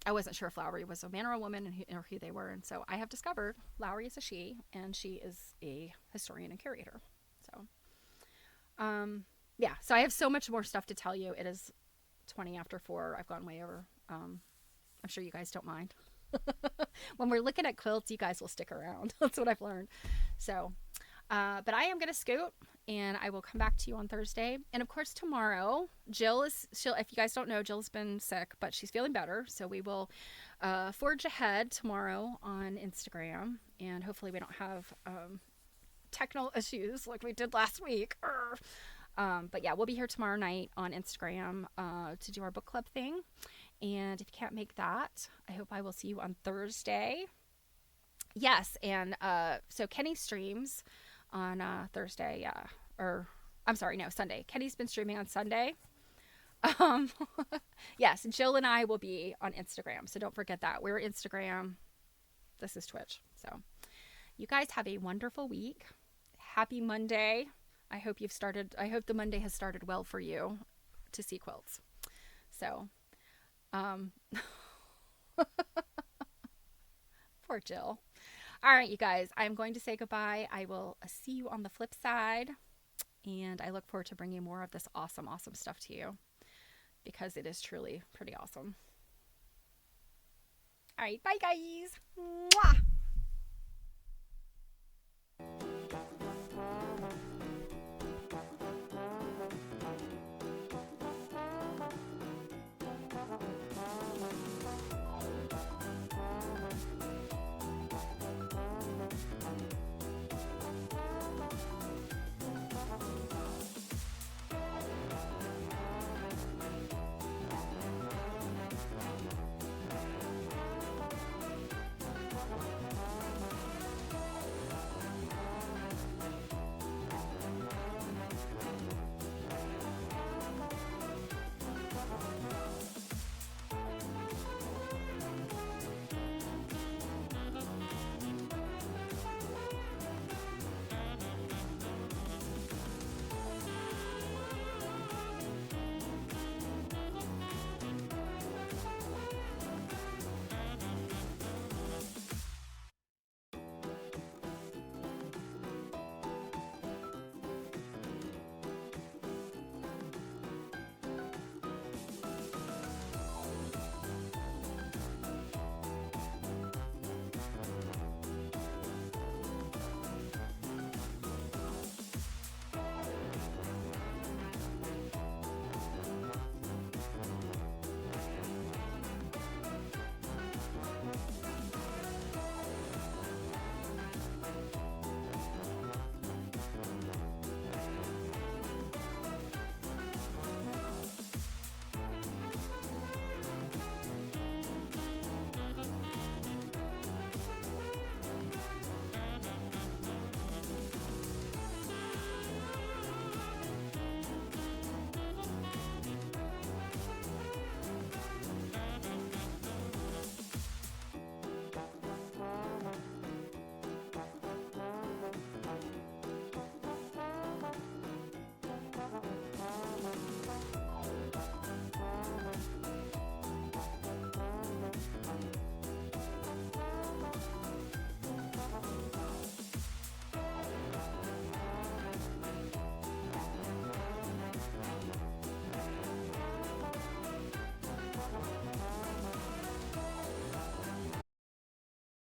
I wasn't sure if Lowry was a man or a woman or who they were. And so I have discovered Lowry is a she, and she is a historian and curator. So, yeah, so I have so much more stuff to tell you. It is 20 after 4. I've gone way over. I'm sure you guys don't mind. When we're looking at quilts, you guys will stick around. That's what I've learned. So, but I am going to scoot, and I will come back to you on Thursday. And of course, tomorrow, if you guys don't know, Jill's been sick, but she's feeling better. So we will forge ahead tomorrow on Instagram, and hopefully we don't have technical issues like we did last week. But yeah, we'll be here tomorrow night on Instagram to do our book club thing. And if you can't make that, I hope I will see you on Thursday. Yes, and so Kenny streams on Thursday, or I'm sorry, no, Sunday. Kenny's been streaming on Sunday. Um, yes, Jill and I will be on Instagram, so don't forget that. We're Instagram. This is Twitch. So you guys have a wonderful week. Happy Monday. I hope the Monday has started well for you to see quilts. So, poor Jill. All right, you guys, I'm going to say goodbye. I will see you on the flip side. And I look forward to bringing more of this awesome, awesome stuff to you, because it is truly pretty awesome. All right, bye, guys. Mwah!